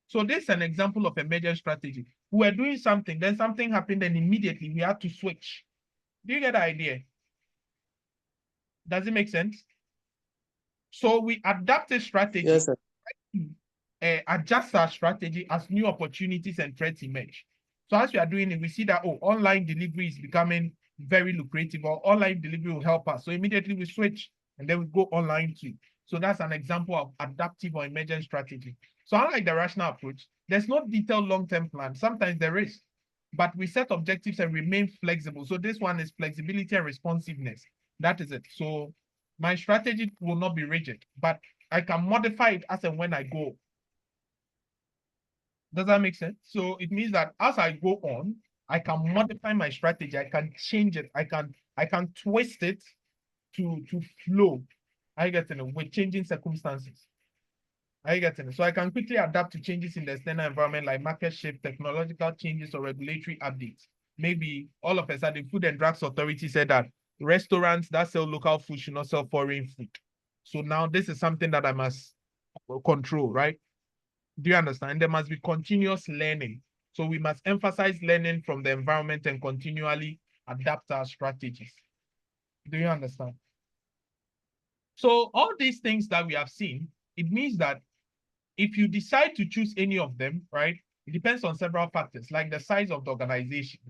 So this is an example of emergent strategy. We were doing something, then something happened, and immediately we had to switch. Do you get the idea? Does it make sense? So we adapted strategy. Yes, sir. Adjust our strategy as new opportunities and threats emerge. So as we are doing it, we see that, oh, online delivery is becoming very lucrative, or online delivery will help us. So immediately we switch, and then we go online too. So that's an example of adaptive or emergent strategy. So unlike the rational approach, there's no detailed long-term plan. Sometimes there is, but we set objectives and remain flexible. So this one is flexibility and responsiveness. That is it. So my strategy will not be rigid, but I can modify it as and when I go. Does that make sense? So it means that as I go on, I can modify my strategy. I can change it. I can twist it to flow. I get it with changing circumstances. I get it. So I can quickly adapt to changes in the external environment, like market shift, technological changes, or regulatory updates. Maybe all of a sudden, Food and Drugs Authority said that restaurants that sell local food should not sell foreign food. So now this is something that I must control, right? Do you understand? There must be continuous learning. So we must emphasize learning from the environment and continually adapt our strategies. Do you understand? So all these things that we have seen, it means that if you decide to choose any of them, right, it depends on several factors, like the size of the organization,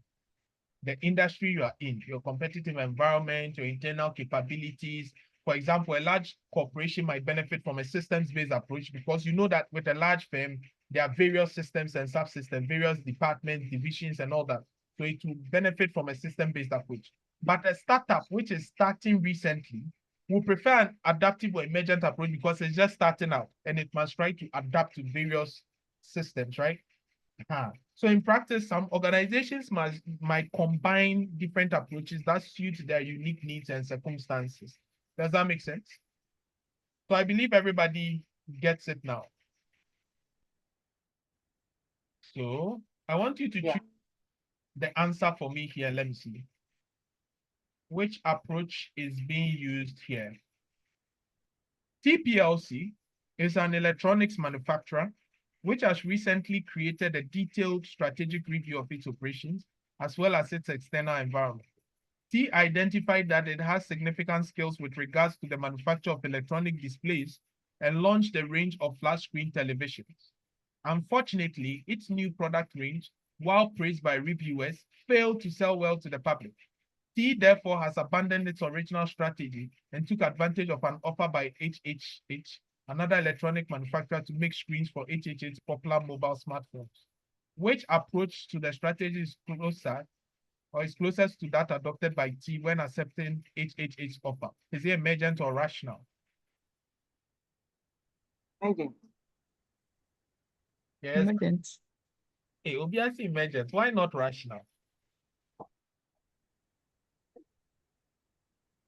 the industry you are in, your competitive environment, your internal capabilities. For example, a large corporation might benefit from a systems-based approach because you know that with a large firm, there are various systems and subsystems, various departments, divisions, and all that. So it will benefit from a system-based approach. But a startup, which is starting recently, will prefer an adaptive or emergent approach because it's just starting out and it must try to adapt to various systems, right? So in practice, some organizations might combine different approaches that suit their unique needs and circumstances. Does that make sense? So I believe everybody gets it now. So I want you to choose the answer for me here. Let me see. Which approach is being used here? TPLC is an electronics manufacturer which has recently created a detailed strategic review of its operations as well as its external environment. T identified that it has significant skills with regards to the manufacture of electronic displays and launched a range of flat screen televisions. Unfortunately, its new product range, while praised by reviewers, failed to sell well to the public. T therefore has abandoned its original strategy and took advantage of an offer by HHH, another electronic manufacturer, to make screens for HHH's popular mobile smartphones. Which approach to the strategy is closer or is closest to that adopted by T when accepting HHH's offer? Is it emergent or rational? Emergent. Yes. Emergent. Hey, obviously emergent. Why not rational?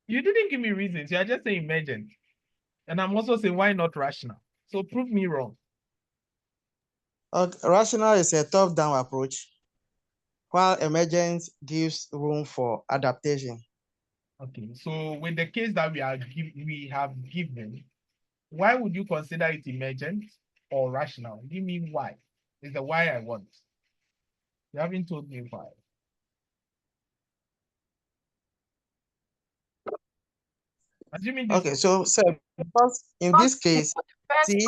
You didn't give me reasons. You are just saying emergent. And I'm also saying why not rational? So prove me wrong. Okay, rational is a top-down approach, while emergence gives room for adaptation. Okay, so with the case that we have given, why would you consider it emergent or rational? Give me why. It's the why I want. You haven't told me why. Assuming this, Okay, so because in this case, see,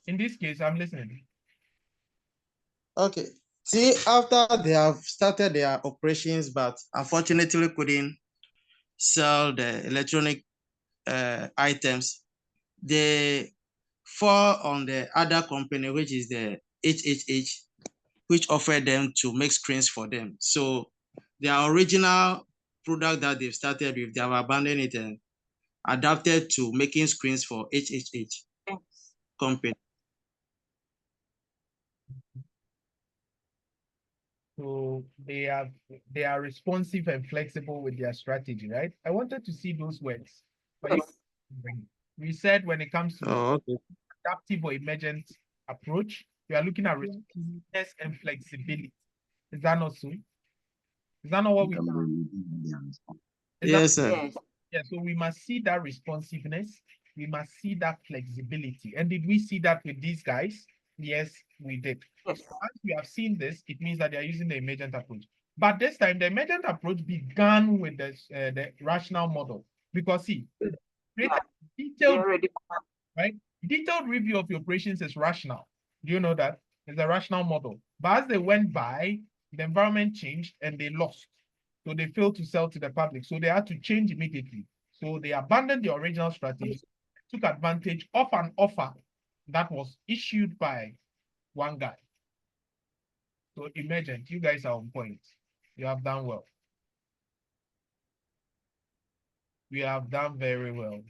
in this case, I'm listening. okay, see, after they have started their operations, but unfortunately couldn't sell the electronic items, they fall on the other company, which is the HHH, which offered them to make screens for them. So their original product that they've started with, they have abandoned it and adapted to making screens for HHH company. So they are responsive and flexible with their strategy, right? I wanted to see those words. But we said when it comes to okay. adaptive or emergent approach, we are looking at responsiveness and flexibility. Is that not so? Is that not what we? Yes, sir. Yeah, so we must see that responsiveness. We must see that flexibility. And did we see that with these guys? Yes, we did. Yes. So once we have seen this, it means that they are using the emergent approach. But this time, the emergent approach began with the rational model. Because see, detailed, right? Detailed review of your operations is rational. Do you know that? It's a rational model. But as they went by, the environment changed and they lost. So they failed to sell to the public. So they had to change immediately. So they abandoned the original strategy, took advantage of an offer that was issued by one guy. So emergent, you guys are on point. You have done well. We have done very well.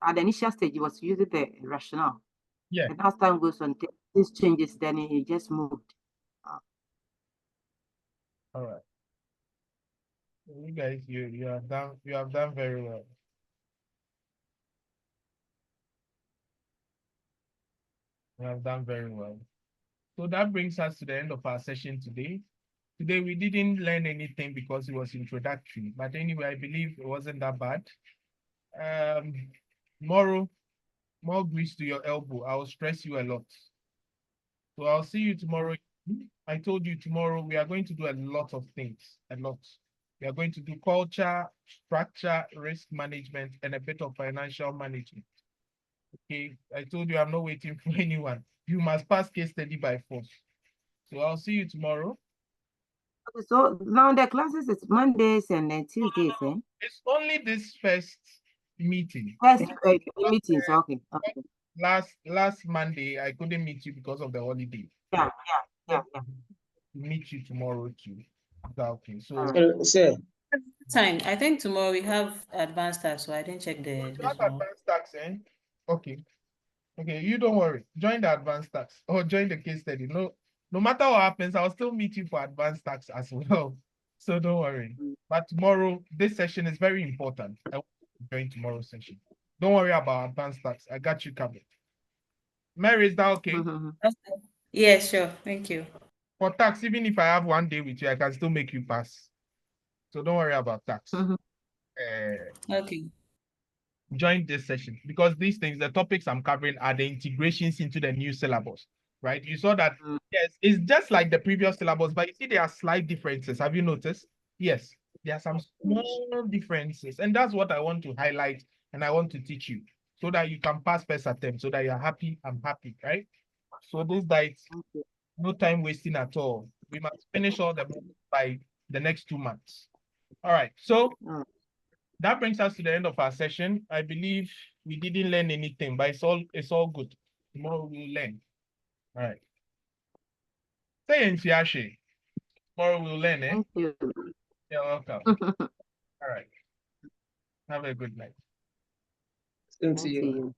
At the initial stage, it was using the rationale. Yeah. And as time goes on, these changes, then it just moved. All right. You guys, you have done very well. You have done very well. So that brings us to the end of our session today. Today we didn't learn anything because it was introductory, but anyway, I believe it wasn't that bad. Tomorrow, more grease to your elbow. I will stress you a lot. So I'll see you tomorrow. I told you tomorrow we are going to do a lot of things, a lot. We are going to do culture, structure, risk management, and a bit of financial management. Okay, I told you I'm not waiting for anyone. You must pass case study by force. So I'll see you tomorrow. So now the classes is Mondays and then Tuesdays, eh? It's only this first meeting. First meetings, okay. Last Monday, I couldn't meet you because of the holiday. Yeah. Meet you tomorrow too. Okay, so Sir, time. I think tomorrow we have advanced tax, so I didn't check the. Advanced tax, eh? Okay. Okay, you don't worry. Join the advanced tax or join the case study. No matter what happens, I'll still meet you for advanced tax as well. So don't worry. But tomorrow, this session is very important. I want you to join tomorrow's session. Don't worry about advanced tax. I got you covered. Mary, is that okay? Yeah, sure. Thank you. For tax, even if I have one day with you, I can still make you pass. So don't worry about tax. Okay. Join this session because these things, the topics I'm covering are the integrations into the new syllabus, right? You saw that, yes, it's just like the previous syllabus, but you see there are slight differences. Have you noticed? Yes, there are some small differences, and that's what I want to highlight and I want to teach you so that you can pass first attempt, so that you're happy, I'm happy, right? So this diet, no time wasting at all. We must finish all the by the next 2 months. All right, so that brings us to the end of our session. I believe we didn't learn anything, but it's all good. Tomorrow we'll learn. All right. Say in Fiashe. Tomorrow we'll learn, eh? Thank you. You're welcome. All right. Have a good night. Same to Thank you. you.